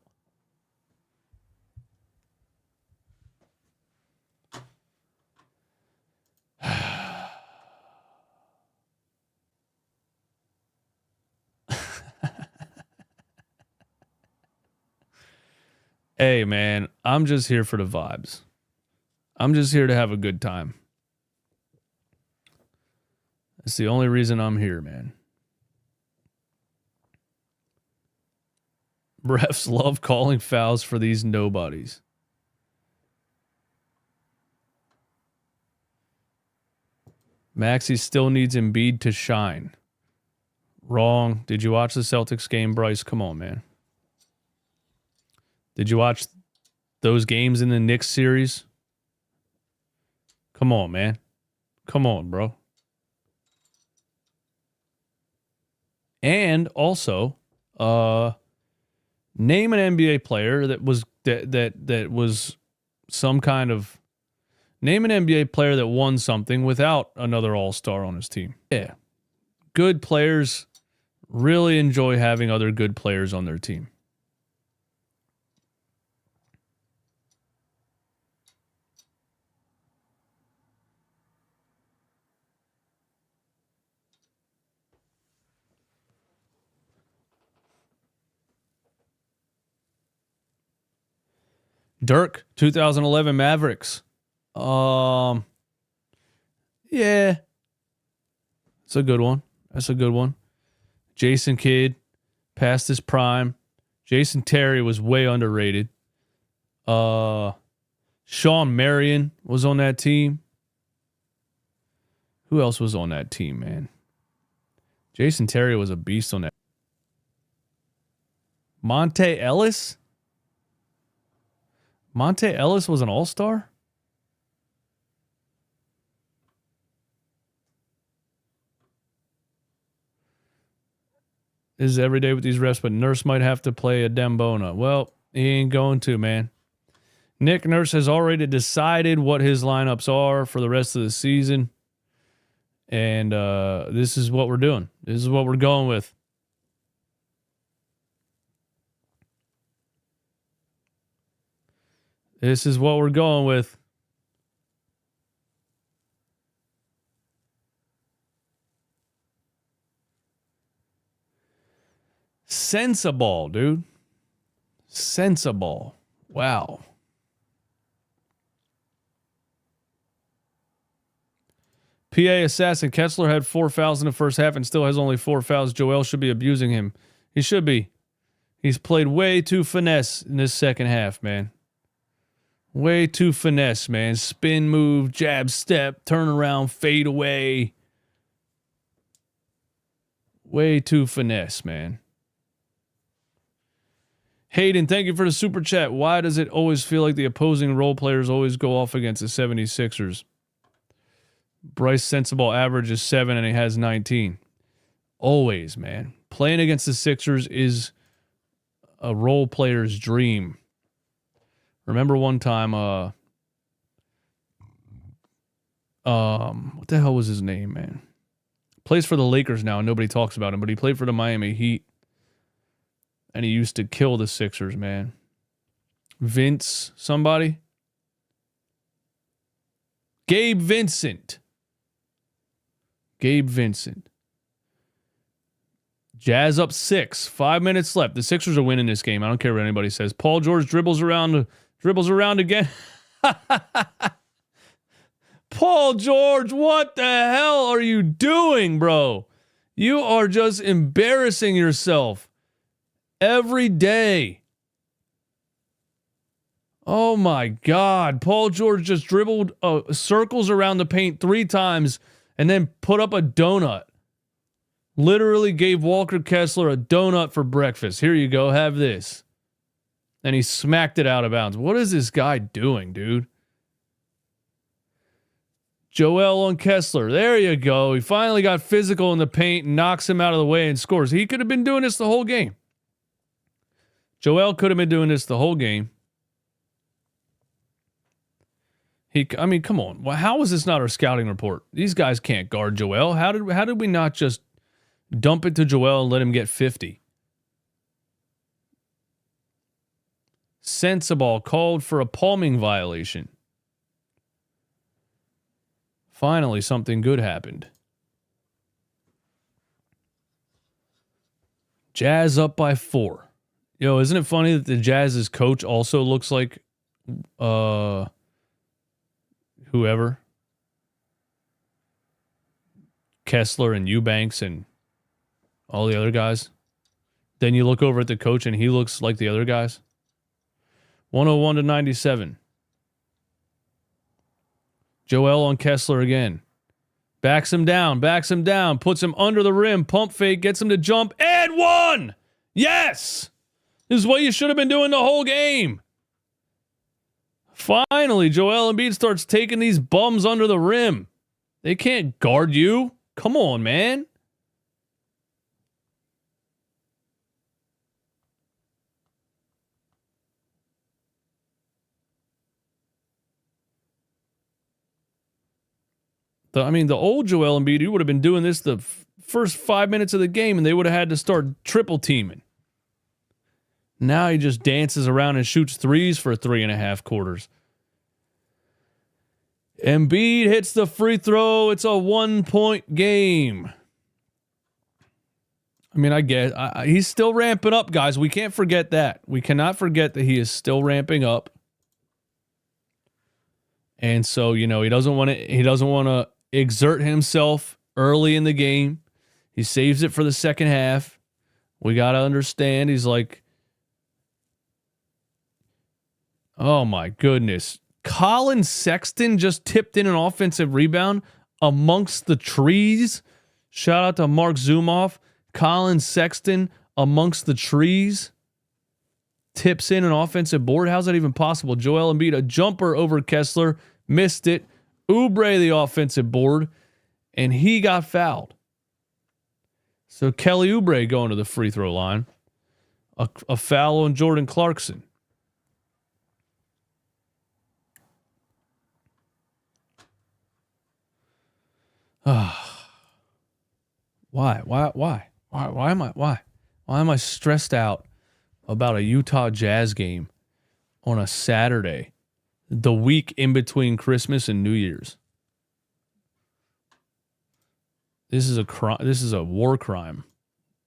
Hey, man, I'm just here for the vibes. I'm just here to have a good time. That's the only reason I'm here, man. Refs love calling fouls for these nobodies. Maxey still needs Embiid to shine. Wrong. Did you watch the Celtics game, Bryce? Come on, man. Did you watch those games in the Knicks series? Come on, man. Come on, bro. And also, name an NBA player that was that was some kind of name an NBA player that won something without another all-star on his team. Yeah. Good players really enjoy having other good players on their team. Dirk, 2011 Mavericks. Yeah. It's a good one. That's a good one. Jason Kidd, past his prime. Jason Terry was way underrated. Sean Marion was on that team. Who else was on that team, man? Jason Terry was a beast on that. Monte Ellis? Monte Ellis was an all-star? This is every day with these refs, but Nurse might have to play a Dembona. Well, he ain't going to, man. Nick Nurse has already decided what his lineups are for the rest of the season. And this is what we're doing. This is what we're going with. This is what we're going with. Sensible, dude. Sensible. Wow. PA assassin. Kessler had 4 fouls in the first half and still has only 4 fouls. Joel should be abusing him. He should be. He's played way too finesse in this second half, man. Way too finesse, man. Spin move, jab step, turn around, fade away. Way too finesse, man. Hayden, thank you for the super chat. Why does it always feel like the opposing role players always go off against the 76ers? Bryce Sensible average is 7 and he has 19. Always, man. Playing against the Sixers is a role player's dream. Remember one time, what the hell was his name, man? Plays for the Lakers now and nobody talks about him, but he played for the Miami Heat. And he used to kill the Sixers, man. Vince, somebody? Gabe Vincent. Jazz up 6. 5 minutes left. The Sixers are winning this game. I don't care what anybody says. Paul George dribbles around again. Paul George, what the hell are you doing, bro? You are just embarrassing yourself. Every day. Oh my God. Paul George just dribbled circles around the paint 3 times and then put up a donut. Literally gave Walker Kessler a donut for breakfast. Here you go. Have this. And he smacked it out of bounds. What is this guy doing, dude? Joel on Kessler. There you go. He finally got physical in the paint and knocks him out of the way and scores. He could have been doing this the whole game. Joel could have been doing this the whole game. Come on. How is this not our scouting report? These guys can't guard Joel. How did we not just dump it to Joel and let him get 50? Sensible called for a palming violation. Finally, something good happened. Jazz up by 4. Yo, isn't it funny that the Jazz's coach also looks like whoever? Kessler and Eubanks and all the other guys. Then you look over at the coach and he looks like the other guys. 101-97. Joel on Kessler again. Backs him down, puts him under the rim, pump fake, gets him to jump, and 1! Yes! This is what you should have been doing the whole game. Finally, Joel Embiid starts taking these bums under the rim. They can't guard you. Come on, man. The old Joel Embiid, he would have been doing this the first 5 minutes of the game, and they would have had to start triple teaming. Now he just dances around and shoots threes for 3.5 quarters. Embiid hits the free throw. It's a 1-point game. I guess he's still ramping up, guys. We can't forget that. We cannot forget that he is still ramping up. And so, he doesn't want to exert himself early in the game. He saves it for the second half. We got to understand he's like, oh my goodness. Colin Sexton just tipped in an offensive rebound amongst the trees. Shout out to Mark Zumoff. Colin Sexton amongst the trees tips in an offensive board. How's that even possible? Joel Embiid, a jumper over Kessler, missed it. Oubre, the offensive board, and he got fouled. So Kelly Oubre going to the free throw line. A foul on Jordan Clarkson. Why am I stressed out about a Utah Jazz game on a Saturday, the week in between Christmas and New Year's? This is a crime. This is a war crime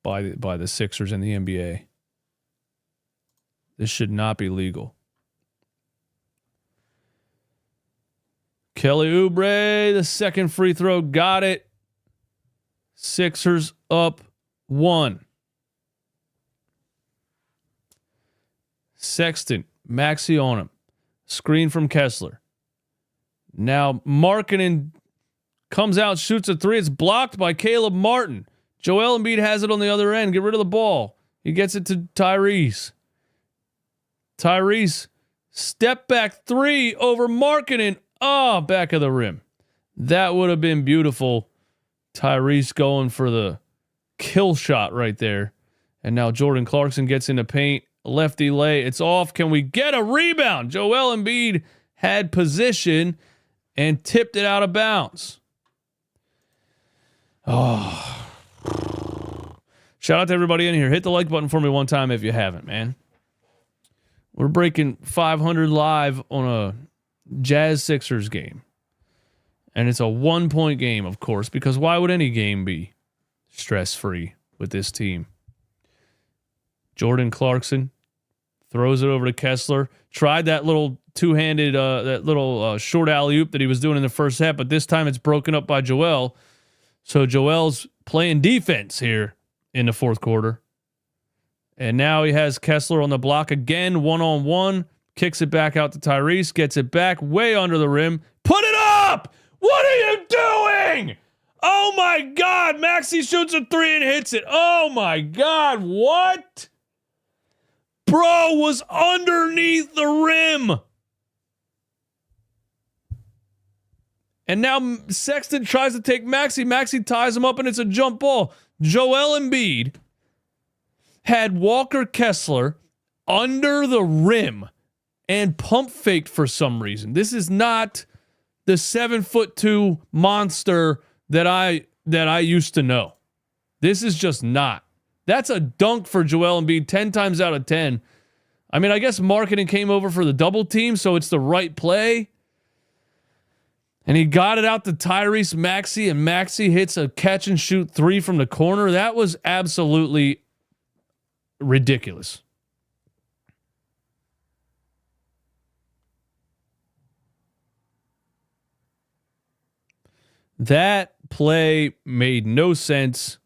by the Sixers and the NBA. This should not be legal. Kelly Oubre, the second free throw, got it. Sixers up 1. Sexton, Maxey on him. Screen from Kessler. Now Markkanen comes out, shoots a 3. It's blocked by Caleb Martin. Joel Embiid has it on the other end. Get rid of the ball. He gets it to Tyrese. Tyrese, step back three over Markkanen. Oh, back of the rim. That would have been beautiful. Tyrese going for the kill shot right there. And now Jordan Clarkson gets in the paint. Lefty lay. It's off. Can we get a rebound? Joel Embiid had position and tipped it out of bounds. Oh. Shout out to everybody in here. Hit the like button for me one time if you haven't, man. We're breaking 500 live on a Jazz Sixers game. And it's a 1-point game, of course, because why would any game be stress-free with this team? Jordan Clarkson throws it over to Kessler. Tried that little two-handed, short alley-oop that he was doing in the first half, but this time it's broken up by Joel. So Joel's playing defense here in the fourth quarter. And now he has Kessler on the block again, one-on-one. Kicks it back out to Tyrese. Gets it back way under the rim. Put it up! What are you doing? Oh, my God. Maxey shoots a three and hits it. Oh, my God. What? Bro was underneath the rim. And now Sexton tries to take Maxey. Maxey ties him up, and it's a jump ball. Joel Embiid had Walker Kessler under the rim and pump faked for some reason. This is not the 7'2" monster that I used to know. This is just not. That's a dunk for Joel Embiid 10 times out of 10. I mean, I guess Markkanen came over for the double team, so it's the right play. And he got it out to Tyrese Maxey, and Maxey hits a catch and shoot three from the corner. That was absolutely ridiculous. That play made no sense.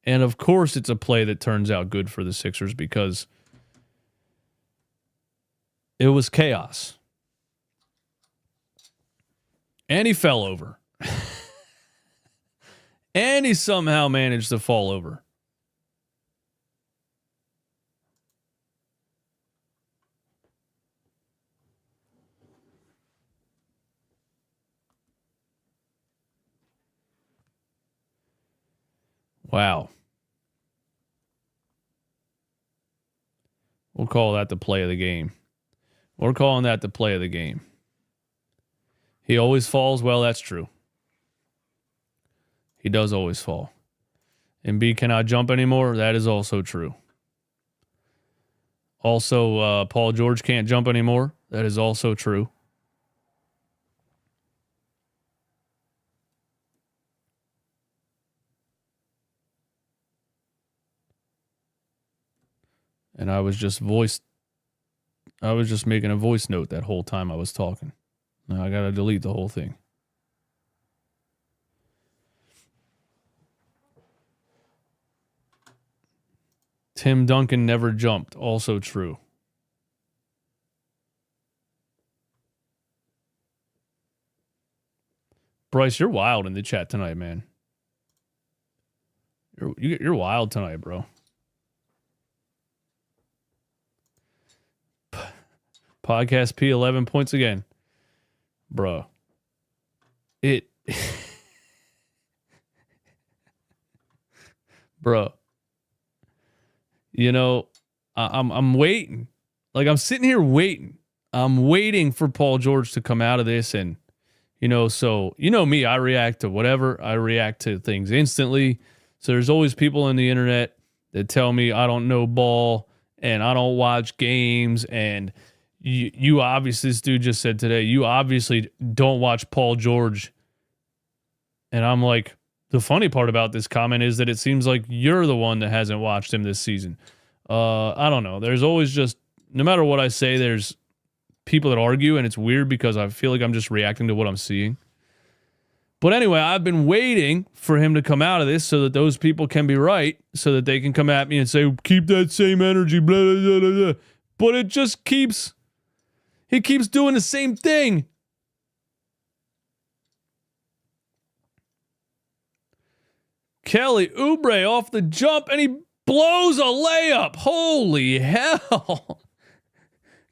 And of course, it's a play that turns out good for the Sixers because it was chaos. And he fell over. And he somehow managed to fall over. Wow. We'll call that the play of the game. We're calling that the play of the game. He always falls. Well, that's true. He does always fall. Embiid cannot jump anymore. That is also true. Also, Paul George can't jump anymore. That is also true. And I was just making a voice note that whole time I was talking. Now I got to delete the whole thing. Tim Duncan never jumped. Also true. Bryce, you're wild in the chat tonight, man. You're wild tonight, bro. Podcast P 11 points again. Bro. Bro. You know, I'm waiting. Like, I'm sitting here waiting. I'm waiting for Paul George to come out of this. And, you know, so, you know me, I react to whatever. I react to things instantly. So there's always people on the internet that tell me I don't know ball and I don't watch games. And you obviously, this dude just said today, you obviously don't watch Paul George. And I'm like, the funny part about this comment is that it seems like you're the one that hasn't watched him this season. I don't know. There's always just, no matter what I say, there's people that argue, and it's weird because I feel like I'm just reacting to what I'm seeing. But anyway, I've been waiting for him to come out of this so that those people can be right, so that they can come at me and say, keep that same energy, blah, blah, blah, blah. But it just he keeps doing the same thing. Kelly Oubre off the jump, and he blows a layup. Holy hell.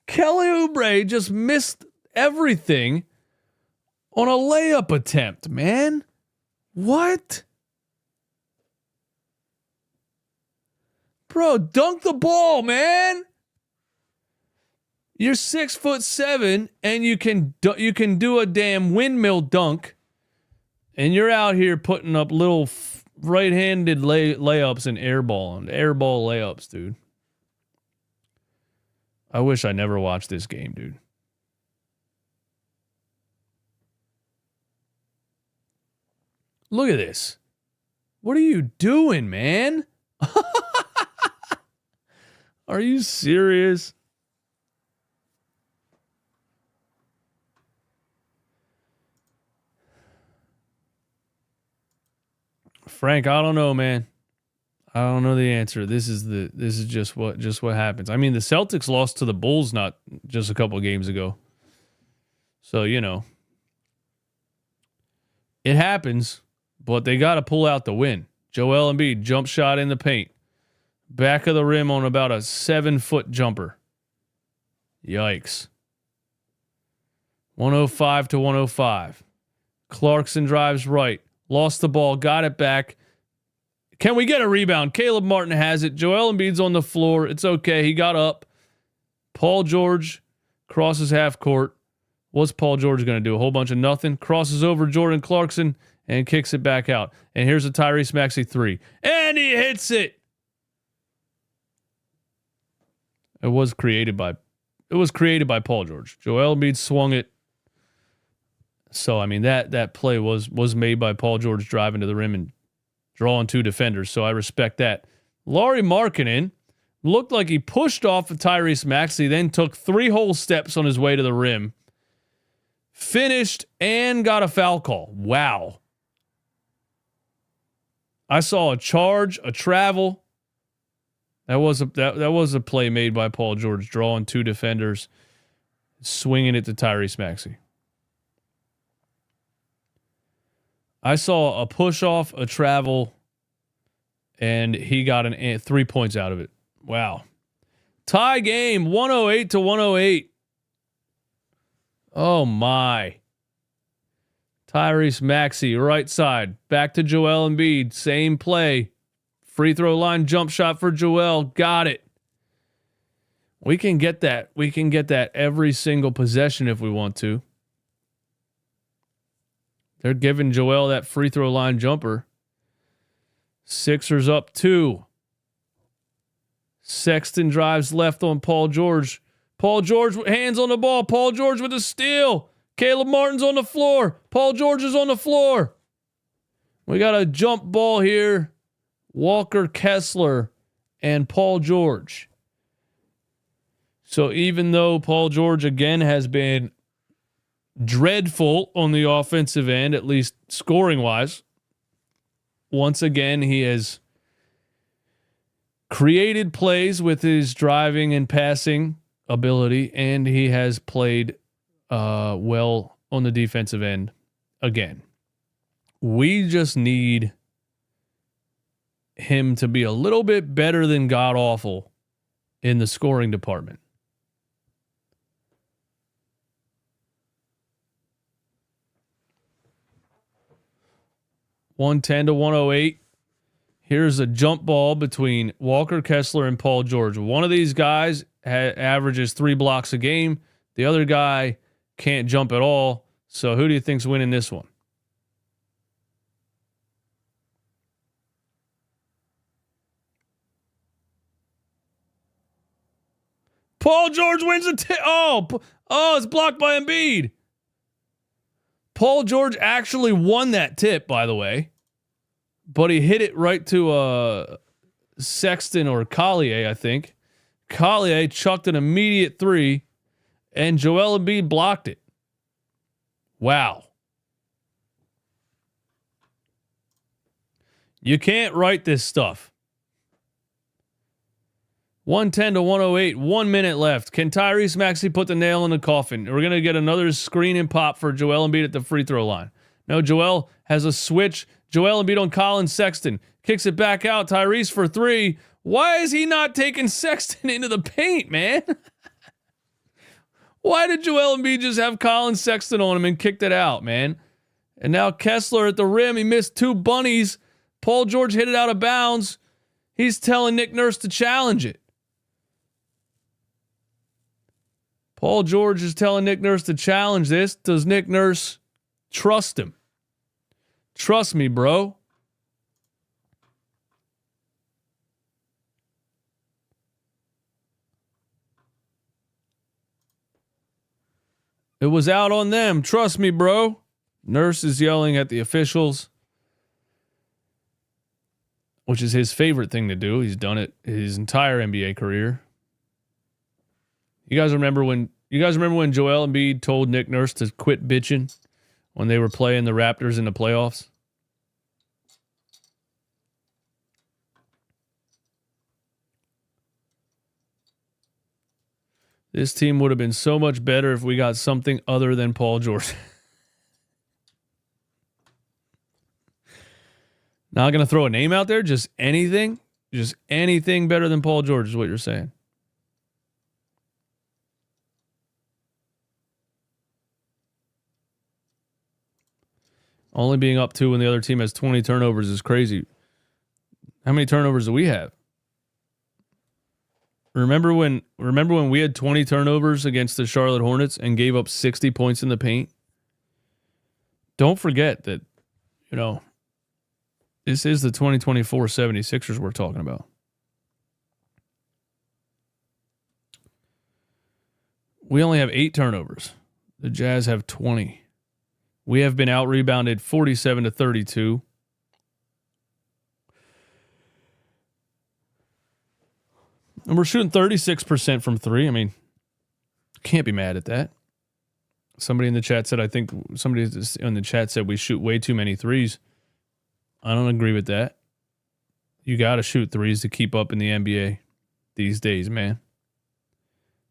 Kelly Oubre just missed everything on a layup attempt, man. What? Bro, dunk the ball, man. You're 6'7" and you can do a damn windmill dunk, and you're out here putting up little right-handed layups and airball layups, dude. I wish I never watched this game, dude. Look at this. What are you doing, man? Are you serious? Frank, I don't know, man. I don't know the answer. This is just what happens. I mean, the Celtics lost to the Bulls not just a couple of games ago. So, you know, it happens, but they got to pull out the win. Joel Embiid, jump shot in the paint. Back of the rim on about a 7-foot jumper. Yikes. 105 to 105. Clarkson drives right. Lost the ball. Got it back. Can we get a rebound? Caleb Martin has it. Joel Embiid's on the floor. It's okay. He got up. Paul George crosses half court. What's Paul George going to do? A whole bunch of nothing. Crosses over Jordan Clarkson and kicks it back out. And here's a Tyrese Maxey 3. And he hits it. It was created by Paul George. Joel Embiid swung it. So I mean that play was made by Paul George driving to the rim and drawing 2 defenders. So I respect that. Lauri Markkanen looked like he pushed off of Tyrese Maxey, then took 3 whole steps on his way to the rim. Finished and got a foul call. Wow. I saw a charge, a travel. That was a play made by Paul George, drawing 2 defenders, swinging it to Tyrese Maxey. I saw a push off, a travel, and he got 3 points out of it. Wow. Tie game, 108 to 108. Oh my. Tyrese Maxey, right side, back to Joel Embiid, same play. Free throw line jump shot for Joel. Got it. We can get that. We can get that every single possession if we want to. They're giving Joel that free throw line jumper. Sixers up 2. Sexton drives left on Paul George. Paul George, hands on the ball. Paul George with a steal. Caleb Martin's on the floor. Paul George is on the floor. We got a jump ball here. Walker Kessler and Paul George. So even though Paul George again has been dreadful on the offensive end, at least scoring wise, once again he has created plays with his driving and passing ability, and he has played well on the defensive end again. We just need him to be a little bit better than god awful in the scoring department. 110 to 108. Here's a jump ball between Walker Kessler and Paul George. One of these guys averages 3 blocks a game. The other guy can't jump at all. So who do you think's winning this one? Paul George wins it's blocked by Embiid. Paul George actually won that tip, by the way. But he hit it right to Sexton or Collier, I think. Collier chucked an immediate 3, and Joel Embiid blocked it. Wow. You can't write this stuff. 110 to 108, 1 minute left. Can Tyrese Maxey put the nail in the coffin? We're going to get another screen and pop for Joel Embiid at the free throw line. No, Joel has a switch. Joel Embiid on Colin Sexton. Kicks it back out. Tyrese for three. Why is he not taking Sexton into the paint, man? Why did Joel Embiid just have Colin Sexton on him and kicked it out, man? And now Kessler at the rim. He missed two bunnies. Paul George hit it out of bounds. He's telling Nick Nurse to challenge it. Paul George is telling Nick Nurse to challenge this. Does Nick Nurse trust him? Trust me, bro. It was out on them. Trust me, bro. Nurse is yelling at the officials, which is his favorite thing to do. He's done it his entire NBA career. You guys remember when Joel Embiid told Nick Nurse to quit bitching when they were playing the Raptors in the playoffs? This team would have been so much better if we got something other than Paul George. Not going to throw a name out there, just anything better than Paul George is what you're saying. Only being up two when the other team has 20 turnovers is crazy. How many turnovers do we have? Remember when we had 20 turnovers against the Charlotte Hornets and gave up 60 points in the paint? Don't forget that, this is the 2024 76ers we're talking about. We only have 8 turnovers. The Jazz have 20. We have been out-rebounded 47-32. And we're shooting 36% from three. I mean, can't be mad at that. Somebody in the chat said we shoot way too many threes. I don't agree with that. You got to shoot threes to keep up in the NBA these days, man.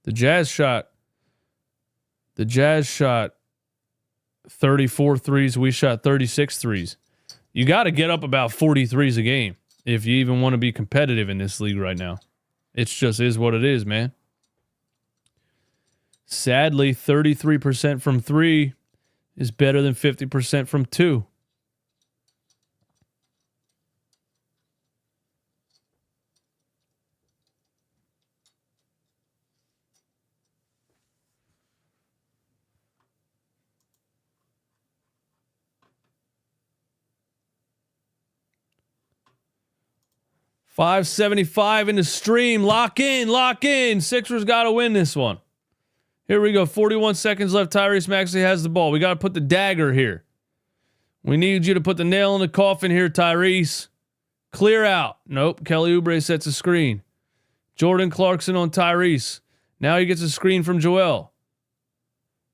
The Jazz shot 34 threes. We shot 36 threes. You got to get up about 40 threes a game if you even want to be competitive in this league right now. It just is what it is, man. Sadly, 33% from three is better than 50% from two. $5.75 in the stream. Lock in. Sixers got to win this one. Here we go. 41 seconds left. Tyrese Maxey has the ball. We got to put the dagger here. We need you to put the nail in the coffin here, Tyrese. Clear out. Nope. Kelly Oubre sets a screen. Jordan Clarkson on Tyrese. Now he gets a screen from Joel.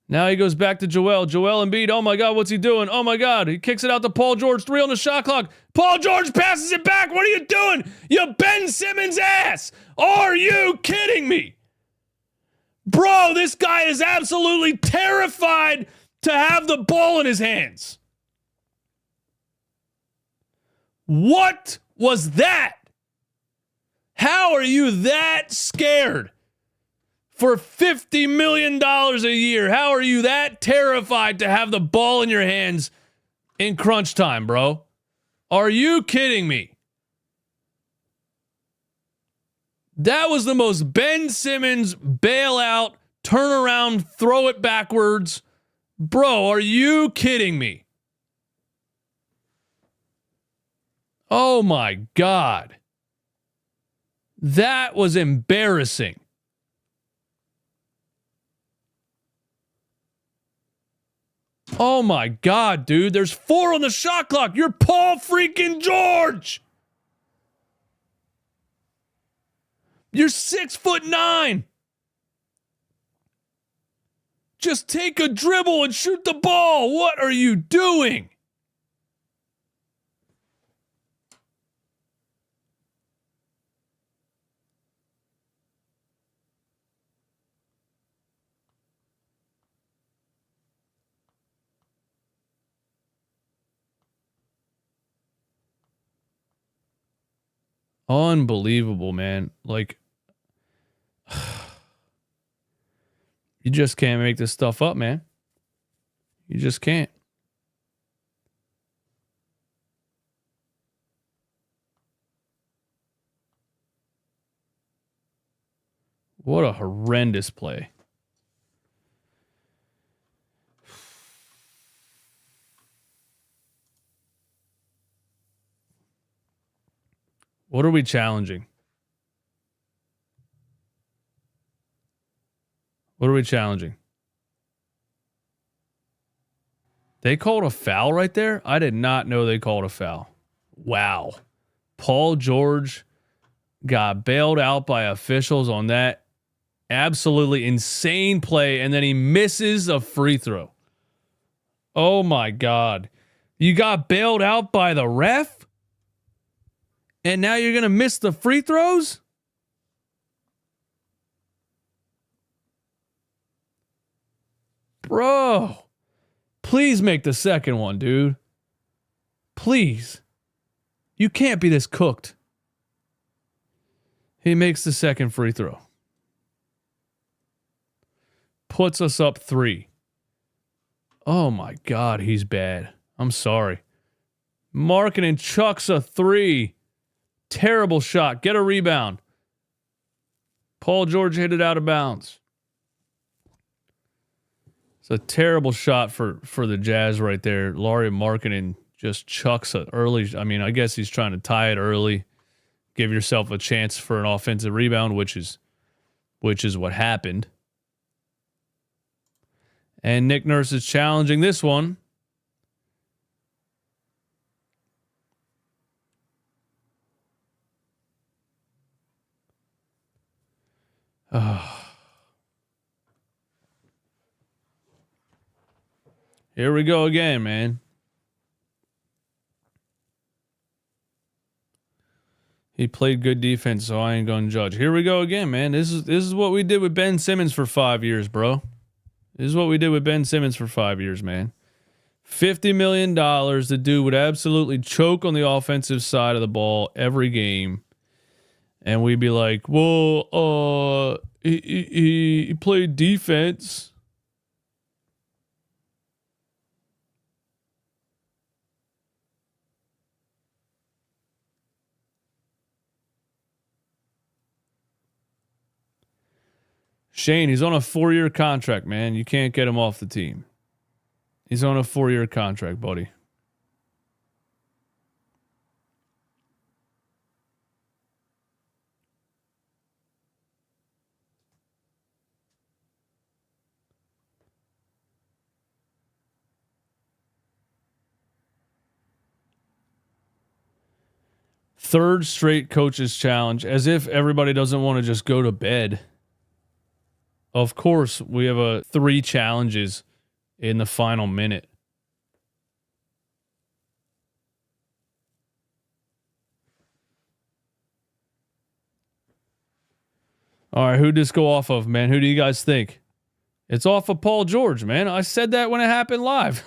Now he goes back to Joel. Joel Embiid. Oh my God, what's he doing? Oh my God. He kicks it out to Paul George. 3 on the shot clock. Paul George passes it back. What are you doing? You Ben Simmons ass. Are you kidding me? Bro, this guy is absolutely terrified to have the ball in his hands. What was that? How are you that scared? For $50 million a year, how are you that terrified to have the ball in your hands in crunch time, bro? Are you kidding me? That was the most Ben Simmons bailout, turn around, throw it backwards. Bro, are you kidding me? Oh my God. That was embarrassing. Oh my God, dude. There's 4 on the shot clock. You're Paul freaking George. You're 6'9". Just take a dribble and shoot the ball. What are you doing? Unbelievable, man. Like, you just can't make this stuff up, man. You just can't. What a horrendous play. What are we challenging? What are we challenging? They called a foul right there? I did not know they called a foul. Wow. Paul George got bailed out by officials on that absolutely insane play, and then he misses a free throw. Oh my God. You got bailed out by the ref? And now you're going to miss the free throws? Bro. Please make the second one, dude. Please. You can't be this cooked. He makes the second free throw. Puts us up 3. Oh my God, he's bad. I'm sorry. Markkanen chucks a 3. Terrible shot. Get a rebound. Paul George hit it out of bounds. It's a terrible shot for the Jazz right there. Lauri Markkanen just chucks it early. I mean, I guess he's trying to tie it early. Give yourself a chance for an offensive rebound, which is what happened. And Nick Nurse is challenging this one. Here we go again, man. He played good defense, so I ain't gonna judge. Here we go again, man. This is what we did with Ben Simmons for 5 years, bro. This is what we did with Ben Simmons for 5 years, man. $50 million. The dude would absolutely choke on the offensive side of the ball every game. And we'd be like, well, he played defense. Shane, he's on a 4-year contract, man. You can't get him off the team. He's on a 4-year contract, buddy. Third straight coaches challenge, as if everybody doesn't want to just go to bed. Of course, we have 3 challenges in the final minute. All right, who'd this go off of, man? Who do you guys think? It's off of Paul George, man. I said that when it happened live.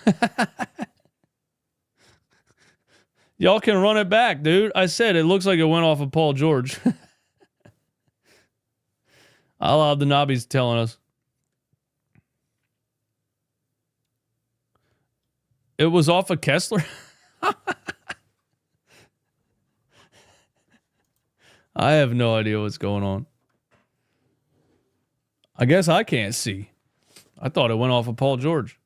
Y'all can run it back, dude. I said it looks like it went off of Paul George. I'll have the Nobbies telling us. It was off of Kessler? I have no idea what's going on. I guess I can't see. I thought it went off of Paul George.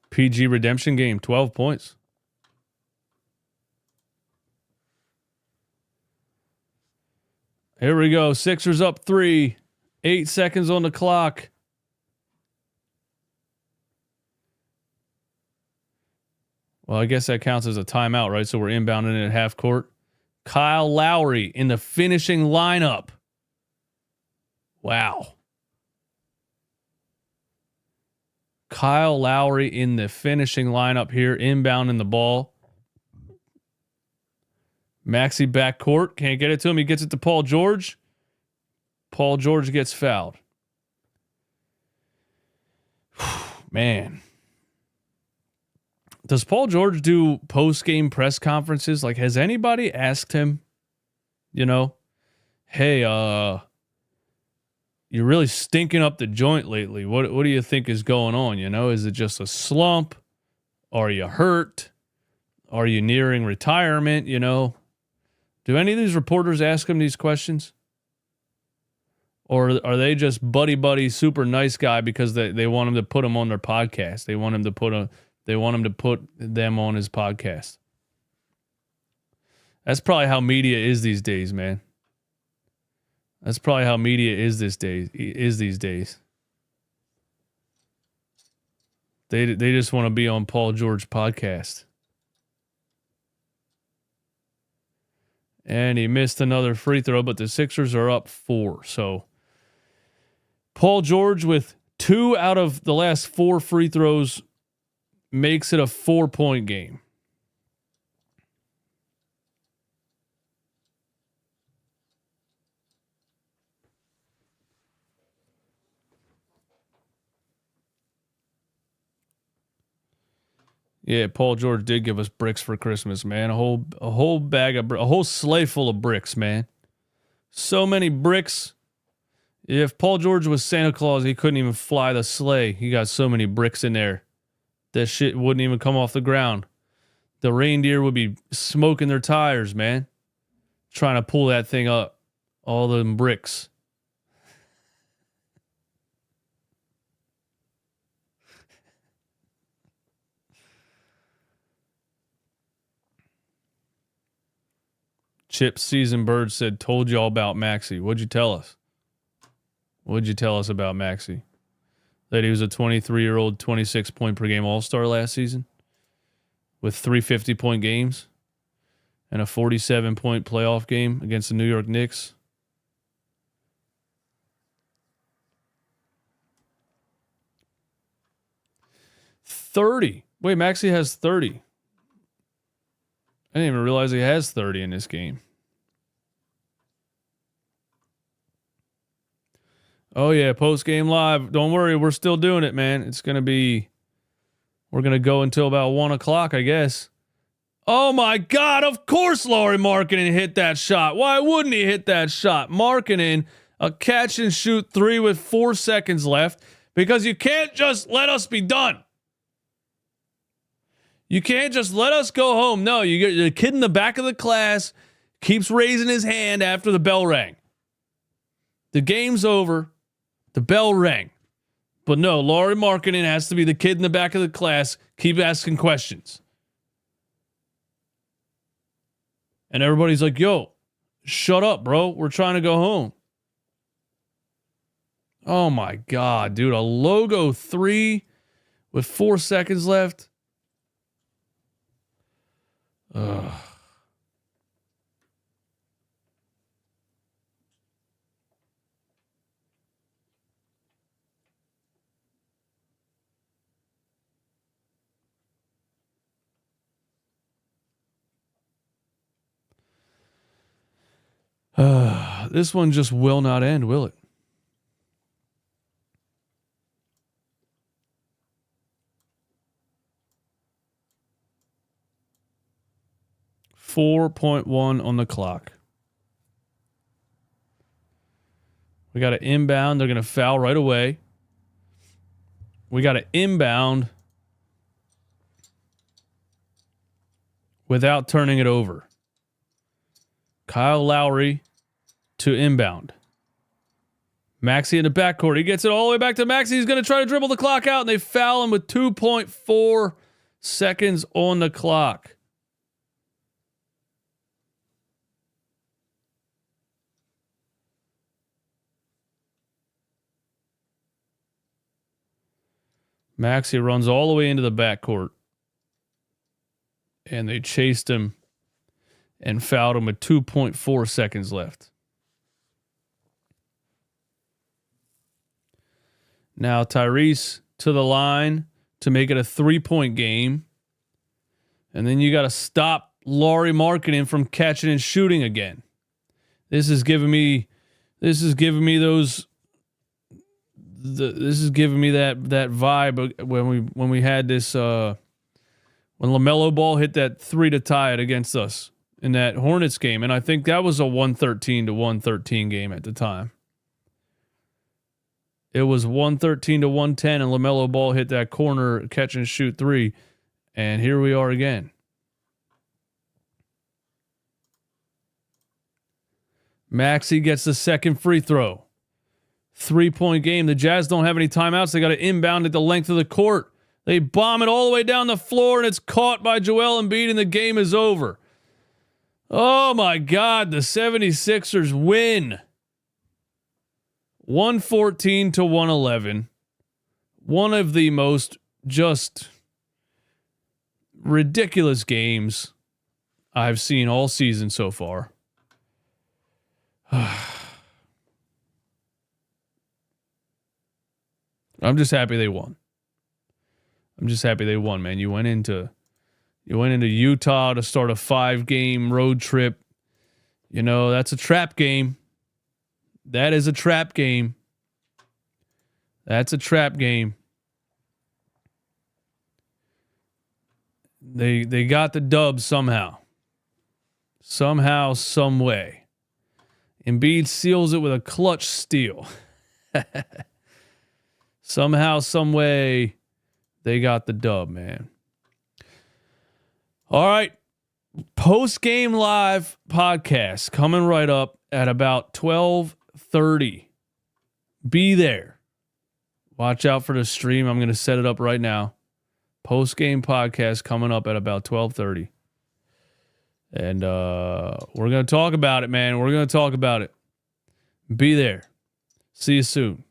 PG redemption game, 12 points. Here we go. Sixers up 3. 8 seconds on the clock. Well, I guess that counts as a timeout, right? So we're inbounding at half court. Kyle Lowry in the finishing lineup. Wow. Kyle Lowry in the finishing lineup here, inbounding the ball. Maxey backcourt, can't get it to him. He gets it to Paul George. Paul George gets fouled. Man. Does Paul George do post-game press conferences? Like, has anybody asked him, hey, you're really stinking up the joint lately. What do you think is going on? Is it just a slump? Are you hurt? Are you nearing retirement? Do any of these reporters ask him these questions? Or are they just buddy, super nice guy because they want him to put him on their podcast? They want him to put them on his podcast. That's probably how media is these days, man. That's probably how media is these days. They just want to be on Paul George podcast. And he missed another free throw, but the Sixers are up 4. So Paul George with 2 out of the last 4 free throws makes it a 4-point game. Yeah, Paul George did give us bricks for Christmas, man. A whole bag of a whole sleigh full of bricks, man. So many bricks. If Paul George was Santa Claus, he couldn't even fly the sleigh. He got so many bricks in there. That shit wouldn't even come off the ground. The reindeer would be smoking their tires, man. Trying to pull that thing up. All them bricks. Chip Season Bird said, told you all about Maxey. What'd you tell us? What'd you tell us about Maxey? That he was a 23-year-old, 26-point per game All-Star last season with 3 50-point games and a 47-point playoff game against the New York Knicks. $30. Wait, Maxey has 30. I didn't even realize he has 30 in this game. Oh, yeah, post-game live. Don't worry, we're still doing it, man. We're going to go until about 1 o'clock, I guess. Oh, my God, of course Lauri Markkanen hit that shot. Why wouldn't he hit that shot? Markkanen, a catch-and-shoot 3 with 4 seconds left, because you can't just let us be done. You can't just let us go home. No, you get the kid in the back of the class keeps raising his hand after the bell rang. The game's over. The bell rang. But no, Lauri Markkanen has to be the kid in the back of the class. Keep asking questions. And everybody's like, yo, shut up, bro. We're trying to go home. Oh, my God, dude. A logo 3 with 4 seconds left. Ugh. This one just will not end, will it? .1 on the clock. We got an inbound. They're going to foul right away. We got an inbound without turning it over. Kyle Lowry to inbound. Maxey in the backcourt. He gets it all the way back to Maxey. He's going to try to dribble the clock out, and they foul him with 2.4 seconds on the clock. Maxey runs all the way into the backcourt. And they chased him and fouled him with 2.4 seconds left. Now Tyrese to the line to make it a 3-point game. And then you got to stop Lauri Markkanen from catching and shooting again. This is giving me those this is giving me that vibe when we had this when LaMelo Ball hit that 3 to tie it against us in that Hornets game, and I think that was a 113-113 game at the time. It was 113-110, and LaMelo Ball hit that corner catch and shoot 3, and here we are again. Maxey gets the second free throw. 3-point game. The Jazz don't have any timeouts. They got to inbound at the length of the court. They bomb it all the way down the floor, and it's caught by Joel Embiid, and the game is over. Oh, my God. The 76ers win. 114-111. One of the most just ridiculous games I've seen all season so far. I'm just happy they won. I'm just happy they won, man. You went into Utah to start a 5-game road trip. You know, that's a trap game. That is a trap game. That's a trap game. They got the dub somehow. Somehow, some way. Embiid seals it with a clutch steal. Somehow, some way, they got the dub, man. All right. Post-game live podcast coming right up at about 12:30. Be there. Watch out for the stream. I'm going to set it up right now. Post-game podcast coming up at about 12:30. And we're going to talk about it, man. We're going to talk about it. Be there. See you soon.